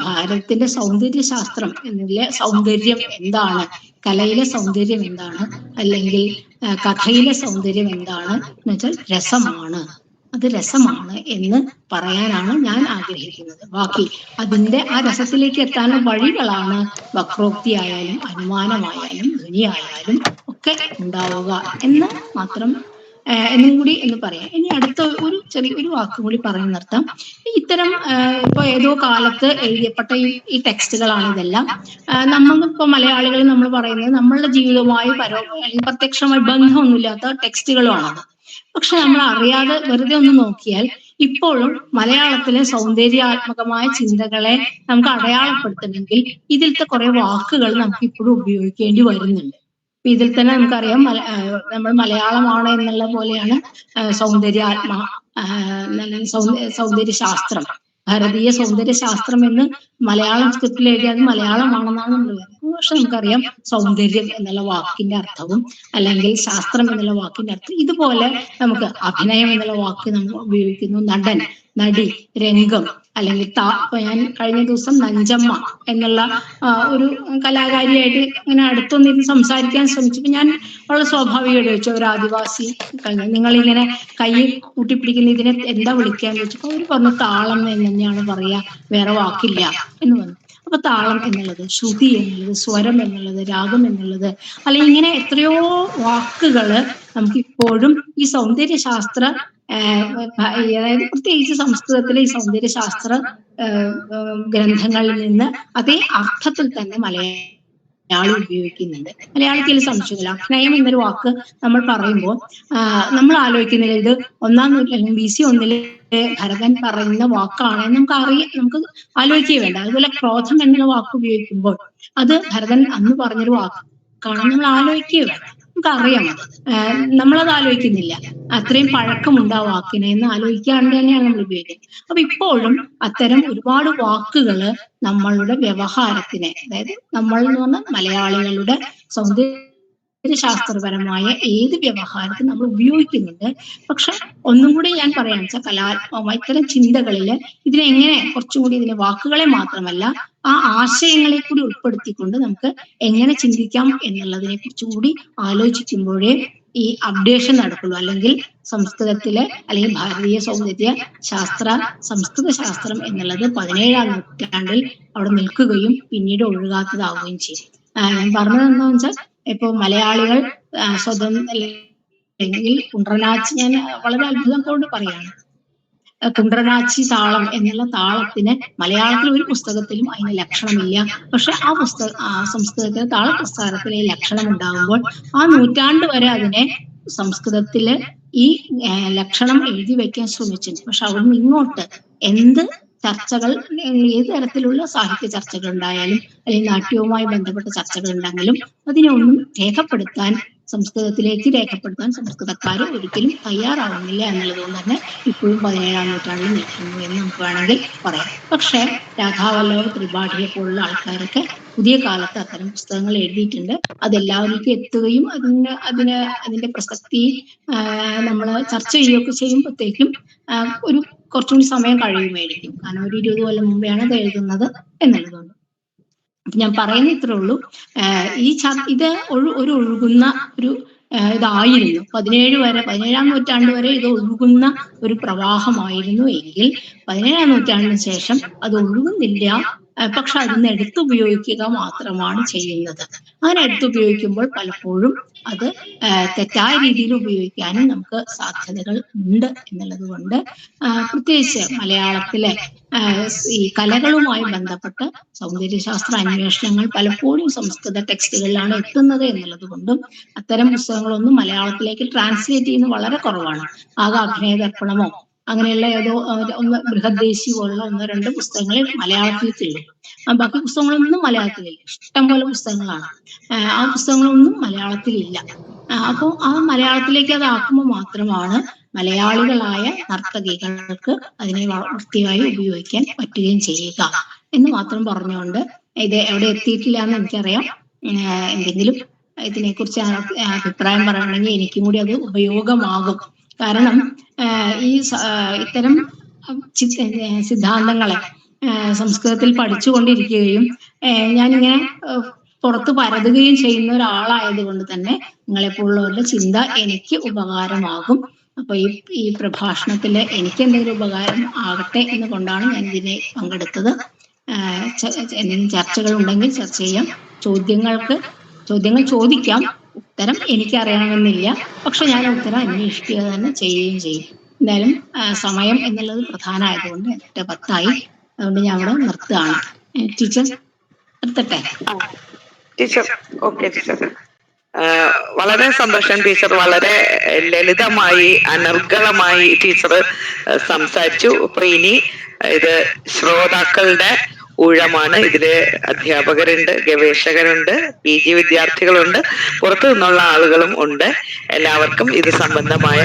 ഭാരതത്തിന്റെ സൗന്ദര്യ ശാസ്ത്രം എന്നതിലെ സൗന്ദര്യം എന്താണ്, കലയിലെ സൗന്ദര്യം എന്താണ്, അല്ലെങ്കിൽ കഥയിലെ സൗന്ദര്യം എന്താണ് എന്ന് വെച്ചാൽ രസമാണ്, അത് രസമാണ് എന്ന് പറയാനാണ് ഞാൻ ആഗ്രഹിക്കുന്നത്. ബാക്കി അതിന്റെ ആ രസത്തിലേക്ക് എത്താനുള്ള വഴികളാണ് വക്രോക്തി ആയാലും അനുമാനമായാലും ധ്വനിയായാലും ഒക്കെ ഉണ്ടാവുക എന്ന് മാത്രം എന്നും കൂടി എന്ന് പറയാം. ഇനി അടുത്ത ഒരു ചെറിയൊരു വാക്കും കൂടി പറഞ്ഞു നിർത്താം. ഇത്തരം ഇപ്പൊ ഏതോ കാലത്ത് എഴുതപ്പെട്ട ഈ ടെക്സ്റ്റുകളാണ് ഇതെല്ലാം. നമ്മളിപ്പോ മലയാളികൾ നമ്മൾ പറയുന്നത് നമ്മളുടെ ജീവിതവുമായി പ്രത്യക്ഷമായി ബന്ധമൊന്നുമില്ലാത്ത ടെക്സ്റ്റുകളുമാണത്. പക്ഷെ നമ്മൾ അറിയാതെ വെറുതെ ഒന്ന് നോക്കിയാൽ ഇപ്പോഴും മലയാളത്തിലെ സൗന്ദര്യാത്മകമായ ചിന്തകളെ നമുക്ക് അടയാളപ്പെടുത്തണമെങ്കിൽ ഇതിലത്തെ കുറെ വാക്കുകൾ നമുക്ക് ഇപ്പോഴും ഉപയോഗിക്കേണ്ടി വരുന്നുണ്ട്. ഇതിൽ തന്നെ നമുക്കറിയാം, നമ്മൾ മലയാളമാണ് എന്നുള്ള പോലെയാണ് സൗന്ദര്യ ശാസ്ത്രം, ഭാരതീയ സൗന്ദര്യ ശാസ്ത്രം എന്ന് മലയാളം സ്ക്രിപ്റ്റിൽ എഴുതിയത് മലയാളമാണെന്നാണ് നമ്മൾ പറയുന്നത്. പക്ഷെ നമുക്കറിയാം സൗന്ദര്യം എന്നുള്ള വാക്കിന്റെ അർത്ഥവും അല്ലെങ്കിൽ ശാസ്ത്രം എന്നുള്ള വാക്കിന്റെ അർത്ഥം ഇതുപോലെ നമുക്ക് അഭിനയം എന്നുള്ള വാക്ക് നമ്മൾ ഉപയോഗിക്കുന്നു. നടൻ, നടി, രംഗം, അല്ലെങ്കിൽ ഇപ്പൊ ഞാൻ കഴിഞ്ഞ ദിവസം നഞ്ചമ്മ എന്നുള്ള ഒരു കലാകാരിയായിട്ട് ഇങ്ങനെ അടുത്തൊന്നിരുന്ന് സംസാരിക്കാൻ ശ്രമിച്ചപ്പോൾ ഞാൻ വളരെ സ്വാഭാവികമായിട്ട് ചോദിച്ചു, ഒരു ആദിവാസി നിങ്ങളിങ്ങനെ കൈ കൂട്ടിപ്പിടിക്കുന്ന ഇതിനെ എന്താ വിളിക്കാന്ന് ചോദിച്ചപ്പോൾ അവർ പറഞ്ഞു താളം എന്ന് തന്നെയാണ് പറയാ, വേറെ വാക്കില്ല എന്ന് പറഞ്ഞു. അപ്പൊ താളം എന്നുള്ളത്, ശ്രുതി എന്നുള്ളത്, സ്വരം എന്നുള്ളത്, രാഗം എന്നുള്ളത്, അല്ലെങ്കിൽ ഇങ്ങനെ എത്രയോ വാക്കുകള് നമുക്കിപ്പോഴും ഈ സൗന്ദര്യശാസ്ത്ര അതായത് പ്രത്യേകിച്ച് സംസ്കൃതത്തിലെ ഈ സൗന്ദര്യശാസ്ത്ര ഗ്രന്ഥങ്ങളിൽ നിന്ന് അതേ അർത്ഥത്തിൽ തന്നെ മലയാളി ഉപയോഗിക്കുന്നുണ്ട്. മലയാളത്തിൽ സംശയമില്ല. അഭിനയം എന്നൊരു വാക്ക് നമ്മൾ പറയുമ്പോൾ നമ്മൾ ആലോചിക്കുന്നില്ല ഇത് 1-ാം നൂറ്റാണ്ടിൽ BC 1 ഭരതൻ പറയുന്ന വാക്കാണ് നമുക്ക് ആലോചിക്കുകയേ വേണ്ട. അതുപോലെ ക്രോധം എന്നുള്ള വാക്ക് ഉപയോഗിക്കുമ്പോൾ അത് ഭരതൻ അന്ന് പറഞ്ഞൊരു വാക്കാണ്, നമ്മൾ ആലോചിക്കുകയേ വേണ്ട, നമുക്കറിയാം. നമ്മളത് ആലോചിക്കുന്നില്ല, അത്രയും പഴക്കമുണ്ട് ആ വാക്കിന് എന്ന് ആലോചിക്കാണ്ട് തന്നെയാണ് നമ്മൾ ഉപയോഗിക്കുന്നത്. അപ്പൊ ഇപ്പോഴും അത്തരം ഒരുപാട് വാക്കുകള് നമ്മളുടെ വ്യവഹാരത്തിനെ, അതായത് നമ്മൾ എന്ന് പറഞ്ഞാൽ മലയാളികളുടെ സൗന്ദര്യശാസ്ത്രപരമായ ഏത് വ്യവഹാരത്തിന് നമ്മൾ ഉപയോഗിക്കുന്നുണ്ട്. പക്ഷെ ഒന്നും കൂടി ഞാൻ പറയാന്ന് വെച്ചാൽ കലാത്മകമായ ഇത്തരം ചിന്തകളില് ഇതിനെങ്ങനെ കുറച്ചും കൂടി ഇതിനെ വാക്കുകളെ മാത്രമല്ല ആ ആശയങ്ങളെ കൂടി ഉൾപ്പെടുത്തിക്കൊണ്ട് നമുക്ക് എങ്ങനെ ചിന്തിക്കാം എന്നുള്ളതിനെ കുറിച്ചും കൂടി ആലോചിക്കുമ്പോഴേ ഈ അപ്ഡേഷൻ നടക്കുള്ളൂ. അല്ലെങ്കിൽ സംസ്കൃതത്തിലെ അല്ലെങ്കിൽ ഭാരതീയ സൗന്ദര്യ സംസ്കൃത ശാസ്ത്രം എന്നുള്ളത് 17-ാം നൂറ്റാണ്ടിൽ അവിടെ നിൽക്കുകയും പിന്നീട് ഒഴുകാത്തതാവുകയും ചെയ്യും. ഞാൻ പറഞ്ഞത് എന്താണെന്ന് വെച്ചാൽ ഇപ്പൊ മലയാളികൾ അല്ലെങ്കിൽ കുണ്ട്രനാച്ചി, ഞാൻ വളരെ അത്ഭുതത്തോട് പറയാണ്, കുണ്ട്രനാച്ചി താളം എന്നുള്ള താളത്തിന് മലയാളത്തിൽ ഒരു പുസ്തകത്തിലും അതിന് ലക്ഷണമില്ല. പക്ഷെ ആ സംസ്കൃതത്തിലെ താളപ്രസ്ഥാനത്തിലെ ലക്ഷണം ഉണ്ടാകുമ്പോൾ ആ നൂറ്റാണ്ട് വരെ അതിനെ സംസ്കൃതത്തില് ഈ ലക്ഷണം എഴുതി വയ്ക്കാൻ ശ്രമിച്ചിട്ടുണ്ട്. പക്ഷെ അവിടുന്ന് ഇങ്ങോട്ട് എന്ത് ചർച്ചകൾ, ഏത് തരത്തിലുള്ള സാഹിത്യ ചർച്ചകൾ ഉണ്ടായാലും അല്ലെങ്കിൽ നാട്യവുമായി ബന്ധപ്പെട്ട ചർച്ചകൾ ഉണ്ടെങ്കിലും അതിനൊന്നും രേഖപ്പെടുത്താൻ, സംസ്കൃതത്തിലേക്ക് രേഖപ്പെടുത്താൻ സംസ്കൃതക്കാർ ഒരിക്കലും തയ്യാറാവുന്നില്ല എന്നുള്ളത് കൊണ്ട് തന്നെ ഇപ്പോഴും 17-ാം നൂറ്റാണ്ടിൽ നിൽക്കുന്നു എന്ന് നമുക്ക് വേണമെങ്കിൽ പറയാം. പക്ഷേ രാധാവല്ലഭ ത്രിപാഠിയെ പോലുള്ള ആൾക്കാരൊക്കെ പുതിയ കാലത്ത് അത്തരം പുസ്തകങ്ങൾ എഴുതിയിട്ടുണ്ട്. അതെല്ലാവരിലേക്കും എത്തുകയും അതിന്റെ പ്രസക്തി നമ്മൾ ചർച്ച ചെയ്യുകയൊക്കെ ചെയ്യുമ്പോഴത്തേക്കും ഒരു കുറച്ചുകൂടി സമയം കഴിയുമായിരിക്കും. കാരണം ഒരു 20 കൊല്ലം മുമ്പെയാണ് അത് എഴുതുന്നത് എന്നുള്ളതുകൊണ്ട്. അപ്പൊ ഞാൻ പറയുന്ന ഇത്രേ ഉള്ളൂ, ഇത് ഒരു ഒഴുകുന്ന ഒരു ഇതായിരുന്നു 17-ാം നൂറ്റാണ്ട് വരെ ഇത് ഒഴുകുന്ന ഒരു പ്രവാഹമായിരുന്നു എങ്കിൽ 17-ാം നൂറ്റാണ്ടിന് ശേഷം അത് ഒഴുകുന്നില്ല. പക്ഷെ അതിന് എടുത്തുപയോഗിക്കുക മാത്രമാണ് ചെയ്യുന്നത്. അങ്ങനെ എടുത്തുപയോഗിക്കുമ്പോൾ പലപ്പോഴും അത് തെറ്റായ രീതിയിൽ ഉപയോഗിക്കാനും നമുക്ക് സാധ്യതകൾ ഉണ്ട് എന്നുള്ളത് കൊണ്ട് പ്രത്യേകിച്ച് മലയാളത്തിലെ ഈ കലകളുമായി ബന്ധപ്പെട്ട് സൗന്ദര്യശാസ്ത്ര അന്വേഷണങ്ങൾ പലപ്പോഴും സംസ്കൃത ടെക്സ്റ്റുകളിലാണ് എത്തുന്നത് എന്നുള്ളത് കൊണ്ടും അത്തരം പുസ്തകങ്ങളൊന്നും മലയാളത്തിലേക്ക് ട്രാൻസ്ലേറ്റ് ചെയ്യുന്നത് വളരെ കുറവാണ്. ആകെ അഭിനയദർപ്പണമോ അങ്ങനെയുള്ള ഏതോ ഒന്ന് ബൃഹദ്ദേശി പോലുള്ള 1-2 പുസ്തകങ്ങളെ മലയാളത്തിലേക്കുള്ളൂ. ബാക്കി പുസ്തകങ്ങളൊന്നും മലയാളത്തിലില്ല. ഇഷ്ടംപോലെ പുസ്തകങ്ങളാണ്. ആ പുസ്തകങ്ങളൊന്നും മലയാളത്തിലില്ല. അപ്പോൾ ആ മലയാളത്തിലേക്ക് അത് ആക്കുമ്പോൾ മാത്രമാണ് മലയാളികളായ നർത്തകികൾക്ക് അതിനെ വൃത്തിയായി ഉപയോഗിക്കാൻ പറ്റുകയും ചെയ്യുക എന്ന് മാത്രം പറഞ്ഞുകൊണ്ട്, ഇത് എവിടെ എത്തിയിട്ടില്ല എന്ന് എനിക്കറിയാം. എന്തെങ്കിലും ഇതിനെക്കുറിച്ച് അഭിപ്രായം പറയണമെങ്കിൽ എനിക്കും കൂടി അത് ഉപയോഗമാകും. കാരണം ഇത്തരം സിദ്ധാന്തങ്ങളെ സംസ്കൃതത്തിൽ പഠിച്ചുകൊണ്ടിരിക്കുകയും ഞാനിങ്ങനെ പുറത്ത് പരതുകയും ചെയ്യുന്ന ഒരാളായതുകൊണ്ട് തന്നെ നിങ്ങളെപ്പോലുള്ളവരുടെ ചിന്ത എനിക്ക് ഉപകാരമാകും. അപ്പൊ ഈ പ്രഭാഷണത്തില് എനിക്ക് എന്തെങ്കിലും ഉപകാരം ആകട്ടെ എന്ന് കൊണ്ടാണ് ഞാൻ ഇതിനെ പങ്കെടുത്തത്. എന്തെങ്കിലും ചർച്ചകൾ ഉണ്ടെങ്കിൽ ചർച്ച ചെയ്യാം. ചോദ്യങ്ങൾ ചോദിക്കാം. ഉത്തരം എനിക്കറിയണമെന്നില്ല. പക്ഷെ ഞാൻ ഉത്തരം അന്വേഷിക്കുക തന്നെ ചെയ്യുകയും ചെയ്യും. എന്തായാലും സമയം എന്നുള്ളത് പ്രധാനമായതുകൊണ്ട് 8:10 അതുകൊണ്ട് ഞാൻ അവിടെ നിർത്തുകയാണ്. ടീച്ചർ നിർത്തട്ടെ? Teacher okay teacher. വളരെ സന്തോഷം ടീച്ചർ. വളരെ ലളിതമായി അനർഗളമായി ടീച്ചർ സംസാരിച്ചു. അപ്പൊ ഇനി ഇത് ശ്രോതാക്കളുടെ ഊഴമാണ്. ഇതില് അധ്യാപകരുണ്ട്, ഗവേഷകരുണ്ട്, PG വിദ്യാർത്ഥികളുണ്ട്, പുറത്തു നിന്നുള്ള ആളുകളും ഉണ്ട്. എല്ലാവർക്കും ഇത് സംബന്ധമായ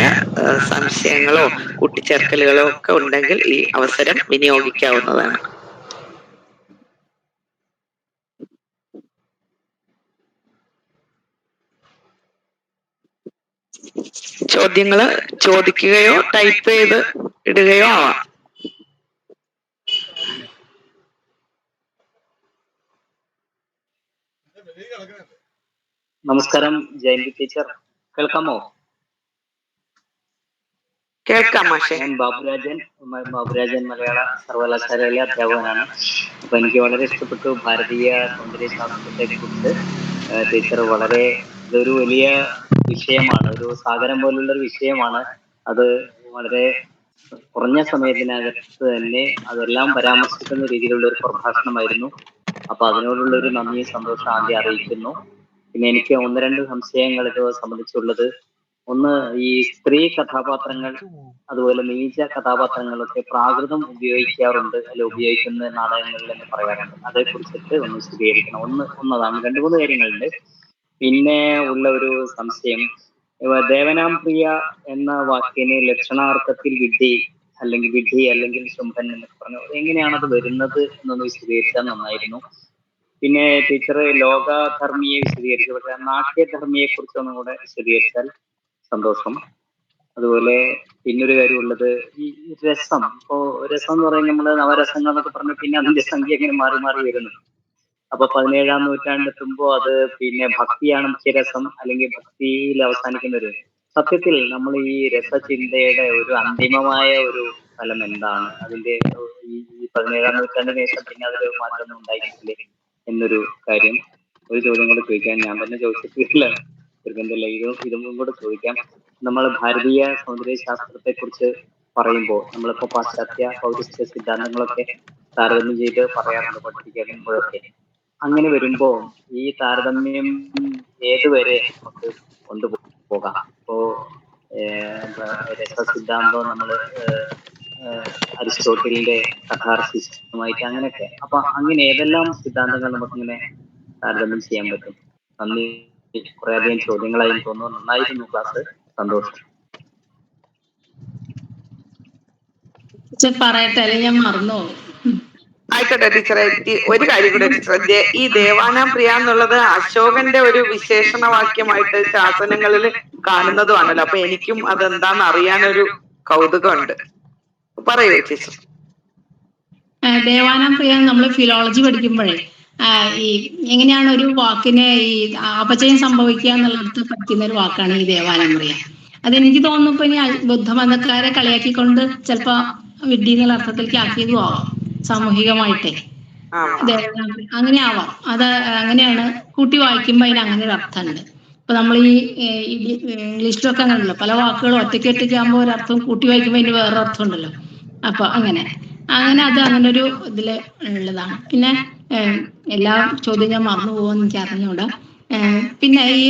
സംശയങ്ങളോ കൂട്ടിച്ചേർക്കലുകളോ ഒക്കെ ഉണ്ടെങ്കിൽ ഈ അവസരം വിനിയോഗിക്കാവുന്നതാണ്. ചോദ്യങ്ങള് ചോദിക്കുകയോ ടൈപ്പ് ചെയ്ത് ഇടുകയോ ആവാം. നമസ്കാരം ജയന്തി ടീച്ചർ, കേൾക്കാമോ? കേൾക്കാം മാഷെ. ഞാൻ ബാബുരാജൻ മലയാള സർവകലാശാലയിലെ അധ്യാപകനാണ്. അപ്പൊ എനിക്ക് വളരെ ഇഷ്ടപ്പെട്ടു ഭാരതീയ സൗന്ദര്യ ശാസ്ത്രത്തെ കുറിച്ച് ടീച്ചർ. ഇതൊരു വലിയ വിഷയമാണ്, ഒരു സാഗരം പോലുള്ള ഒരു വിഷയമാണ്. അത് വളരെ കുറഞ്ഞ സമയത്തിനകത്ത് തന്നെ അതെല്ലാം പരാമർശിക്കുന്ന രീതിയിലുള്ള ഒരു പ്രഭാഷണമായിരുന്നു. അപ്പൊ അതിനോടുള്ള ഒരു നന്ദിയും സന്തോഷം ആദ്യം അറിയിക്കുന്നു. പിന്നെ എനിക്ക് 1-2 സംശയങ്ങൾ ഇത് സംബന്ധിച്ചുള്ളത്. ഒന്ന്, ഈ സ്ത്രീ കഥാപാത്രങ്ങൾ അതുപോലെ നീച കഥാപാത്രങ്ങളൊക്കെ പ്രാകൃതം ഉപയോഗിക്കാറുണ്ട്, അല്ലെ ഉപയോഗിക്കുന്ന നാടകങ്ങളിൽ എന്ന് പറയാറുണ്ട്. അതേക്കുറിച്ചിട്ട് ഒന്ന് വിശദീകരിക്കണം. ഒന്നതാണ്. 2-3 കാര്യങ്ങളുണ്ട്. പിന്നെ ഉള്ള ഒരു സംശയം, ദേവനാം പ്രിയ എന്ന വാക്കിന് ലക്ഷണാർത്ഥത്തിൽ വിഡ്ഢി അല്ലെങ്കിൽ ശുംഭൻ എന്നൊക്കെ പറഞ്ഞു, എങ്ങനെയാണത് വരുന്നത് എന്നൊന്ന് വിശദീകരിച്ചാൽ നന്നായിരുന്നു. പിന്നെ ടീച്ചർ ലോകധർമ്മിയെ വിശദീകരിച്ചു, പക്ഷെ നാട്യധർമ്മിയെ കുറിച്ചൊന്നും കൂടെ വിശദീകരിച്ചാൽ സന്തോഷം. അതുപോലെ പിന്നൊരു കാര്യമുള്ളത്, ഈ രസം. ഇപ്പോ രസം എന്ന് പറയുന്നത് നമ്മള് നവരസങ്ങൾ എന്നൊക്കെ പറഞ്ഞു, പിന്നെ അതിന്റെ സംഖ്യ ഇങ്ങനെ മാറി മാറി വരുന്നു. അപ്പൊ 17-ാം നൂറ്റാണ്ടെത്തുമ്പോ അത് പിന്നെ ഭക്തിയാണ് മുഖ്യരസം, അല്ലെങ്കിൽ ഭക്തിയിൽ അവസാനിക്കുന്ന ഒരു സത്യത്തിൽ നമ്മൾ ഈ രസചിന്തയുടെ ഒരു അന്തിമമായ ഒരു ഫലം എന്താണ്? അതിന്റെ ഈ 17-ാം നൂറ്റാണ്ടിന് ശേഷം പിന്നെ അതിൽ മാറ്റമൊന്നും ഉണ്ടായിട്ടില്ലേ എന്നൊരു കാര്യം. ഒരു ചോദ്യം കൂടെ ചോദിക്കാം. ഞാൻ തന്നെ ചോദിച്ചിട്ടില്ല, ഇതും കൂടെ ചോദിക്കാം. നമ്മൾ ഭാരതീയ സൗന്ദര്യ ശാസ്ത്രത്തെ കുറിച്ച് പറയുമ്പോൾ നമ്മളിപ്പോ പാശ്ചാത്യ പൗരസ്ത്യ സിദ്ധാന്തങ്ങളൊക്കെ താരതമ്യം ചെയ്ത് പറയാറുണ്ട് പഠിപ്പിക്കുമ്പോഴൊക്കെ. അങ്ങനെ വരുമ്പോ ഈ താരതമ്യം ഏതുവരെ നമുക്ക് കൊണ്ടുപോകാം? ഇപ്പോ രസസിദ്ധാന്തം നമ്മള് അരിസ്റ്റോട്ടലിന്റെ കഥാർസിസുമായിട്ട് അങ്ങനെയൊക്കെ. അപ്പൊ അങ്ങനെ ഏതെല്ലാം സിദ്ധാന്തങ്ങൾ നമുക്കിങ്ങനെ താരതമ്യം ചെയ്യാൻ പറ്റും? നന്ദി. കുറെ അധികം ചോദ്യങ്ങളായി തോന്നുന്നു. നന്നായിരുന്നു ക്ലാസ്. സന്തോഷം. പറയട്ടെ, അല്ലെങ്കിൽ ഞാൻ മറന്നു. ആയിക്കോട്ടെ ടീച്ചറെ, ഒരു കാര്യം കൂടെ ടീച്ചറെ, ഈ ദേവാനാം പ്രിയ എന്നുള്ളത് അശോകന്റെ ഒരു വിശേഷണവാക്യമായിട്ട് ശാസനങ്ങളിൽ കാണുന്നതുമാണല്ലോ. അപ്പൊ എനിക്കും അതെന്താന്ന് അറിയാനൊരു കൗതുകമുണ്ട്. പറയൂ ടീച്ചർ. ദേവാനാം പ്രിയ നമ്മൾ ഫിലോളജി പഠിക്കുമ്പോഴേ ഈ എങ്ങനെയാണ് ഒരു വാക്കിനെ ഈ അപചയം സംഭവിക്കുക എന്നുള്ളത് പഠിക്കുന്ന ഒരു വാക്കാണ് ഈ ദേവാനാം പ്രിയ. അതെനിക്ക് തോന്നുന്നു ഇപ്പൊ ഇനി ബുദ്ധമതക്കാരെ കളിയാക്കിക്കൊണ്ട് ചിലപ്പോ വിഡ്ഢി എന്നുള്ള അർത്ഥത്തിലേക്ക് ആക്കിയതും ആവാം, സാമൂഹികമായിട്ടേ. അങ്ങനെ ആവാം. അത് അങ്ങനെയാണ് കൂട്ടി വായിക്കുമ്പോ അതിന് അങ്ങനെ ഒരു അർത്ഥമുണ്ട്. ഇപ്പൊ നമ്മൾ ഈ ഇംഗ്ലീഷിലൊക്കെ അങ്ങനെയല്ലോ, പല വാക്കുകളും ഒറ്റയ്ക്ക് ആകുമ്പോൾ ഒരർത്ഥം, കൂട്ടി വായിക്കുമ്പോൾ അതിന് വേറൊരു അർത്ഥം ഉണ്ടല്ലോ. അപ്പൊ അങ്ങനെ അത് അങ്ങനെ ഒരു ഇതില് ഉള്ളതാണ്. പിന്നെ എല്ലാ ചോദ്യം ഞാൻ മറന്നു പോകുമെന്ന് എനിക്ക് അറിഞ്ഞൂടാ. പിന്നെ ഈ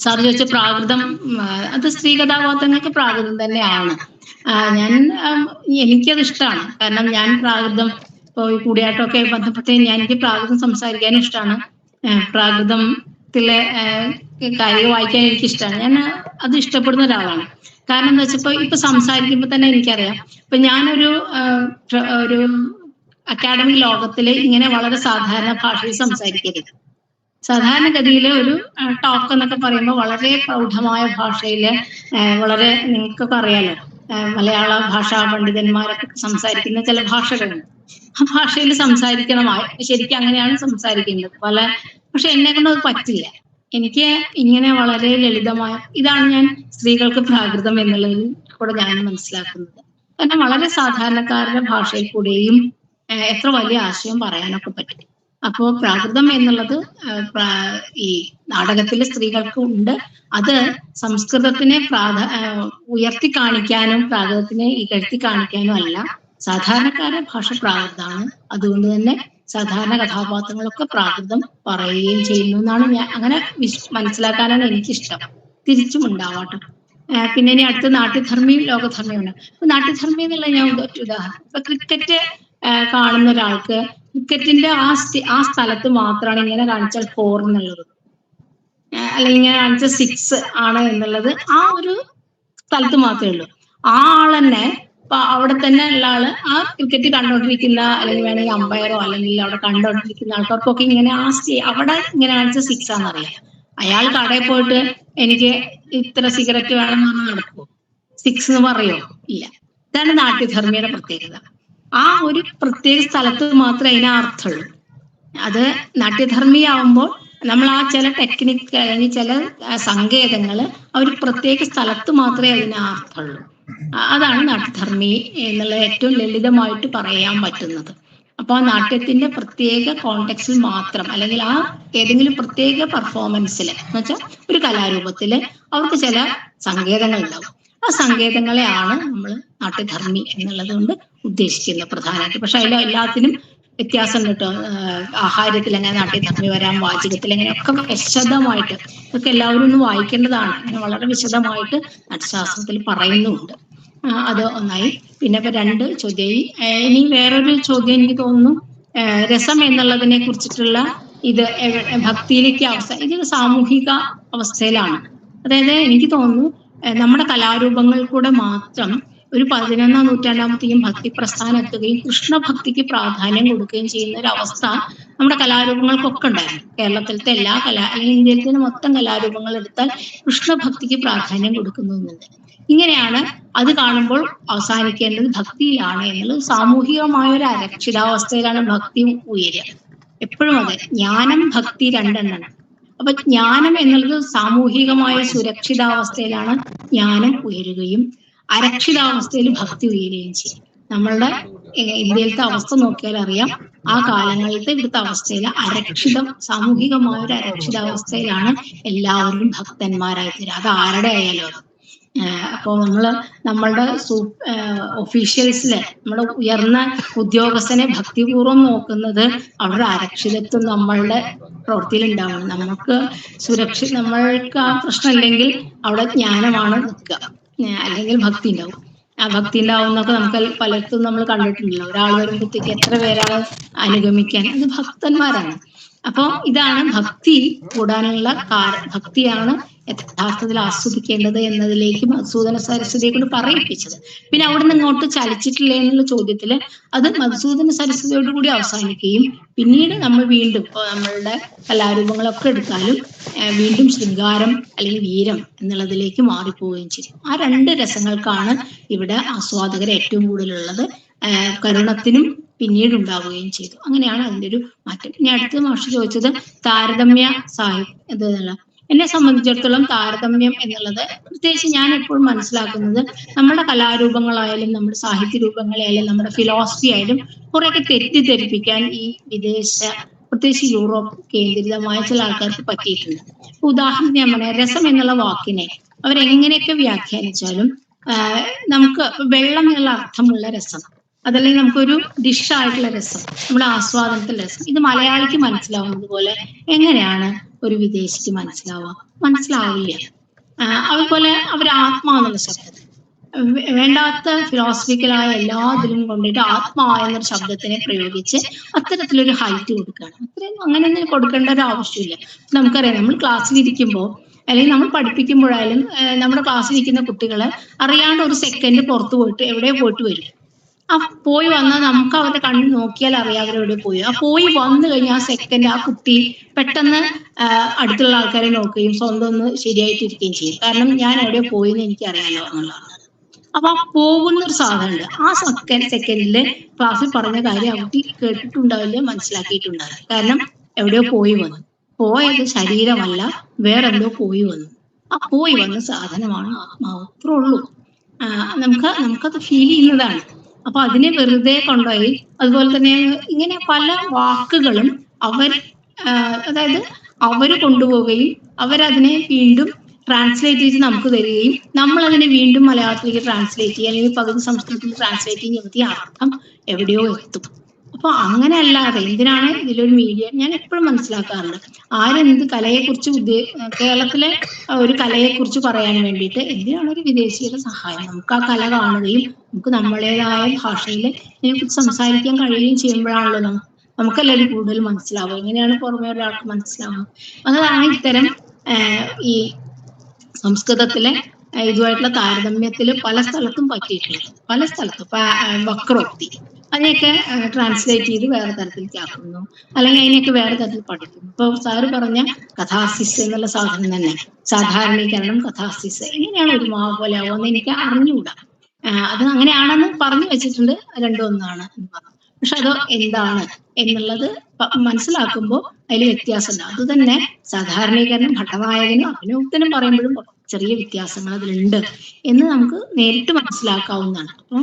സാർ ചോദിച്ച പ്രാകൃതം, അത് സ്ത്രീ കഥാപാത്രങ്ങൾക്ക് പ്രാകൃതം തന്നെയാണ്. എനിക്കത് ഇഷ്ടമാണ്. കാരണം ഞാൻ പ്രാകൃതം ഇപ്പോൾ ഈ കൂടിയാട്ടമൊക്കെ ബന്ധപ്പെട്ട് എനിക്ക് പ്രാകൃതം സംസാരിക്കാനും ഇഷ്ടമാണ്. പ്രാകൃതത്തിലെ കാര്യങ്ങൾ വായിക്കാൻ എനിക്കിഷ്ടമാണ്. ഞാൻ അത് ഇഷ്ടപ്പെടുന്ന ഒരാളാണ്. കാരണം എന്താ വെച്ചാൽ ഇപ്പൊ സംസാരിക്കുമ്പോൾ തന്നെ എനിക്കറിയാം, ഇപ്പൊ ഞാനൊരു അക്കാഡമിക് ലോകത്തില് ഇങ്ങനെ വളരെ സാധാരണ ഭാഷയിൽ സംസാരിക്കരുത്. സാധാരണഗതിയിൽ ഒരു ടോക്ക് എന്നൊക്കെ പറയുമ്പോൾ വളരെ പ്രൗഢമായ ഭാഷയില്, വളരെ നിങ്ങൾക്കൊക്കെ അറിയാലോ, മലയാള ഭാഷാ പണ്ഡിതന്മാരൊക്കെ സംസാരിക്കുന്ന ചില ഭാഷകളുണ്ട്. ആ ഭാഷയിൽ സംസാരിക്കണമായി, ശരിക്കും അങ്ങനെയാണ് സംസാരിക്കേണ്ടത്. പക്ഷെ എന്നെ കൊണ്ട് അത് പറ്റില്ല. എനിക്ക് ഇങ്ങനെ വളരെ ലളിതമായ, ഇതാണ് ഞാൻ സ്ത്രീകൾക്ക് പ്രാകൃതം എന്നുള്ളതിൽ കൂടെ ഞാൻ മനസ്സിലാക്കുന്നത്. കാരണം വളരെ സാധാരണക്കാരുടെ ഭാഷയിൽ കൂടെയും എത്ര വലിയ ആശയം പറയാനൊക്കെ പറ്റും. അപ്പോ പ്രാകൃതം എന്നുള്ളത് ഈ നാടകത്തിലെ സ്ത്രീകൾക്ക് ഉണ്ട്. അത് സംസ്കൃതത്തിനെ ഉയർത്തി കാണിക്കാനും പ്രാകൃതത്തിനെ ഇകഴ്ത്തി കാണിക്കാനും അല്ല. സാധാരണക്കാരുടെ ഭാഷ പ്രാകൃതമാണ്. അതുകൊണ്ട് തന്നെ സാധാരണ കഥാപാത്രങ്ങളൊക്കെ പ്രാകൃതം പറയുകയും ചെയ്യുന്നു എന്നാണ് ഞാൻ അങ്ങനെ മനസ്സിലാക്കാനാണ് എനിക്കിഷ്ടം. തിരിച്ചും ഉണ്ടാവാട്ടോ. പിന്നെ ഇനി അടുത്ത നാട്യധർമ്മിയും ലോകധർമ്മിയുമാണ്. അപ്പൊ നാട്യധർമ്മി എന്നുള്ള ഞാൻ ഉദാഹരണം, ഇപ്പൊ ക്രിക്കറ്റ് കാണുന്ന ഒരാൾക്ക് ക്രിക്കറ്റിന്റെ ആ സ്ഥലത്ത് മാത്രമാണ് ഇങ്ങനെ കാണിച്ചാൽ 4 എന്നുള്ളത്, അല്ലെങ്കിൽ ഇങ്ങനെ കാണിച്ചാൽ 6 ആണ് എന്നുള്ളത് ആ ഒരു സ്ഥലത്ത് മാത്രമേ ഉള്ളൂ. ആ ആളെന്നെ അവിടെ തന്നെ ഉള്ള ആള് ആ ക്രിക്കറ്റ് കണ്ടോണ്ടിരിക്കുന്ന, അല്ലെങ്കിൽ വേണമെങ്കിൽ അമ്പയറോ അല്ലെങ്കിൽ അവിടെ കണ്ടോണ്ടിരിക്കുന്ന ആൾക്കാർക്കൊക്കെ ഇങ്ങനെ അവിടെ ഇങ്ങനെ കാണിച്ച 6 ആണെന്നറിയാം. അയാൾ കടയിൽ പോയിട്ട് എനിക്ക് ഇത്ര സിഗരറ്റ് വേണമെന്ന് പറഞ്ഞാൽ നടക്കുമോ? 6 എന്ന് പറയോ? ഇല്ല. ഇതാണ് നാട്യധർമ്മിയുടെ പ്രത്യേകത. ആ ഒരു പ്രത്യേക സ്ഥലത്ത് മാത്രമേ അതിന് അർത്ഥമുള്ളൂ. അത് നാട്യധർമ്മിയാവുമ്പോൾ നമ്മൾ ആ ചില ടെക്നിക്ക് അല്ലെങ്കിൽ ചില സങ്കേതങ്ങള് ആ ഒരു പ്രത്യേക സ്ഥലത്ത് മാത്രമേ അതിന് അർത്ഥമുള്ളൂ. അതാണ് നാട്യധർമ്മി എന്നുള്ള ഏറ്റവും ലളിതമായിട്ട് പറയാൻ പറ്റുന്നത്. അപ്പൊ ആ നാട്യത്തിന്റെ പ്രത്യേക കോണ്ടെക്സ്റ്റിൽ മാത്രം, അല്ലെങ്കിൽ ആ ഏതെങ്കിലും പ്രത്യേക പെർഫോമൻസിൽ എന്ന് വെച്ചാൽ ഒരു കലാരൂപത്തില് അവർക്ക് ചില സങ്കേതങ്ങൾ ഉണ്ടാവും. ആ സങ്കേതങ്ങളെയാണ് നമ്മൾ നാട്യധർമ്മി എന്നുള്ളത് കൊണ്ട് ഉദ്ദേശിക്കുന്നത് പ്രധാനമായിട്ട്. പക്ഷെ എല്ലാത്തിനും വ്യത്യാസം കേട്ടോ. ആഹാരത്തിൽ എങ്ങനെ നാട്യധർമ്മി വരാം, വാചികത്തിൽ എങ്ങനെയൊക്കെ വിശദമായിട്ട്, ഇതൊക്കെ എല്ലാവരും ഒന്ന് വായിക്കേണ്ടതാണ്. അങ്ങനെ വളരെ വിശദമായിട്ട് നാട്യശാസ്ത്രത്തിൽ പറയുന്നുമുണ്ട്. അത് ഒന്നായി. പിന്നെ ഇപ്പൊ 2 ചോദ്യമായി. ഇനി വേറൊരു ചോദ്യം എനിക്ക് തോന്നുന്നു, രസം എന്നുള്ളതിനെ കുറിച്ചിട്ടുള്ള ഇത് ഭക്തിയിലേക്ക് ഇത് സാമൂഹിക അവസ്ഥയിലാണ്. അതായത് എനിക്ക് തോന്നുന്നു നമ്മുടെ കലാരൂപങ്ങൾ കൂടെ മാത്രം ഒരു 11ാം നൂറ്റാണ്ടാകുമ്പോഴത്തേക്കും ഭക്തി പ്രസ്ഥാനം എത്തുകയും കൃഷ്ണഭക്തിക്ക് പ്രാധാന്യം കൊടുക്കുകയും ചെയ്യുന്ന ഒരു അവസ്ഥ നമ്മുടെ കലാരൂപങ്ങൾക്കൊക്കെ ഉണ്ടായിരുന്നു. കേരളത്തിലത്തെ എല്ലാ അല്ലെങ്കിൽ ഇന്ത്യയിലത്തെ മൊത്തം കലാരൂപങ്ങൾ എടുത്താൽ കൃഷ്ണഭക്തിക്ക് പ്രാധാന്യം കൊടുക്കുന്നുണ്ട്. ഇങ്ങനെയാണ് അത് കാണുമ്പോൾ അവസാനിക്കേണ്ടത് ഭക്തിയിലാണ് എന്നുള്ളത്. സാമൂഹികമായ ഒരു അരക്ഷിതാവസ്ഥയിലാണ് ഭക്തി ഉയരുക. എപ്പോഴും അതെ, ജ്ഞാനം ഭക്തി 2 എണ്ണമാണ്. അപ്പൊ ജ്ഞാനം എന്നുള്ളത് സാമൂഹികമായ സുരക്ഷിതാവസ്ഥയിലാണ് ജ്ഞാനം ഉയരുകയും അരക്ഷിതാവസ്ഥയിൽ ഭക്തി ഉയരുകയും ചെയ്യും. നമ്മളുടെ ഇന്ത്യയിലത്തെ അവസ്ഥ നോക്കിയാൽ അറിയാം, ആ കാലങ്ങളിലത്തെ ഇവിടുത്തെ അവസ്ഥയിൽ സാമൂഹികമായ ഒരു അരക്ഷിതാവസ്ഥയിലാണ് എല്ലാവരും ഭക്തന്മാരായി തീരുക. അത് ആരുടെ ആയാലും. അപ്പോൾ നമ്മളുടെ ഒഫീഷ്യൽസിലെ നമ്മുടെ ഉയർന്ന ഉദ്യോഗസ്ഥനെ ഭക്തിപൂർവ്വം നോക്കുന്നത് അവരുടെ അരക്ഷിതത്വം നമ്മളുടെ പ്രവൃത്തിയിൽ ഉണ്ടാവണം. നമ്മൾക്ക് നമ്മൾക്ക് ആ പ്രശ്നമില്ലെങ്കിൽ അവിടെ ജ്ഞാനമാണ് നിൽക്കുക, അല്ലെങ്കിൽ ഭക്തി ഉണ്ടാവും. ആ ഭക്തി ഉണ്ടാവുന്നൊക്കെ നമുക്ക് പലർക്കും നമ്മൾ കണ്ടിട്ടുണ്ടല്ലോ. ഒരാൾ വരുമ്പോഴത്തേക്ക് എത്ര പേരാണ് അനുഗമിക്കാൻ? അത് ഭക്തന്മാരാണ്. അപ്പോൾ ഇതാണ് ഭക്തി കൂടാനുള്ള ഭക്തിയാണ് യഥാർത്ഥത്തിൽ ആസ്വദിക്കേണ്ടത് എന്നതിലേക്ക് മധുസൂദന സരസ്വതിയെ കൊണ്ട് പറയിപ്പിച്ചത്. പിന്നെ അവിടെ നിന്ന് ഇങ്ങോട്ട് ചലിച്ചിട്ടില്ലേ എന്നുള്ള ചോദ്യത്തില് അത് മധുസൂദന സരസ്വതിയോട് കൂടി അവസാനിക്കുകയും പിന്നീട് നമ്മൾ വീണ്ടും നമ്മളുടെ കലാരൂപങ്ങളൊക്കെ എടുത്താലും വീണ്ടും ശൃംഗാരം അല്ലെങ്കിൽ വീരം എന്നുള്ളതിലേക്ക് മാറിപ്പോവുകയും ചെയ്യും. ആ രണ്ട് രസങ്ങൾക്കാണ് ഇവിടെ ആസ്വാദകർ ഏറ്റവും കൂടുതലുള്ളത്. കരുണത്തിനും പിന്നീട് ഉണ്ടാവുകയും ചെയ്തു. അങ്ങനെയാണ് അതിൻ്റെ ഒരു മാറ്റം. ഇനി അടുത്ത മാഷ് ചോദിച്ചത് താരതമ്യ സാഹിത്യം. എന്നെ സംബന്ധിച്ചിടത്തോളം താരതമ്യം എന്നുള്ളത് പ്രത്യേകിച്ച് ഞാൻ എപ്പോഴും മനസ്സിലാക്കുന്നത് നമ്മുടെ കലാരൂപങ്ങളായാലും നമ്മുടെ സാഹിത്യ രൂപങ്ങളായാലും നമ്മുടെ ഫിലോസഫി ആയാലും കുറെയൊക്കെ തെറ്റിദ്ധരിപ്പിക്കാൻ ഈ വിദേശ പ്രത്യേകിച്ച് യൂറോപ്പ് കേന്ദ്രിതമായ ചില ആൾക്കാർക്ക് പറ്റിയിട്ടുണ്ട്. ഉദാഹരണം ഞാൻ പറയാം, രസം എന്നുള്ള വാക്കിനെ അവരെങ്ങനെയൊക്കെ വ്യാഖ്യാനിച്ചാലും നമുക്ക് വെള്ളം എന്നുള്ള അർത്ഥമുള്ള രസം, അതല്ലെങ്കിൽ നമുക്കൊരു ഡിഷായിട്ടുള്ള രസം, നമ്മുടെ ആസ്വാദനത്തിലെ രസം, ഇത് മലയാളിക്ക് മനസ്സിലാവുന്നത് പോലെ എങ്ങനെയാണ് ഒരു വിദേശിക്ക് മനസ്സിലാവില്ല. അതുപോലെ അവർ ആത്മാവെന്നുള്ള ശബ്ദം വേണ്ടാത്ത ഫിലോസഫിക്കലായ എല്ലാത്തിലും കൊണ്ടിട്ട് ആത്മാ എന്നൊരു ശബ്ദത്തിനെ പ്രയോഗിച്ച് അത്തരത്തിലൊരു ഹൈറ്റ് കൊടുക്കുകയാണ്. അത്രയും അങ്ങനെയൊന്നും കൊടുക്കേണ്ട ഒരു ആവശ്യമില്ല. നമുക്കറിയാം, നമ്മൾ ക്ലാസ്സിലിരിക്കുമ്പോൾ അല്ലെങ്കിൽ നമ്മൾ പഠിപ്പിക്കുമ്പോഴായാലും നമ്മുടെ ക്ലാസ്സിലിരിക്കുന്ന കുട്ടികളെ അറിയാണ്ട് ഒരു സെക്കൻഡ് പുറത്തു പോയിട്ട് എവിടെയോ പോയിട്ട് വരും. ആ പോയി വന്നാൽ നമുക്ക് അവരുടെ കണ്ണിൽ നോക്കിയാൽ അറിയാം അവരെവിടെ പോയി. ആ പോയി വന്നു കഴിഞ്ഞാൽ ആ സെക്കൻഡ് ആ കുട്ടി പെട്ടെന്ന് അടുത്തുള്ള ആൾക്കാരെ നോക്കുകയും സ്വന്തം ഒന്ന് ശരിയായിട്ടിരിക്കുകയും ചെയ്യും. കാരണം ഞാൻ എവിടെ പോയി എന്ന് എനിക്ക് അറിയാലോ എന്നുള്ളതാണ്. അപ്പൊ ആ പോകുന്നൊരു സാധനമുണ്ട്. ആ സെക്കൻഡില് ക്ലാസ്സിൽ പറഞ്ഞ കാര്യം ആ കുട്ടി കേട്ടിട്ടുണ്ടാവില്ല, മനസ്സിലാക്കിയിട്ടുണ്ടാവില്ല. കാരണം എവിടെയോ പോയി വന്നു. പോയത് ശരീരമല്ല, വേറെന്തോ പോയി വന്നു. ആ പോയി വന്ന സാധനമാണ് ആത്മാവ്. അത്രേ ഉള്ളൂ. നമുക്കത് ഫീൽ ചെയ്യുന്നതാണ്. അപ്പൊ അതിനെ വെറുതെ കൊണ്ടുപോയി അതുപോലെ തന്നെ ഇങ്ങനെ പല വാക്കുകളും അതായത് അവര് കൊണ്ടുപോവുകയും അവരതിനെ വീണ്ടും ട്രാൻസ്ലേറ്റ് ചെയ്ത് നമുക്ക് തരികയും നമ്മൾ അതിനെ വീണ്ടും മലയാളത്തിലേക്ക് ട്രാൻസ്ലേറ്റ് ചെയ്യുക അല്ലെങ്കിൽ പകുതി സംസ്കൃതത്തിൽ ട്രാൻസ്ലേറ്റ് ചെയ്യുന്ന അർത്ഥം എവിടെയോ എത്തും. അപ്പൊ അങ്ങനെയല്ലാതെ എന്തിനാണ് ഇതിലൊരു മീഡിയ? ഞാൻ എപ്പോഴും മനസ്സിലാക്കാറുണ്ട്, ആരെന്ത് കലയെക്കുറിച്ച് കേരളത്തിലെ ഒരു കലയെക്കുറിച്ച് പറയാൻ വേണ്ടിയിട്ട് എന്തിനാണ് ഒരു വിദേശിയുടെ സഹായം? നമുക്ക് ആ കല കാണുകയും നമുക്ക് നമ്മുടേതായ ഭാഷയിൽ ഇതിനെക്കുറിച്ച് സംസാരിക്കാൻ കഴിയുകയും ചെയ്യുമ്പോഴാണല്ലോ നമുക്കെല്ലാവരും കൂടുതൽ മനസ്സിലാവുക. എങ്ങനെയാണ് പുറമെ ഒരാൾക്ക് മനസ്സിലാവുന്നത്? അതാണ് ഇത്തരം ഈ സംസ്കൃതത്തിലെ ഇതുമായിട്ടുള്ള താരതമ്യത്തിൽ പല സ്ഥലത്തും പറ്റിയിട്ടുണ്ട്. പല സ്ഥലത്തും വക്രോക്തി അതിനെയൊക്കെ ട്രാൻസ്ലേറ്റ് ചെയ്ത് വേറെ തരത്തിലേക്ക് ആക്കുന്നു, അല്ലെങ്കിൽ അതിനെയൊക്കെ വേറെ തരത്തിൽ പഠിക്കുന്നു. ഇപ്പൊ സാറ് പറഞ്ഞ കഥാസിസ് എന്നുള്ള സാധനം തന്നെ, സാധാരണീകരണം കഥാസിസ് എങ്ങനെയാണ് ഒരു മാവ് പോലെ ആവുമെന്ന് എനിക്ക് അറിഞ്ഞുകൂടാ. അത് അങ്ങനെയാണെന്ന് പറഞ്ഞു വെച്ചിട്ടുണ്ട്, രണ്ടും ഒന്നാണ് എന്ന് പറഞ്ഞു. പക്ഷെ അത് എന്താണ് എന്നുള്ളത് മനസ്സിലാക്കുമ്പോൾ അതിൽ വ്യത്യാസമുണ്ട്. അത് തന്നെ സാധാരണീകരണം ഭട്ടനായകനും അഭിനവത്തിനും പറയുമ്പോഴും ചെറിയ വ്യത്യാസങ്ങൾ അതിലുണ്ട് എന്ന് നമുക്ക് നേരിട്ട് മനസ്സിലാക്കാവുന്നതാണ്. അപ്പൊ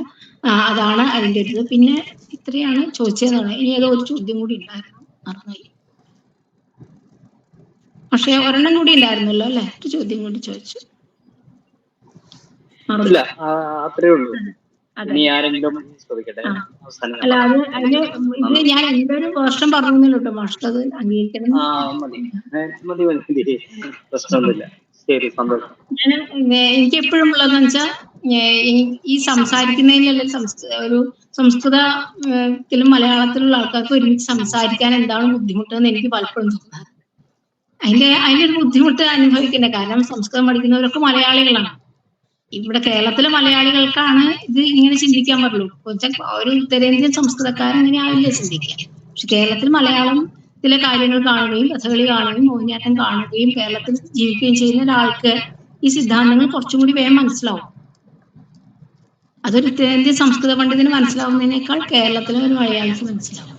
അതാണ് അതിൻ്റെ ഒരു. പിന്നെ ഇത്രയാണ് ചോദിച്ചതെന്നാണ്. ഇനി ഏതോ ഒരു ചോദ്യം കൂടി ഉണ്ടായിരുന്നു, മറന്നുപോയി. പക്ഷെ ഒരെണ്ണം കൂടി ഉണ്ടായിരുന്നല്ലോ അല്ലെ? ഒരു ചോദ്യം കൂടി ചോദിച്ചു. അത്രേ ഉള്ളൂ. അല്ല, അതിന് ഇത് ഞാൻ എന്തൊരു വേർഷം പറഞ്ഞു കേട്ടോ, മാഷ്ടത് അംഗീകരിക്കണം. എനിക്ക് എപ്പോഴും ഉള്ളതെന്ന് വെച്ചാൽ ഈ സംസാരിക്കുന്നതിനുള്ള ഒരു സംസ്കൃതത്തിലും മലയാളത്തിലുള്ള ആൾക്കാർക്ക് ഒരുമിച്ച് സംസാരിക്കാൻ എന്താണ് ബുദ്ധിമുട്ടെന്ന് എനിക്ക് പലപ്പോഴും തോന്നാറ്. അതിന്റെ ഒരു ബുദ്ധിമുട്ട് അനുഭവിക്കണ്ടേ. കാരണം സംസ്കൃതം പഠിക്കുന്നവരൊക്കെ മലയാളികളാണ്. ഇവിടെ കേരളത്തിലെ മലയാളികൾക്കാണ് ഇത് ഇങ്ങനെ ചിന്തിക്കാൻ പറ്റുള്ളൂ. ഒരു ഉത്തരേന്ത്യൻ സംസ്കൃതക്കാരൻ അങ്ങനെ ആവില്ല ചിന്തിക്കാൻ. പക്ഷെ കേരളത്തിൽ മലയാളത്തിലെ കാര്യങ്ങൾ കാണുകയും കഥകളി കാണുകയും മോഹിനിയാട്ടം കാണുകയും കേരളത്തിൽ ജീവിക്കുകയും ചെയ്യുന്ന ഒരാൾക്ക് ഈ സിദ്ധാന്തങ്ങൾ കുറച്ചും കൂടി വേഗം മനസ്സിലാവും. അതൊരു ഉത്തരേന്ത്യൻ സംസ്കൃത പണ്ഡിതന് മനസ്സിലാവുന്നതിനേക്കാൾ കേരളത്തിലെ ഒരു മലയാളിക്ക് മനസ്സിലാവും.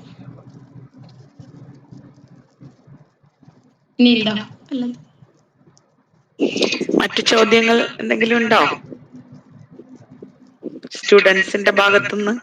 ഇനി ഉണ്ടോ അല്ലത്? മറ്റു ചോദ്യങ്ങൾ എന്തെങ്കിലും ഉണ്ടോ സ്റ്റുഡൻസിന്റെ ഭാഗത്തുനിന്ന്?